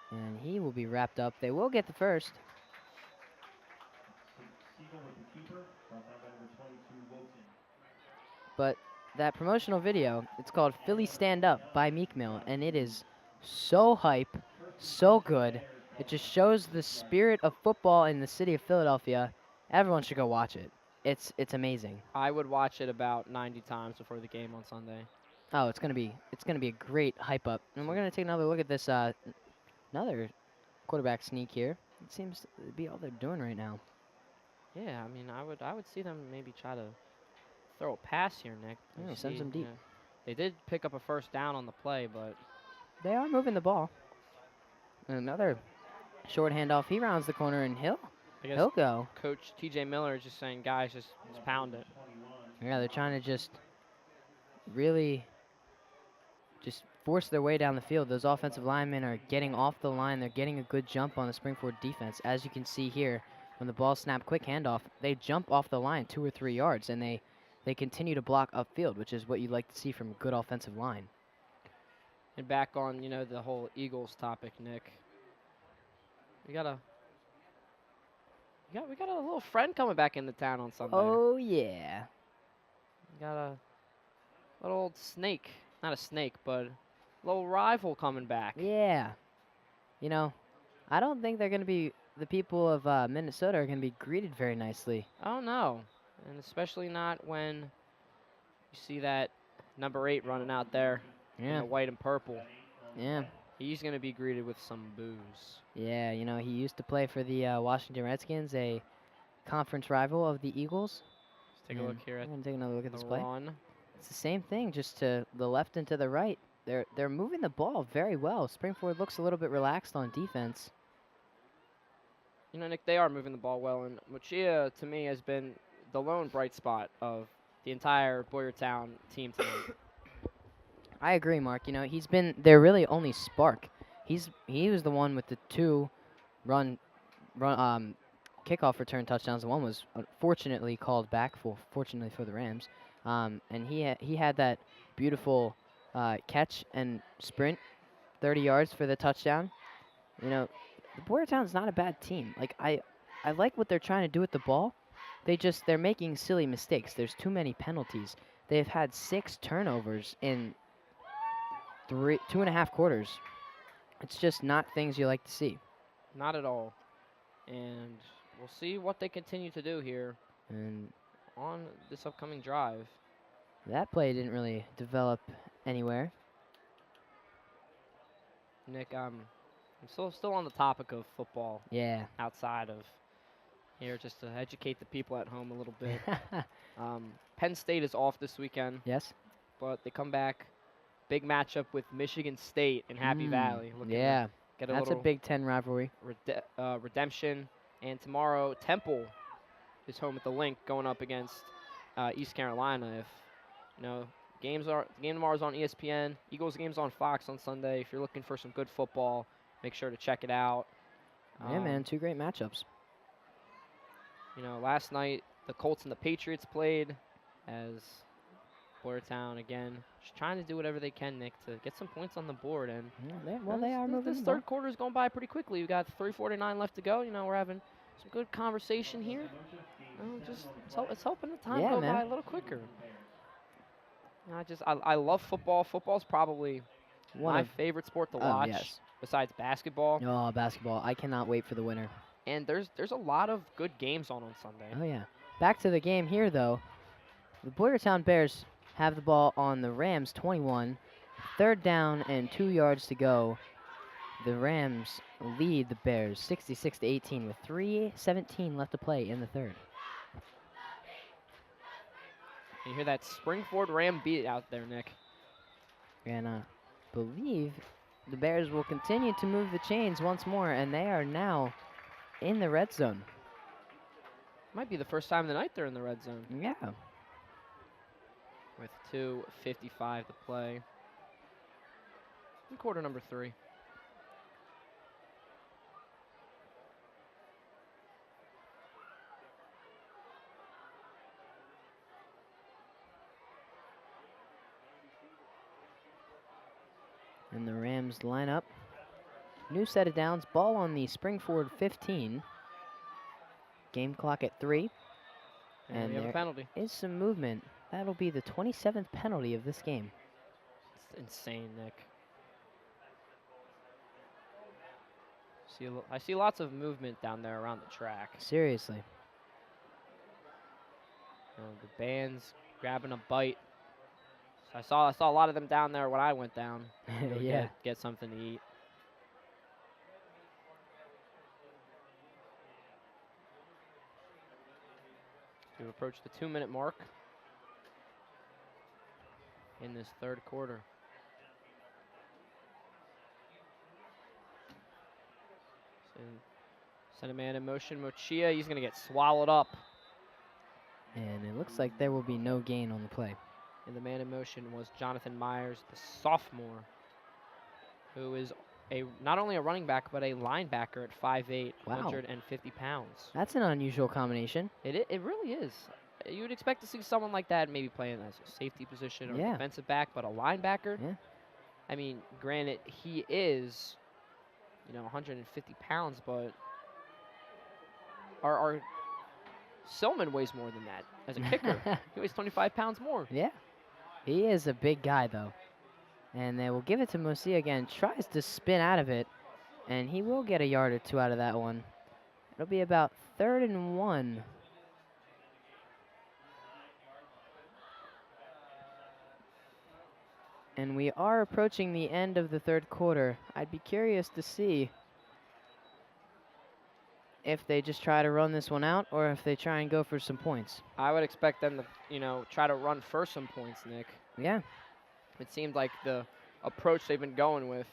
And he will be wrapped up. They will get the first. But that promotional video, it's called Philly Stand Up by Meek Mill, and it is so hype, so good. It just shows the spirit of football in the city of Philadelphia. Everyone should go watch it. It's amazing. I would watch it about 90 times before the game on Sunday. Oh, it's gonna be a great hype up. And we're gonna take another look at this another quarterback sneak here. It seems to be all they're doing right now. Yeah, I mean, I would see them maybe try to throw a pass here, Nick. Yeah, sends them deep. Yeah. They did pick up a first down on the play, but they are moving the ball. Another Short handoff. He rounds the corner, and I guess he'll go. Coach T.J. Miller is just saying, guys, just pound it. Yeah, they're trying to just really just force their way down the field. Those offensive linemen are getting off the line. They're getting a good jump on the Springford defense. As you can see here, when the ball snapped, quick handoff, they jump off the line 2 or 3 yards, and they continue to block upfield, which is what you'd like to see from a good offensive line. And back on, the whole Eagles topic, Nick. We got a little friend coming back into town on Sunday. Oh, yeah. We got a little old snake. Not a snake, but a little rival coming back. Yeah. I don't think they're going to be, the people of Minnesota are going to be greeted very nicely. Oh, no. And especially not when you see that number 8 running out there in Yeah. the white and purple. Yeah. He's going to be greeted with some boos. Yeah, he used to play for the Washington Redskins, a conference rival of the Eagles. Let's take a look here We're at going to take another look at the this play. run. It's the same thing, just to the left and to the right. They're moving the ball very well. Springford looks a little bit relaxed on defense. Nick, they are moving the ball well, and Mochia, to me, has been the lone bright spot of the entire Boyertown team tonight. I agree, Mark. He's been their really only spark. He was the one with the 2 kickoff return touchdowns. The one was unfortunately called back, fortunately for the Rams. And he had that beautiful catch and sprint, 30 yards for the touchdown. The Boyertown's not a bad team. Like I like what they're trying to do with the ball. They're making silly mistakes. There's too many penalties. They've had 6 turnovers in 2.5 quarters. It's just not things you like to see. Not at all. And we'll see what they continue to do here And on this upcoming drive. that play didn't really develop anywhere. Nick, I'm still on the topic of football Yeah. outside of here, just to educate the people at home a little bit. Penn State is off this weekend, Yes. but they come back. Big matchup with Michigan State in Happy Valley. Looking to Yeah. get a That's a little Big Ten rivalry. redemption. And tomorrow, Temple is home at the Link, going up against East Carolina. If game tomorrow is on ESPN. Eagles game's on Fox on Sunday. If you're looking for some good football, make sure to check it out. Yeah, man. 2 great matchups. Last night the Colts and the Patriots played, as Boyertown again just trying to do whatever they can, Nick, to get some points on the board. And They are moving this the ball. third quarter is going by pretty quickly. We got 3:49 left to go. We're having some good conversation here. It's helping the time Yeah, go man. by a little quicker. I love football. Football's probably my favorite sport to watch, yes. besides basketball. Oh, basketball. I cannot wait for the winner. And there's a lot of good games on Sunday. Oh, yeah. Back to the game here, though. The Boyertown Bears have the ball on the Rams 21. 3rd down and 2 yards to go. The Rams lead the Bears 66-18 with 3:17 left to play in the 3rd. You hear that Springford Ram beat out there, Nick. And I believe the Bears will continue to move the chains once more, and they are now in the red zone. Might be the first time tonight they're in the red zone. Yeah. With 2:55 to play. In quarter number 3. And the Rams line up. New set of downs. Ball on the Springford 15. Game clock at 3. And we have a penalty. Is some movement. That'll be the 27th penalty of this game. It's insane, Nick. I see lots of movement down there around the track. Seriously. The band's grabbing a bite. So I saw a lot of them down there when I went down. to Yeah. Get something to eat. We've approached the 2-minute mark in this 3rd quarter. Send a man in motion. Mochia, he's going to get swallowed up. And it looks like there will be no gain on the play. And the man in motion was Jonathan Myers, the sophomore, who is not only a running back, but a linebacker at 5'8", Wow. 150 pounds. That's an unusual combination. It really is. You would expect to see someone like that maybe playing as a safety position or Yeah. defensive back, but a linebacker? Yeah. I mean, granted, he is, 150 pounds, but our Silman weighs more than that as a kicker. He weighs 25 pounds more. Yeah. He is a big guy, though. And they will give it to Mosia again. Tries to spin out of it, and he will get a yard or two out of that one. It'll be about 3rd and 1. And we are approaching the end of the 3rd quarter. I'd be curious to see if they just try to run this one out or if they try and go for some points. I would expect them to, try to run for some points, Nick. Yeah. It seemed like the approach they've been going with.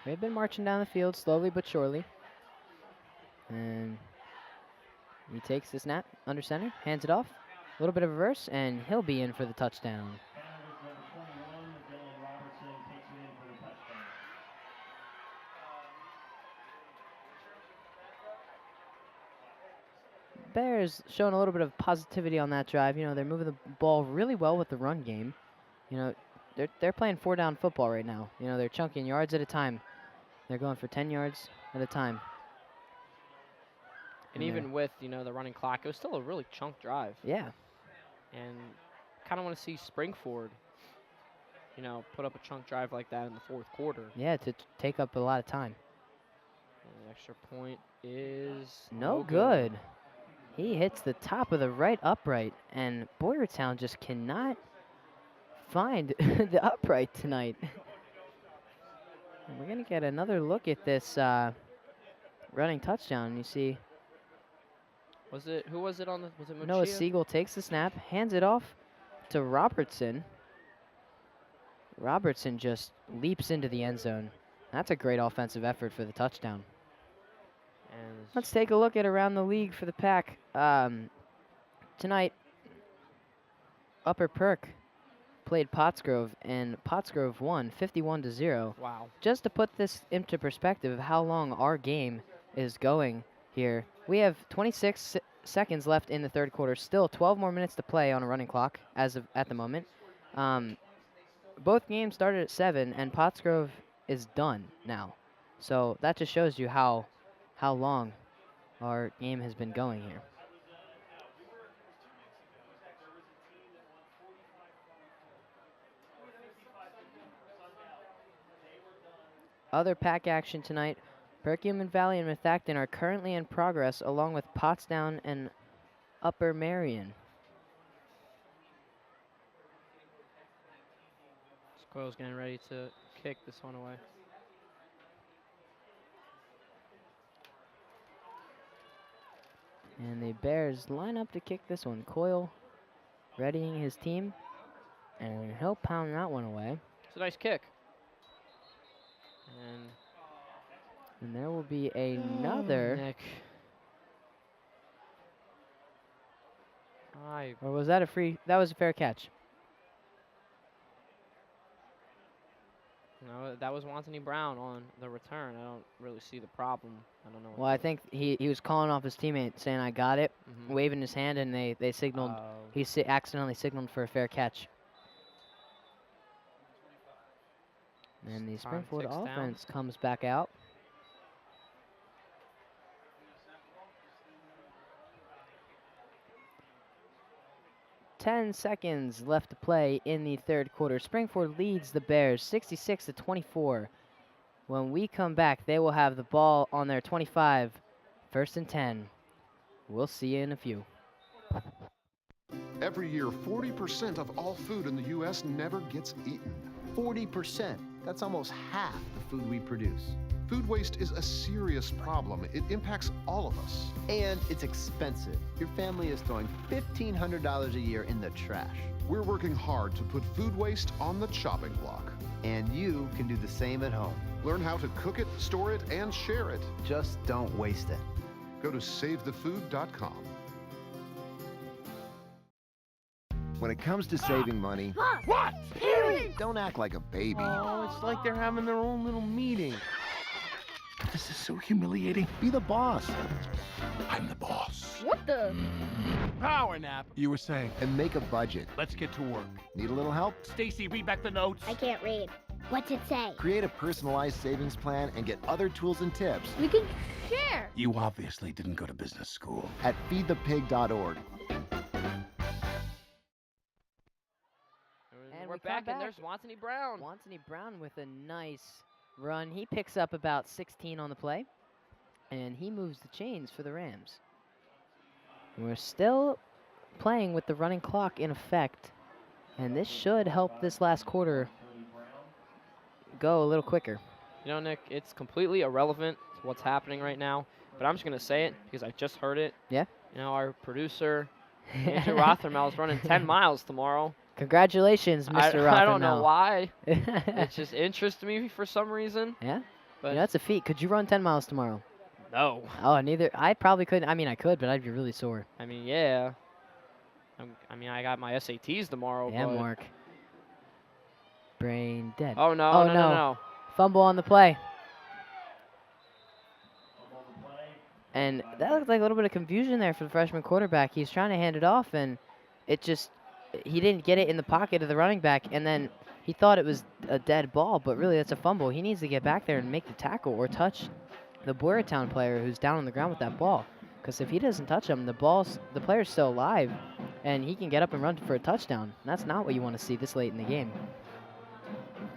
They've been marching down the field slowly but surely. And he takes the snap under center, hands it off. A little bit of reverse, and he'll be in for the touchdown. Bears showing a little bit of positivity on that drive. They're moving the ball really well with the run game. They're playing 4-down football right now. They're chunking yards at a time. They're going for 10 yards at a time. And even with, the running clock, it was still a really chunk drive. Yeah. And kind of want to see Springford, put up a chunk drive like that in the 4th quarter. Yeah, to take up a lot of time. And the extra point is no good. He hits the top of the right upright, and Boyertown just cannot find the upright tonight. And we're going to get another look at this running touchdown. You see, who was it on the, was it Mochia? Noah Siegel takes the snap, hands it off to Robertson. Robertson just leaps into the end zone. That's a great offensive effort for the touchdown. And let's take a look at around the league for the pack. Tonight, Upper Perk played Pottsgrove, and Pottsgrove won 51-0. Wow. Just to put this into perspective of how long our game is going here, we have 26 seconds left in the 3rd quarter. Still 12 more minutes to play on a running clock as of at the moment. Both games started at 7, and Pottsgrove is done now. So that just shows you how long our game has been going here. Other pack action tonight. Perkiomen Valley and Methacton are currently in progress, along with Pottstown and Upper Marion. Coyle's getting ready to kick this one away. And the Bears line up to kick this one. Coyle readying his team, and he'll pound that one away. It's a nice kick. And there will be another. Nick. Or was that a free? That was a fair catch. No, that was Wantony Brown on the return. I don't really see the problem. I don't know. Well, I think he was calling off his teammate, saying "I got it," waving his hand, and they signaled. He accidentally signaled for a fair catch. And the Springfield offense comes back out. Ten seconds left to play in the 3rd quarter. Springfield leads the Bears 66-24. When we come back, they will have the ball on their 25, 1st and 10. We'll see you in a few. Every year, 40% of all food in the U.S. never gets eaten. 40%. That's almost half the food we produce. Food waste is a serious problem. It impacts all of us. And it's expensive. Your family is throwing $1,500 a year in the trash. We're working hard to put food waste on the chopping block. And you can do the same at home. Learn how to cook it, store it, and share it. Just don't waste it. Go to savethefood.com. When it comes to saving money, What? don't act like a baby. Oh, it's like they're having their own little meeting. This is so humiliating. Be the boss I'm the boss. What the? Power nap. You were saying. and make a budget. Let's get to work. Need a little help? Stacy, read back the notes. I can't read. What's it say? Create a personalized savings plan and get other tools and tips We can share. You obviously didn't go to business school. at feedthepig.org. We're we come back, and back. there's Wantony Brown. Wantony Brown with a nice run. He picks up about 16 on the play, and he moves the chains for the Rams. And we're still playing with the running clock in effect, and this should help this last quarter go a little quicker. You know, Nick, it's completely irrelevant to what's happening right now, but I'm just going to say it because I just heard it. Yeah? You know, our producer, Andrew Rothermel, is running 10 miles tomorrow. Congratulations, Mr. Rothermel. I don't know why. It just interests me for some reason. Yeah? But That's a feat. Could you run 10 miles tomorrow? no. Oh, neither. I probably couldn't. I mean, I could, but I'd be really sore. I mean, yeah. I got my SATs tomorrow. Yeah, but Mark. Brain dead. Oh, no, Oh, no, no. no. Fumble on the play. And that looked like a little bit of confusion there for the freshman quarterback. He's trying to hand it off, and it just, he didn't get it in the pocket of the running back, and then he thought it was a dead ball, but really that's a fumble. He needs to get back there and make the tackle or touch the Boyertown player who's down on the ground with that ball. Because if he doesn't touch him, the player's still alive, and he can get up and run for a touchdown. And that's not what you want to see this late in the game.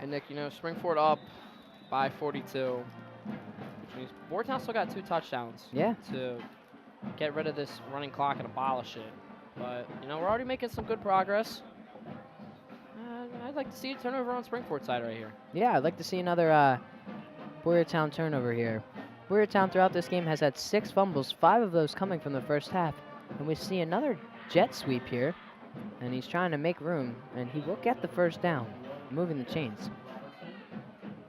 And Nick, you know, Springford up by 42, which means Boyertown still got 2 touchdowns. Yeah. To get rid of this running clock and abolish it. But, you know, we're already making some good progress. I'd like to see a turnover on Springford's side right here. Yeah, I'd like to see another Boyertown turnover here. Boyertown throughout this game has had 6 fumbles, 5 of those coming from the first half. And we see another jet sweep here, and he's trying to make room, and he will get the first down, moving the chains.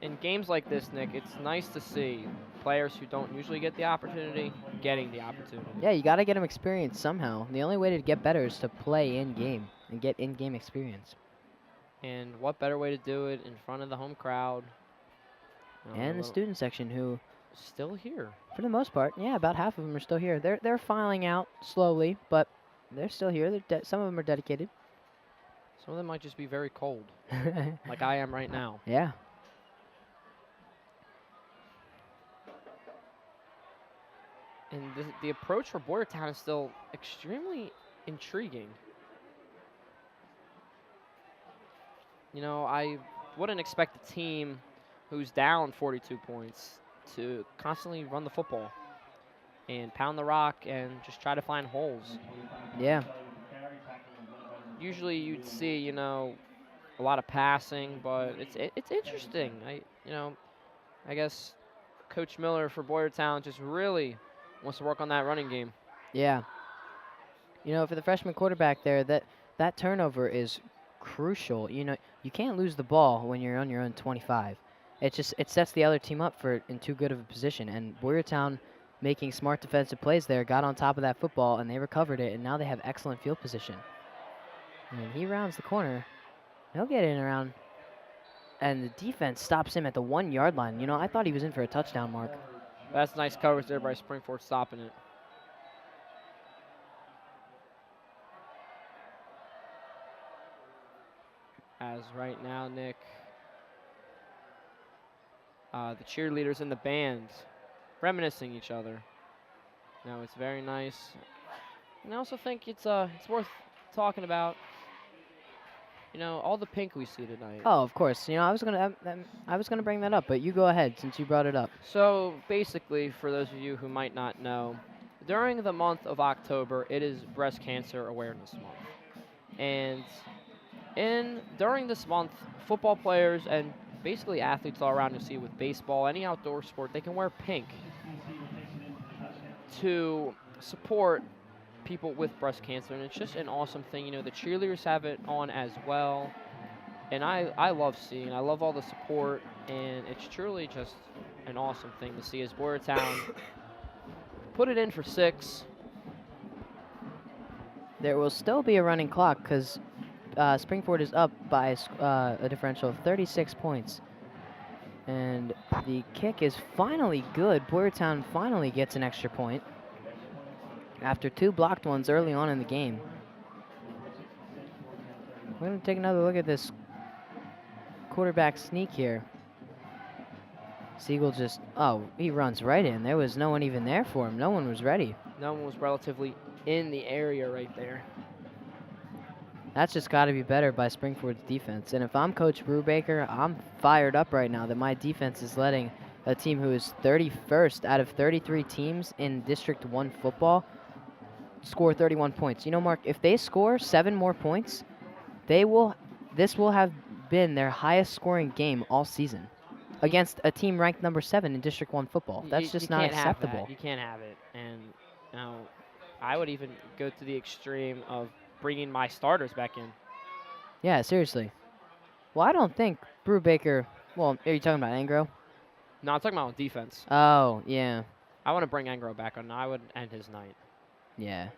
In games like this, Nick, it's nice to see players who don't usually get the opportunity getting the opportunity. Yeah, you got to get them experience somehow. The only way to get better is to play in-game and get in-game experience. And what better way to do it in front of the home crowd? And the student section, who still here. For the most part, yeah, about half of them are still here. They're filing out slowly, but they're still here. Some of them are dedicated. Some of them might just be very cold, like I am right now. Yeah. And the approach for Boyertown is still extremely intriguing. You know, I wouldn't expect a team who's down 42 points to constantly run the football and pound the rock and just try to find holes. Yeah. Usually you'd see, you know, a lot of passing, but it's interesting. I guess Coach Miller for Boyertown just really wants to work on that running game. Yeah. You know, for the freshman quarterback there, that turnover is crucial. You know, you can't lose the ball when you're on your own 25. It sets the other team up for in too good of a position. And Boyertown, making smart defensive plays there, got on top of that football, and they recovered it, and now they have excellent field position. And he rounds the corner. He'll get in around, and the defense stops him at the 1-yard line. You know, I thought he was in for a touchdown, Mark. That's nice coverage there by Springford stopping it. As right now, Nick, the cheerleaders and the band reminiscing each other. Now it's very nice. And I also think it's worth talking about, you know, all the pink we see tonight. Oh, of course. You know, I was gonna bring that up, but you go ahead since you brought it up. So basically, for those of you who might not know, during the month of October, it is Breast Cancer Awareness Month, and during this month, football players and basically athletes all around, you see with baseball, any outdoor sport, they can wear pink to support people with breast cancer, and it's just an awesome thing. You know, the cheerleaders have it on as well, and I love seeing, I love all the support And it's truly just an awesome thing to see as Boyertown put it in for 6. There will still be a running clock because Springford is up by a differential of 36 points. And the kick is finally good. Boyertown finally gets an extra point after 2 blocked ones early on in the game. We're going to take another look at this quarterback sneak here. Siegel just, he runs right in. There was no one even there for him. No one was ready. No one was relatively in the area right there. That's just got to be better by Springford's defense. And if I'm Coach Brubaker, I'm fired up right now that my defense is letting a team who is 31st out of 33 teams in District 1 football score 31 points. You know, Mark, if they score 7 more points, this will have been their highest scoring game all season against a team ranked number 7 in District 1 football. That's just not acceptable. You can't have it. And I would even go to the extreme of bringing my starters back in. Yeah, seriously. Well, I don't think Brubaker. Well, are you talking about Angro? No, I'm talking about defense. Oh, yeah. I want to bring Angro back on. I would end his night. Yeah.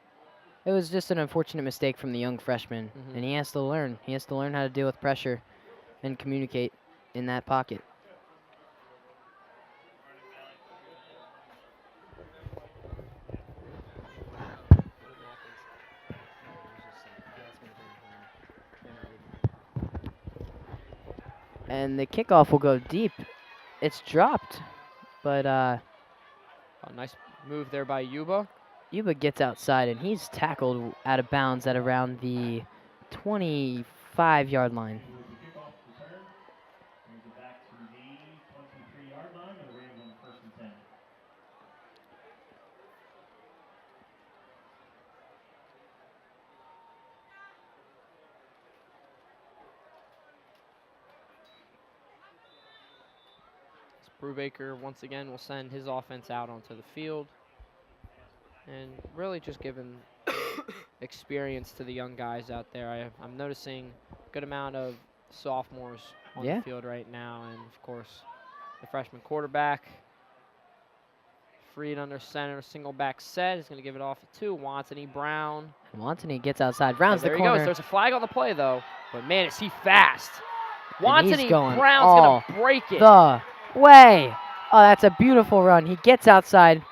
It was just an unfortunate mistake from the young freshman, and he has to learn. He has to learn how to deal with pressure and communicate in that pocket. And the kickoff will go deep. It's dropped, but a nice move there by Yuba. Yuba gets outside, and he's tackled out of bounds at around the 25-yard line. Brubaker once again will send his offense out onto the field and really just giving experience to the young guys out there. I'm noticing a good amount of sophomores on the field right now, and of course the freshman quarterback freed under center, single back set. He's going to give it off to Wantony Brown. Wantony gets outside, rounds the corner. There he goes. There's a flag on the play though, but man, is he fast. Wantony Brown's going to break it. The way. Oh, that's a beautiful run. He gets outside.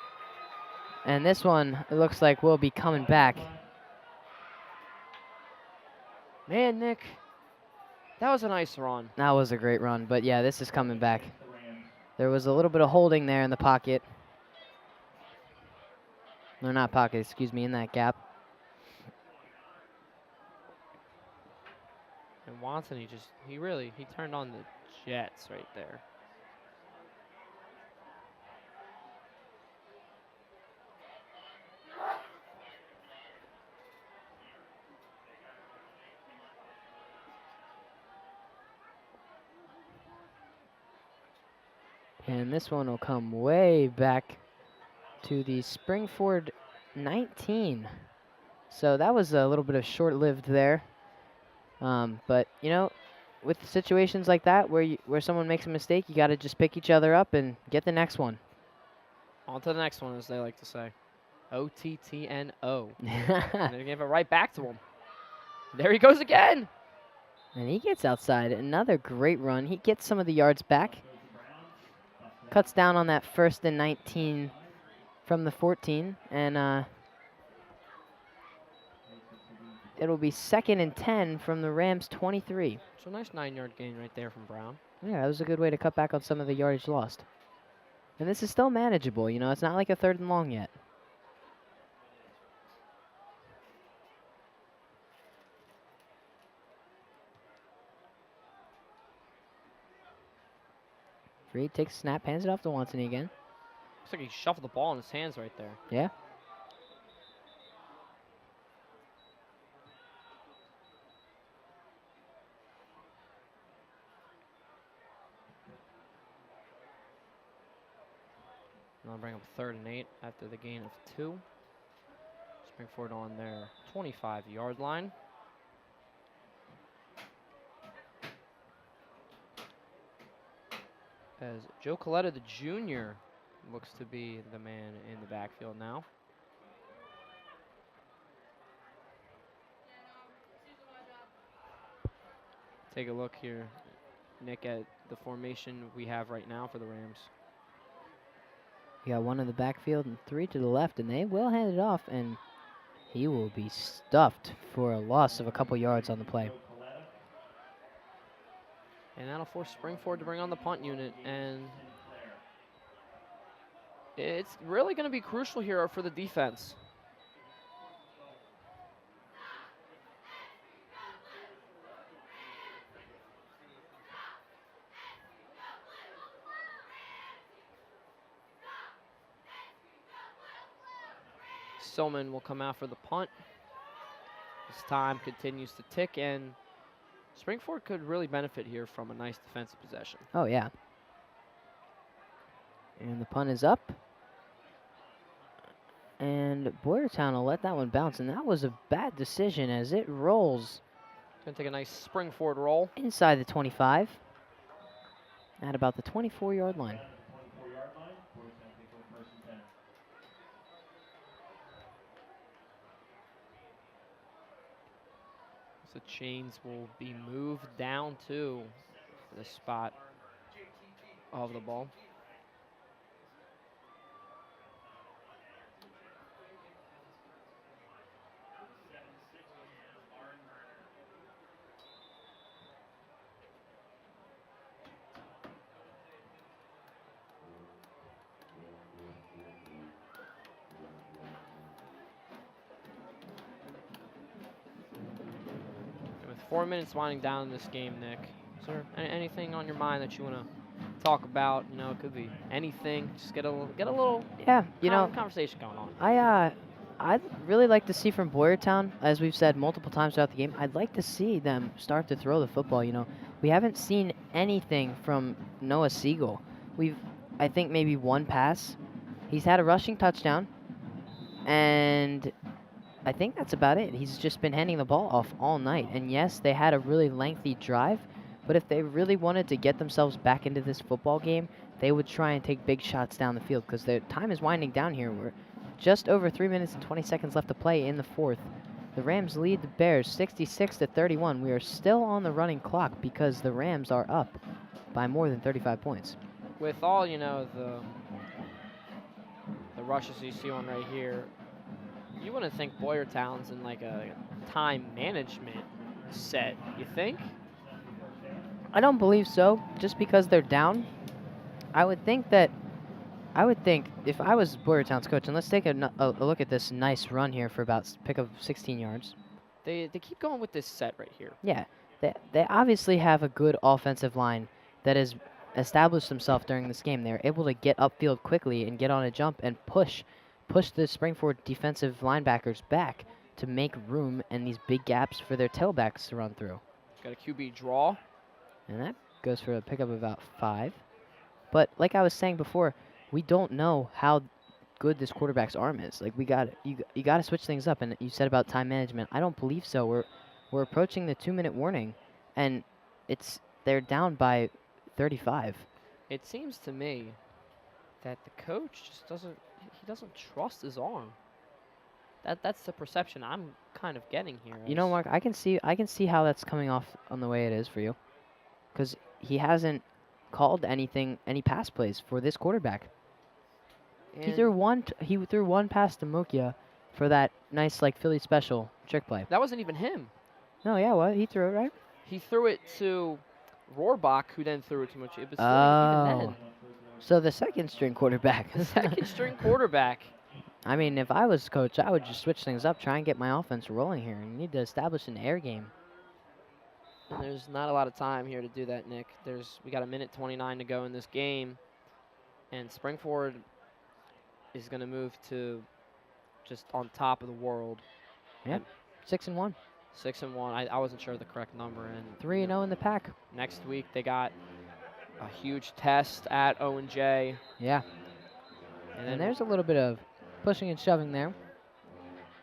And this one, it looks like will be coming back. Man, Nick, that was a nice run. That was a great run. But yeah, this is coming back. There was a little bit of holding there in the pocket. No, not pocket, excuse me, in that gap. And Wantony he turned on the jets right there. And this one will come way back to the Springford 19. So that was a little bit of short-lived there. But, you know, with situations like that where someone makes a mistake, you got to just pick each other up and get the next one. On to the next one, as they like to say. O-T-T-N-O. And they gave it right back to him. There he goes again. And he gets outside. Another great run. He gets some of the yards back. Cuts down on that 1st and 19 from the 14. And it'll be 2nd and 10 from the Rams 23. So nice 9-yard gain right there from Brown. Yeah, that was a good way to cut back on some of the yardage lost. And this is still manageable, you know, it's not like a 3rd and long yet. Freed takes a snap, hands it off to Wantony again. Looks like he shuffled the ball in his hands right there. Yeah. And I'll bring up 3rd and 8 after the gain of 2. Springford on their 25-yard line. As Joe Coletta, the junior, looks to be the man in the backfield now. Take a look here, Nick, at the formation we have right now for the Rams. You got one in the backfield and 3 to the left, and they will hand it off, and he will be stuffed for a loss of a couple yards on the play. And that'll force Springford to bring on the punt unit, and it's really going to be crucial here for the defense. Stillman will come out for the punt. This time continues to tick, and Springford could really benefit here from a nice defensive possession. Oh, yeah. And the punt is up. And Boyertown will let that one bounce, and that was a bad decision as it rolls. Gonna take a nice Springford roll. Inside the 25 at about the 24-yard line. The chains will be moved down to the spot of the ball. With 4 minutes winding down in this game, Nick, is there anything on your mind that you want to talk about? You know, it could be anything. Just get a little conversation going on. I'd really like to see from Boyertown, as we've said multiple times throughout the game, I'd like to see them start to throw the football. You know, we haven't seen anything from Noah Siegel. I think maybe one pass. He's had a rushing touchdown, and I think that's about it. He's just been handing the ball off all night. And yes, they had a really lengthy drive, but if they really wanted to get themselves back into this football game, they would try and take big shots down the field because their time is winding down here. We're just over 3 minutes and 20 seconds left to play in the fourth. The Rams lead the Bears 66-31. We are still on the running clock because the Rams are up by more than 35 points. With all, you know, the rushes you see on right here, you wouldn't think Boyertown's in like a time management set, you think? I don't believe so, just because they're down. I would think if I was Boyertown's coach, and let's take a look at this nice run here for about pick of 16 yards. They keep going with this set right here. Yeah, they obviously have a good offensive line that has established themselves during this game. They're able to get upfield quickly and get on a jump and push the Springford defensive linebackers back to make room and these big gaps for their tailbacks to run through. Got a QB draw. And that goes for a pickup of about 5. But like I was saying before, we don't know how good this quarterback's arm is. Like you got to switch things up. And you said about time management. I don't believe so. We're approaching the 2-minute warning, and they're down by 35. It seems to me that the coach just doesn't trust his arm. That's the perception I'm kind of getting here. You know, Mark, I can see how that's coming off on the way it is for you, because he hasn't called any pass plays for this quarterback. He threw one pass to Mokia for that nice like Philly special trick play. That wasn't even him. No, yeah, what? He threw it, right? He threw it to Rohrbach, who then threw it to Mokia. It was still even then. So the second string quarterback. The second string quarterback. I mean, if I was coach, I would just switch things up, try and get my offense rolling here. You need to establish an air game. And there's not a lot of time here to do that, Nick. We got 1:29 to go in this game, and Springford is going to move to just on top of the world. Yeah, 6-1. 6-1. I wasn't sure of the correct number. And 3-0 in the pack. Next week they got a huge test at O&J. Yeah. And there's a little bit of pushing and shoving there.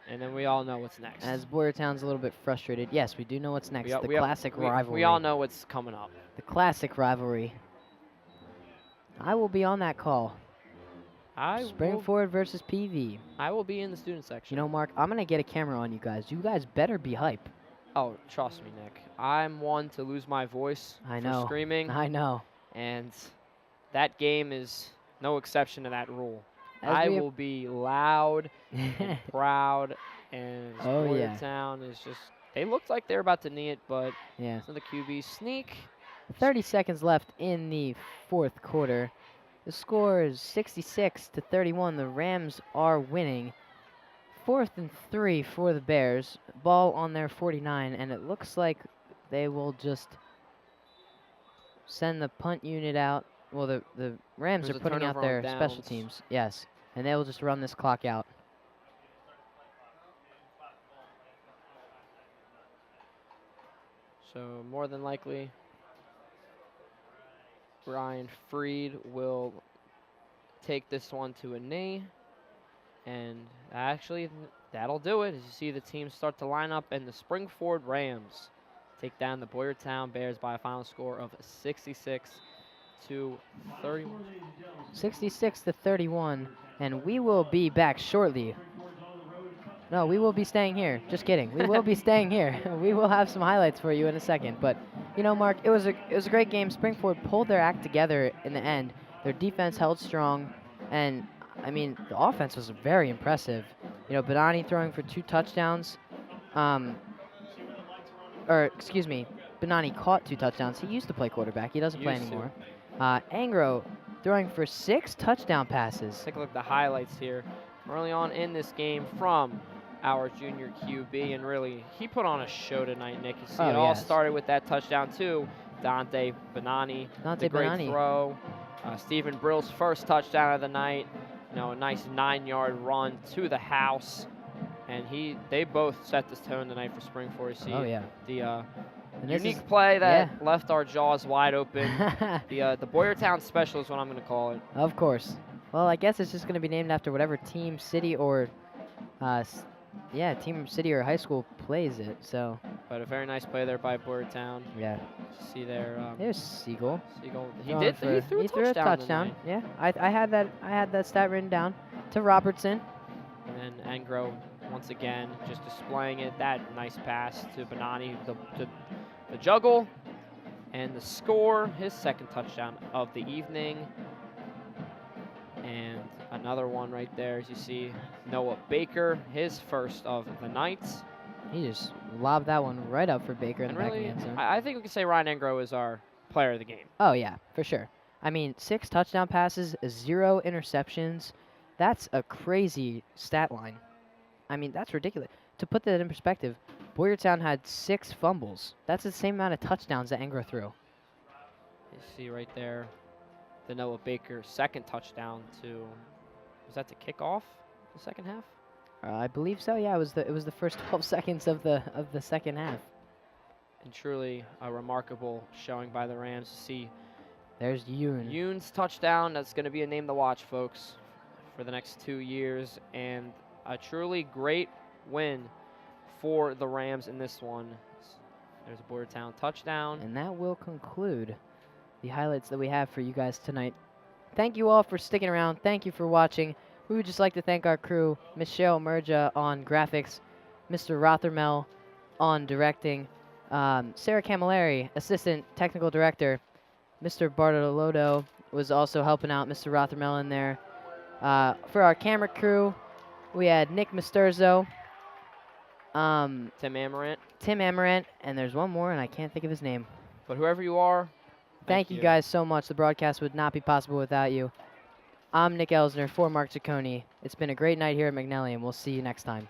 And then we all know what's next. As Boyertown's a little bit frustrated. Yes, we do know what's next. The classic rivalry. We all know what's coming up. The classic rivalry. I will be on that call. Springford versus PV. I will be in the student section. You know, Mark, I'm going to get a camera on you guys. You guys better be hype. Oh, trust me, Nick. I'm one to lose my voice for screaming. I know. And that game is no exception to that rule. As I will be loud and proud, and Boyertown is just, they looked like they're about to knee it, but so the QB sneak. 30 seconds left in the fourth quarter. The score is 66-31. The Rams are winning. 4th and 3 for the Bears. Ball on their 49, and it looks like they will just send the punt unit out. Well, the Rams are putting out their special teams. Yes, and they will just run this clock out. So more than likely, Ryan Freed will take this one to a knee. And actually, that'll do it. As you see the teams start to line up, and the Springford Rams take down the Boyertown Bears by a final score of 66-31. 66-31, and we will be back shortly. No, we will be staying here. Just kidding. We will be staying here. We will have some highlights for you in a second. But you know, Mark, it was a great game. Springford pulled their act together in the end. Their defense held strong, and I mean, the offense was very impressive. You know, Benani throwing for 2 touchdowns. Benani caught 2 touchdowns. He used to play quarterback. He doesn't play anymore. Angro throwing for 6 touchdown passes. Take a look at the highlights here. Early on in this game from our junior QB, and really, he put on a show tonight, Nick. You see, it all started with that touchdown, too. Dante Benani, the great throw. Stephen Brill's first touchdown of the night. You know, a nice 9-yard run to the house, and they both set the tone tonight for Springford. You see the unique play that left our jaws wide open. The Boyertown special is what I'm going to call it. Of course. Well, I guess it's just going to be named after whatever team, city, or team, city, or high school plays it. So. But a very nice play there by Boyertown. Yeah. See there. There's Siegel. He threw a touchdown. Yeah. I had that stat written down to Robertson. And then Angro once again just displaying it. That nice pass to Benani, the juggle, and the score. His second touchdown of the evening. And another one right there, as you see, Noah Baker, his first of the night. He just lobbed that one right up for Baker in the back of the end zone. I think we can say Ryan Angro is our player of the game. Oh, yeah, for sure. I mean, 6 touchdown passes, 0 interceptions. That's a crazy stat line. I mean, that's ridiculous. To put that in perspective, Boyertown had 6 fumbles. That's the same amount of touchdowns that Angro threw. You see right there, the Noah Baker second touchdown was that to kick off the second half? I believe so. Yeah, it was the first 12 seconds of the second half. And truly a remarkable showing by the Rams to see. There's Yoon. Yoon's touchdown. That's going to be a name to watch, folks, for the next 2 years, and a truly great win for the Rams in this one. There's a Boyertown touchdown. And that will conclude the highlights that we have for you guys tonight. Thank you all for sticking around. Thank you for watching. We would just like to thank our crew, Michelle Merja on graphics, Mr. Rothermel on directing, Sarah Camilleri, assistant technical director. Mr. Bartolotto was also helping out Mr. Rothermel in there. For our camera crew, we had Nick Misterzo, Tim Amarant, and there's one more, and I can't think of his name. But whoever you are, thank you guys so much. The broadcast would not be possible without you. I'm Nick Elsner for Mark Ciccone. It's been a great night here at McNally, and we'll see you next time.